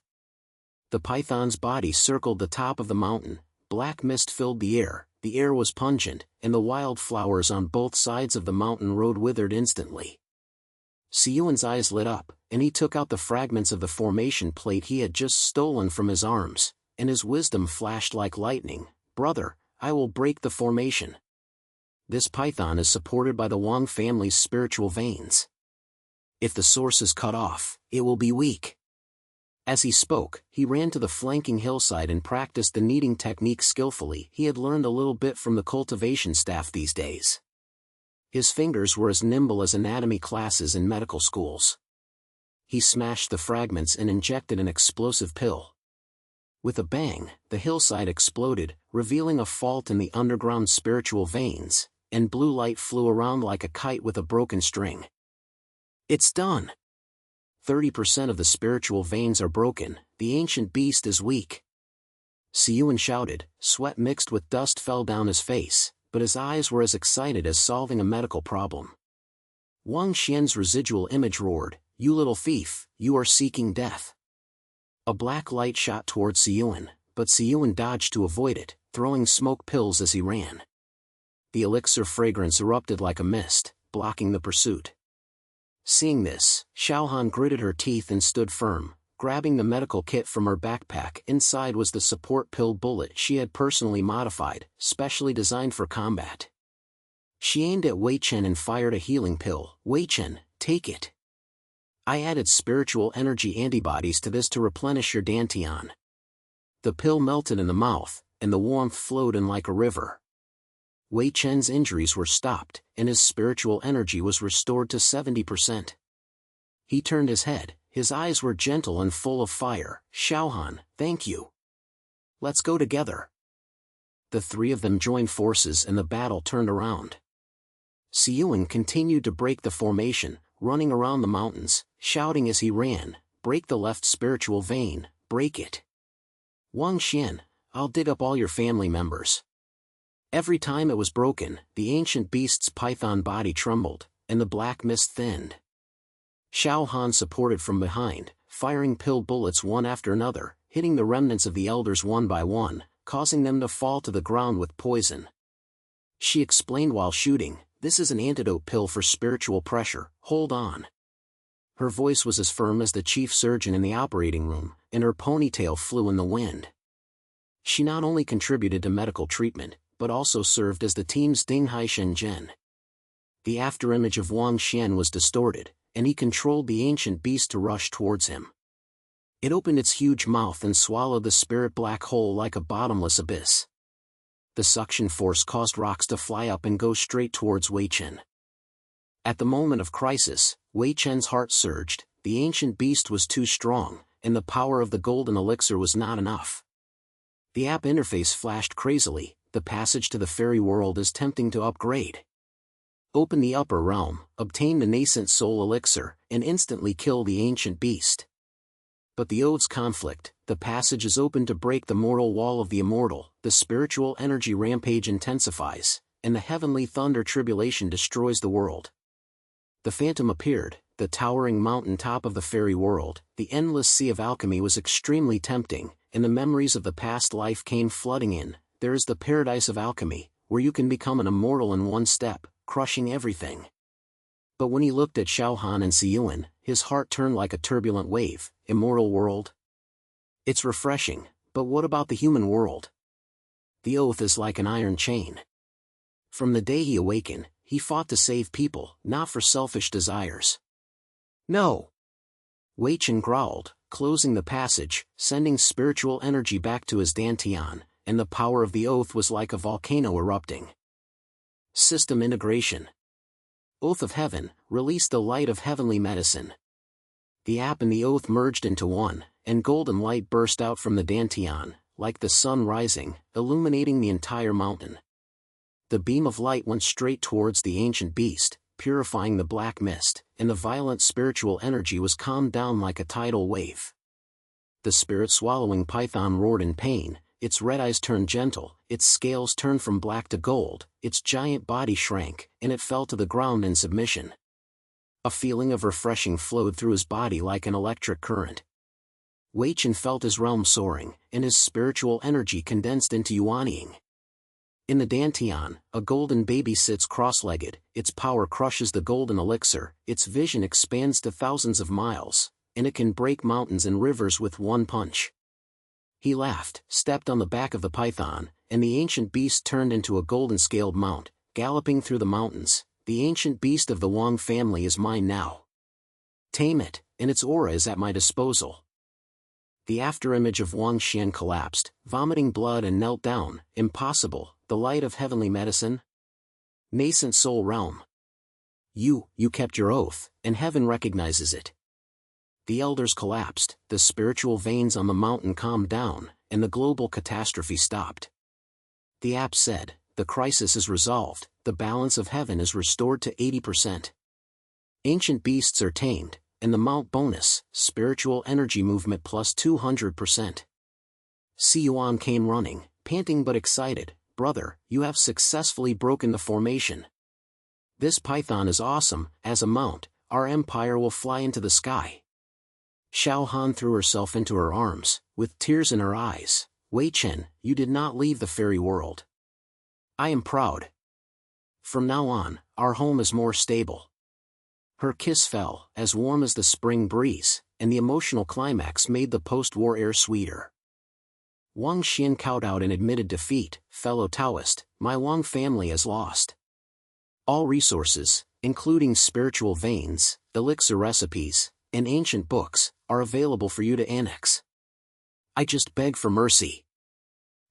The python's body circled the top of the mountain, black mist filled the air was pungent, and the wild flowers on both sides of the mountain road withered instantly. Siyuan's eyes lit up, and he took out the fragments of the formation plate he had just stolen from his arms, and his wisdom flashed like lightning. Brother, I will break the formation. This python is supported by the Wang family's spiritual veins. If the source is cut off, it will be weak. As he spoke, he ran to the flanking hillside and practiced the kneading technique skillfully. He had learned a little bit from the cultivation staff these days. His fingers were as nimble as anatomy classes in medical schools. He smashed the fragments and injected an explosive pill. With a bang, the hillside exploded, revealing a fault in the underground spiritual veins, and blue light flew around like a kite with a broken string. It's done! 30% of the spiritual veins are broken, the ancient beast is weak. Siyuan shouted, sweat mixed with dust fell down his face, but his eyes were as excited as solving a medical problem. Wang Xian's residual image roared, you little thief, you are seeking death. A black light shot toward Siyuan, but Siyuan dodged to avoid it, throwing smoke pills as he ran. The elixir fragrance erupted like a mist, blocking the pursuit. Seeing this, Xiaohan gritted her teeth and stood firm, grabbing the medical kit from her backpack. Inside was the support pill bullet she had personally modified, specially designed for combat. She aimed at Wei Chen and fired a healing pill. Wei Chen, take it. I added spiritual energy antibodies to this to replenish your dantian. The pill melted in the mouth, and the warmth flowed in like a river. Wei Chen's injuries were stopped, and his spiritual energy was restored to 70%. He turned his head, his eyes were gentle and full of fire. Xiaohan, thank you. Let's go together. The three of them joined forces and the battle turned around. Siyuan continued to break the formation, running around the mountains, shouting as he ran, break the left spiritual vein, break it. Wang Xian, I'll dig up all your family members. Every time it was broken, the ancient beast's python body trembled, and the black mist thinned. Xiao Han supported from behind, firing pill bullets one after another, hitting the remnants of the elders one by one, causing them to fall to the ground with poison. She explained while shooting, this is an antidote pill for spiritual pressure, hold on. Her voice was as firm as the chief surgeon in the operating room, and her ponytail flew in the wind. She not only contributed to medical treatment, but also served as the team's Dinghai Shenzhen. The afterimage of Wang Xian was distorted, and he controlled the ancient beast to rush towards him. It opened its huge mouth and swallowed the spirit black hole like a bottomless abyss. The suction force caused rocks to fly up and go straight towards Wei Chen. At the moment of crisis, Wei Chen's heart surged. The ancient beast was too strong, and the power of the golden elixir was not enough. The app interface flashed crazily. The passage to the fairy world is tempting to upgrade. Open the upper realm, obtain the nascent soul elixir, and instantly kill the ancient beast. But the oaths conflict. The passage is open to break the mortal wall of the immortal, the spiritual energy rampage intensifies, and the heavenly thunder tribulation destroys the world. The phantom appeared, the towering mountain top of the fairy world. The endless sea of alchemy was extremely tempting, and the memories of the past life came flooding in. There is the paradise of alchemy, where you can become an immortal in one step, crushing everything. But when he looked at Xiaohan and Siyuan, his heart turned like a turbulent wave. Immortal world? It's refreshing, but what about the human world? The oath is like an iron chain. From the day he awakened, he fought to save people, not for selfish desires. No! Wei Chen growled, closing the passage, sending spiritual energy back to his dantian, and the power of the oath was like a volcano erupting. System integration. Oath of Heaven, release the light of heavenly medicine. The app and the oath merged into one, and golden light burst out from the dantian, like the sun rising, illuminating the entire mountain. The beam of light went straight towards the ancient beast, purifying the black mist, and the violent spiritual energy was calmed down like a tidal wave. The spirit-swallowing python roared in pain, its red eyes turned gentle, its scales turned from black to gold, its giant body shrank, and it fell to the ground in submission. A feeling of refreshing flowed through his body like an electric current. Wei Chen felt his realm soaring, and his spiritual energy condensed into yuanying. In the dantian, a golden baby sits cross-legged, its power crushes the golden elixir, its vision expands to thousands of miles, and it can break mountains and rivers with one punch. He laughed, stepped on the back of the python, and the ancient beast turned into a golden-scaled mount, galloping through the mountains. The ancient beast of the Wang family is mine now. Tame it, and its aura is at my disposal. The afterimage of Wang Xian collapsed, vomiting blood and knelt down. Impossible, the light of heavenly medicine? Nascent soul realm. You kept your oath, and heaven recognizes it. The elders collapsed, the spiritual veins on the mountain calmed down, and the global catastrophe stopped. The app said, the crisis is resolved, the balance of heaven is restored to 80%. Ancient beasts are tamed, and the mount bonus, spiritual energy movement plus 200%. Siyuan came running, panting but excited. Brother, you have successfully broken the formation. This python is awesome. As a mount, our empire will fly into the sky. Xiaohan threw herself into her arms, with tears in her eyes. Wei Chen, you did not leave the fairy world. I am proud. From now on, our home is more stable. Her kiss fell, as warm as the spring breeze, and the emotional climax made the post-war air sweeter. Wang Xian cowed out and admitted defeat. Fellow Taoist, my Wang family is lost. All resources, including spiritual veins, elixir recipes, and ancient books, are available for you to annex. I just beg for mercy.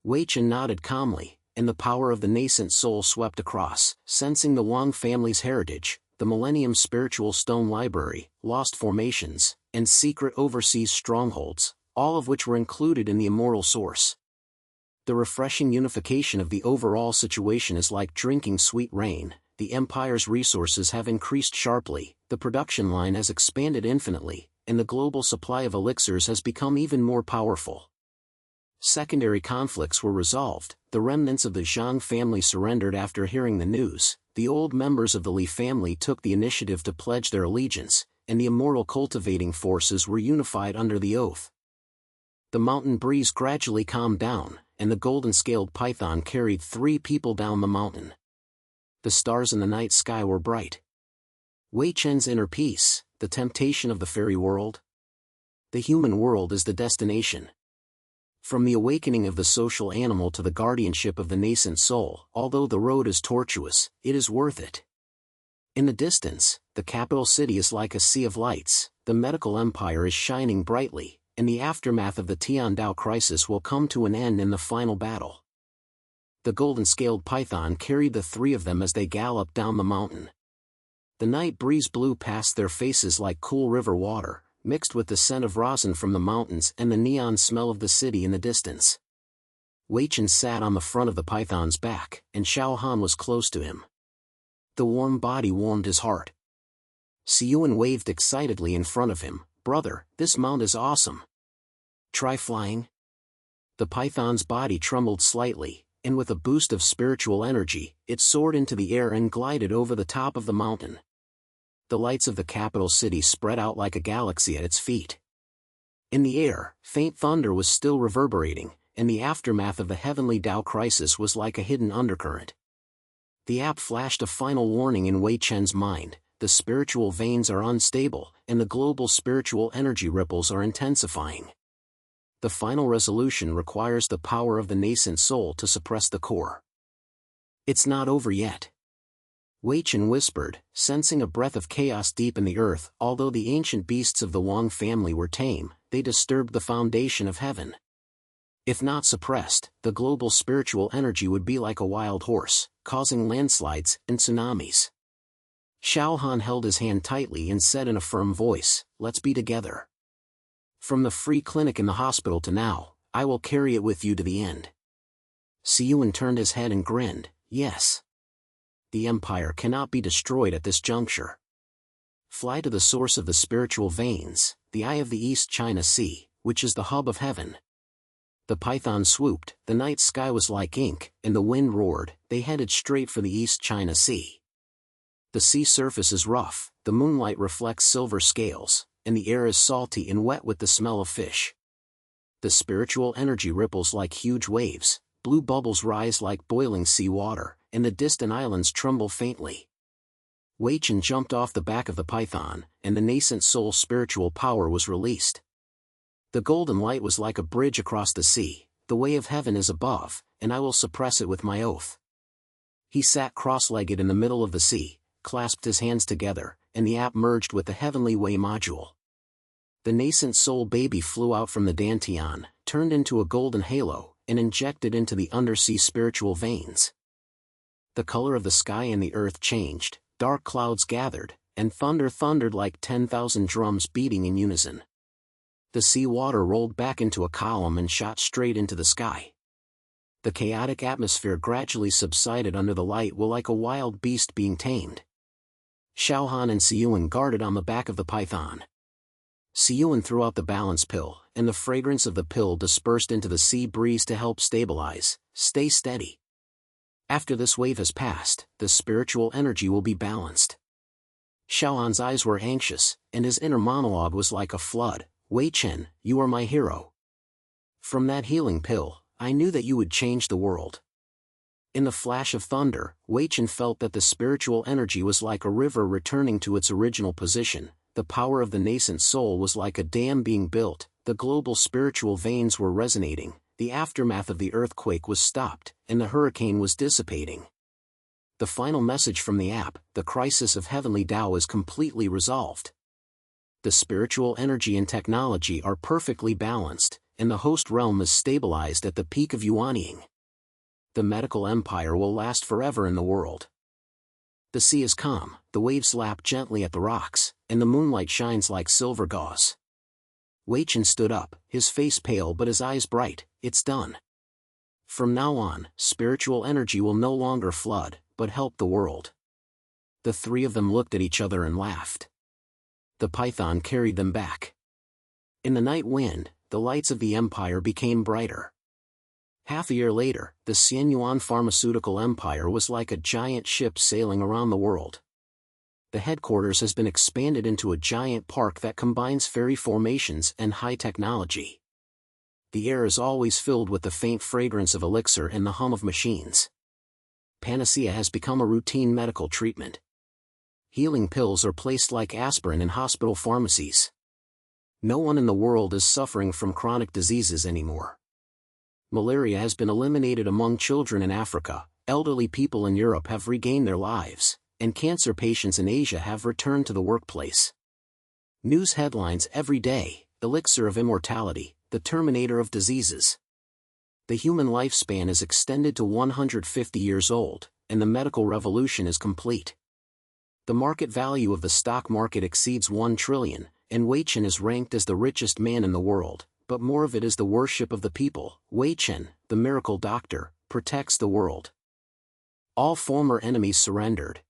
Wei Chen nodded calmly, and the power of the nascent soul swept across, sensing the Wang family's heritage, the Millennium Spiritual Stone Library, lost formations, and secret overseas strongholds, all of which were included in the immortal source. The refreshing unification of the overall situation is like drinking sweet rain. The Empire's resources have increased sharply, the production line has expanded infinitely, and the global supply of elixirs has become even more powerful. Secondary conflicts were resolved. The remnants of the Zhang family surrendered after hearing the news. The old members of the Li family took the initiative to pledge their allegiance, and the immortal cultivating forces were unified under the oath. The mountain breeze gradually calmed down, and the golden-scaled python carried 3 people down the mountain. The stars in the night sky were bright. Wei Chen's inner peace, the temptation of the fairy world? The human world is the destination. From the awakening of the social animal to the guardianship of the nascent soul, although the road is tortuous, it is worth it. In the distance, the capital city is like a sea of lights, the medical empire is shining brightly, and the aftermath of the Tiandao crisis will come to an end in the final battle. The golden-scaled python carried the three of them as they galloped down the mountain. The night breeze blew past their faces like cool river water, mixed with the scent of rosin from the mountains and the neon smell of the city in the distance. Wei Chen sat on the front of the python's back, and Xiao Han was close to him. The warm body warmed his heart. Siyuan waved excitedly in front of him. "Brother, this mount is awesome. Try flying?" The python's body trembled slightly, and with a boost of spiritual energy, it soared into the air and glided over the top of the mountain. The lights of the capital city spread out like a galaxy at its feet. In the air, faint thunder was still reverberating, and the aftermath of the heavenly Tao crisis was like a hidden undercurrent. The app flashed a final warning in Wei Chen's mind: the spiritual veins are unstable, and the global spiritual energy ripples are intensifying. The final resolution requires the power of the nascent soul to suppress the core. "It's not over yet," Wei Chen whispered, sensing a breath of chaos deep in the earth. Although the ancient beasts of the Wang family were tame, they disturbed the foundation of heaven. If not suppressed, the global spiritual energy would be like a wild horse, causing landslides and tsunamis. Xiao Han held his hand tightly and said in a firm voice, "Let's be together. From the free clinic in the hospital to now, I will carry it with you to the end." Siyuan turned his head and grinned, "Yes. The empire cannot be destroyed at this juncture. Fly to the source of the spiritual veins, the eye of the East China Sea, which is the hub of heaven." The python swooped, the night sky was like ink, and the wind roared. They headed straight for the East China Sea. The sea surface is rough, the moonlight reflects silver scales, and the air is salty and wet with the smell of fish. The spiritual energy ripples like huge waves, blue bubbles rise like boiling sea water, and the distant islands tremble faintly. Wei Chen jumped off the back of the python, and the nascent soul's spiritual power was released. The golden light was like a bridge across the sea. "The way of heaven is above, and I will suppress it with my oath." He sat cross-legged in the middle of the sea, clasped his hands together, and the app merged with the heavenly Wei module. The nascent soul baby flew out from the dantian, turned into a golden halo, and injected into the undersea spiritual veins. The color of the sky and the earth changed, dark clouds gathered, and thunder thundered like 10,000 drums beating in unison. The sea water rolled back into a column and shot straight into the sky. The chaotic atmosphere gradually subsided under the light like a wild beast being tamed. Xiao Han and Siyuan guarded on the back of the python. Siyuan threw out the balance pill, and the fragrance of the pill dispersed into the sea breeze to help stabilize. "Stay steady. After this wave has passed, the spiritual energy will be balanced." Xiao Han's eyes were anxious, and his inner monologue was like a flood. "Wei Chen, you are my hero. From that healing pill, I knew that you would change the world." In the flash of thunder, Wei Chen felt that the spiritual energy was like a river returning to its original position. The power of the nascent soul was like a dam being built, the global spiritual veins were resonating, the aftermath of the earthquake was stopped, and the hurricane was dissipating. The final message from the app: the crisis of heavenly Tao is completely resolved. The spiritual energy and technology are perfectly balanced, and the host realm is stabilized at the peak of Yuanying. The medical empire will last forever in the world. The sea is calm, the waves lap gently at the rocks, and the moonlight shines like silver gauze. Wei Chen stood up, his face pale but his eyes bright. "It's done. From now on, spiritual energy will no longer flood, but help the world." The three of them looked at each other and laughed. The python carried them back. In the night wind, the lights of the empire became brighter. Half a year later, the Xianyuan pharmaceutical empire was like a giant ship sailing around the world. The headquarters has been expanded into a giant park that combines fairy formations and high technology. The air is always filled with the faint fragrance of elixir and the hum of machines. Panacea has become a routine medical treatment. Healing pills are placed like aspirin in hospital pharmacies. No one in the world is suffering from chronic diseases anymore. Malaria has been eliminated among children in Africa, elderly people in Europe have regained their lives, and cancer patients in Asia have returned to the workplace. News headlines every day: elixir of immortality, the terminator of diseases. The human lifespan is extended to 150 years old, and the medical revolution is complete. The market value of the stock market exceeds 1 trillion, and Wei Chen is ranked as the richest man in the world, but more of it is the worship of the people. Wei Chen, the miracle doctor, protects the world. All former enemies surrendered.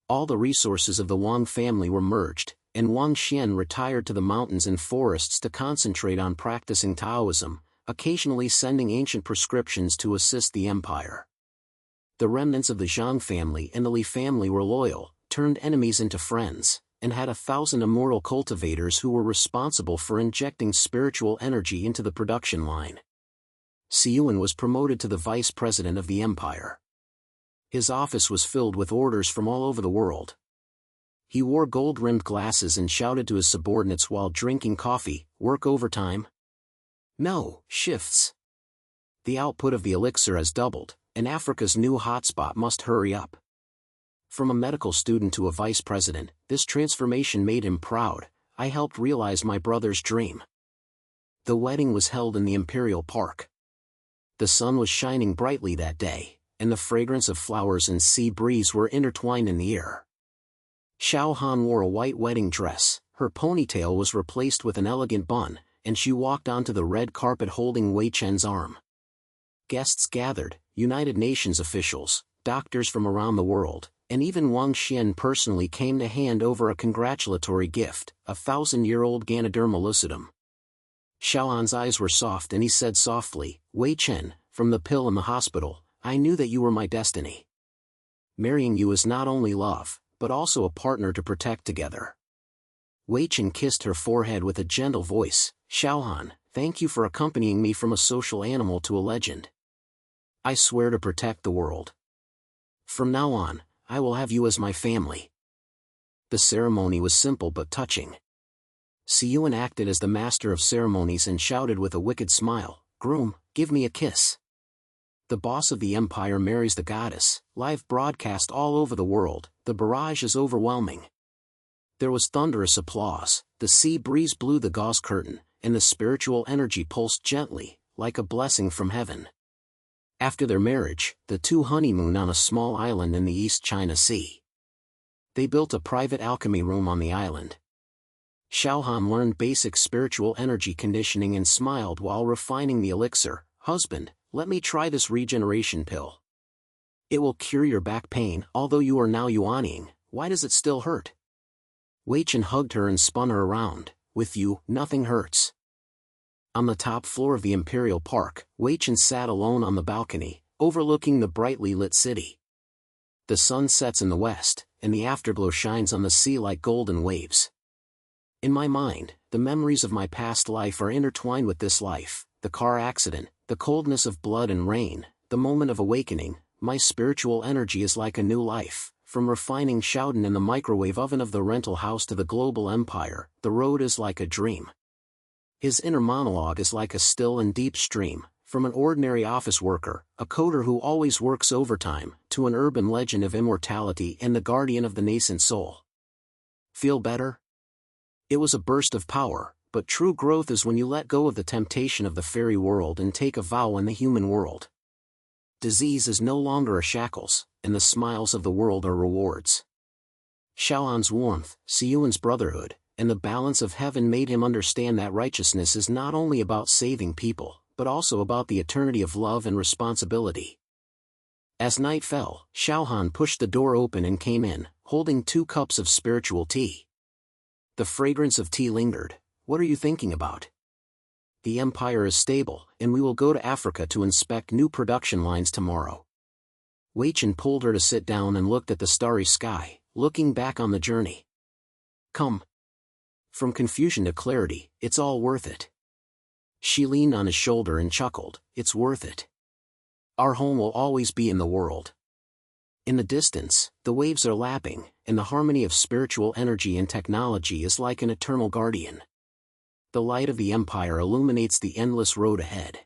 All the resources of the Wang family were merged, and Wang Xian retired to the mountains and forests to concentrate on practicing Taoism, occasionally sending ancient prescriptions to assist the empire. The remnants of the Zhang family and the Li family were loyal, turned enemies into friends, and had 1,000 immortal cultivators who were responsible for injecting spiritual energy into the production line. Xiyuan was promoted to the vice president of the empire. His office was filled with orders from all over the world. He wore gold-rimmed glasses and shouted to his subordinates while drinking coffee, "Work overtime? No, shifts. The output of the elixir has doubled, and Africa's new hotspot must hurry up." From a medical student to a vice president, this transformation made him proud. "I helped realize my brother's dream." The wedding was held in the Imperial Park. The sun was shining brightly that day, and the fragrance of flowers and sea breeze were intertwined in the air. Xiao Han wore a white wedding dress, her ponytail was replaced with an elegant bun, and she walked onto the red carpet holding Wei Chen's arm. Guests gathered, United Nations officials, doctors from around the world, and even Wang Xian personally came to hand over a congratulatory gift, a 1,000-year-old Ganoderma lucidum. Xiaoan's eyes were soft and he said softly, "Wei Chen, from the pill in the hospital, I knew that you were my destiny. Marrying you is not only love, but also a partner to protect together." Wei Chen kissed her forehead with a gentle voice. "Xiaohan, thank you for accompanying me from a social animal to a legend. I swear to protect the world. From now on, I will have you as my family." The ceremony was simple but touching. Xiyuan acted as the master of ceremonies and shouted with a wicked smile, "Groom, give me a kiss." The boss of the empire marries the goddess, live broadcast all over the world, the barrage is overwhelming. There was thunderous applause, the sea breeze blew the gauze curtain, and the spiritual energy pulsed gently, like a blessing from heaven. After their marriage, the two honeymooned on a small island in the East China Sea. They built a private alchemy room on the island. Xiaohan learned basic spiritual energy conditioning and smiled while refining the elixir. "Husband, let me try this regeneration pill. It will cure your back pain. Although you are now yuaning, why does it still hurt?" Wei Chen hugged her and spun her around. "With you, nothing hurts." On the top floor of the Imperial Park, Wei Chen sat alone on the balcony, overlooking the brightly lit city. The sun sets in the west, and the afterglow shines on the sea like golden waves. In my mind, the memories of my past life are intertwined with this life, the car accident, the coldness of blood and rain, the moment of awakening. My spiritual energy is like a new life. From refining Shaodan in the microwave oven of the rental house to the global empire, the road is like a dream. His inner monologue is like a still and deep stream, from an ordinary office worker, a coder who always works overtime, to an urban legend of immortality and the guardian of the nascent soul. Feel better? It was a burst of power, but true growth is when you let go of the temptation of the fairy world and take a vow in the human world. Disease is no longer a shackles, and the smiles of the world are rewards. Xiaoan's warmth, Xiyuan's brotherhood, and the balance of heaven made him understand that righteousness is not only about saving people, but also about the eternity of love and responsibility. As night fell, Xiaohan pushed the door open and came in, holding 2 cups of spiritual tea. The fragrance of tea lingered. "What are you thinking about?" "The empire is stable, and we will go to Africa to inspect new production lines tomorrow." Wei Chen pulled her to sit down and looked at the starry sky, looking back on the journey. "Come." From confusion to clarity, "It's all worth it." She leaned on his shoulder and chuckled, "It's worth it. Our home will always be in the world." In the distance, the waves are lapping, and the harmony of spiritual energy and technology is like an eternal guardian. The light of the Empire illuminates the endless road ahead.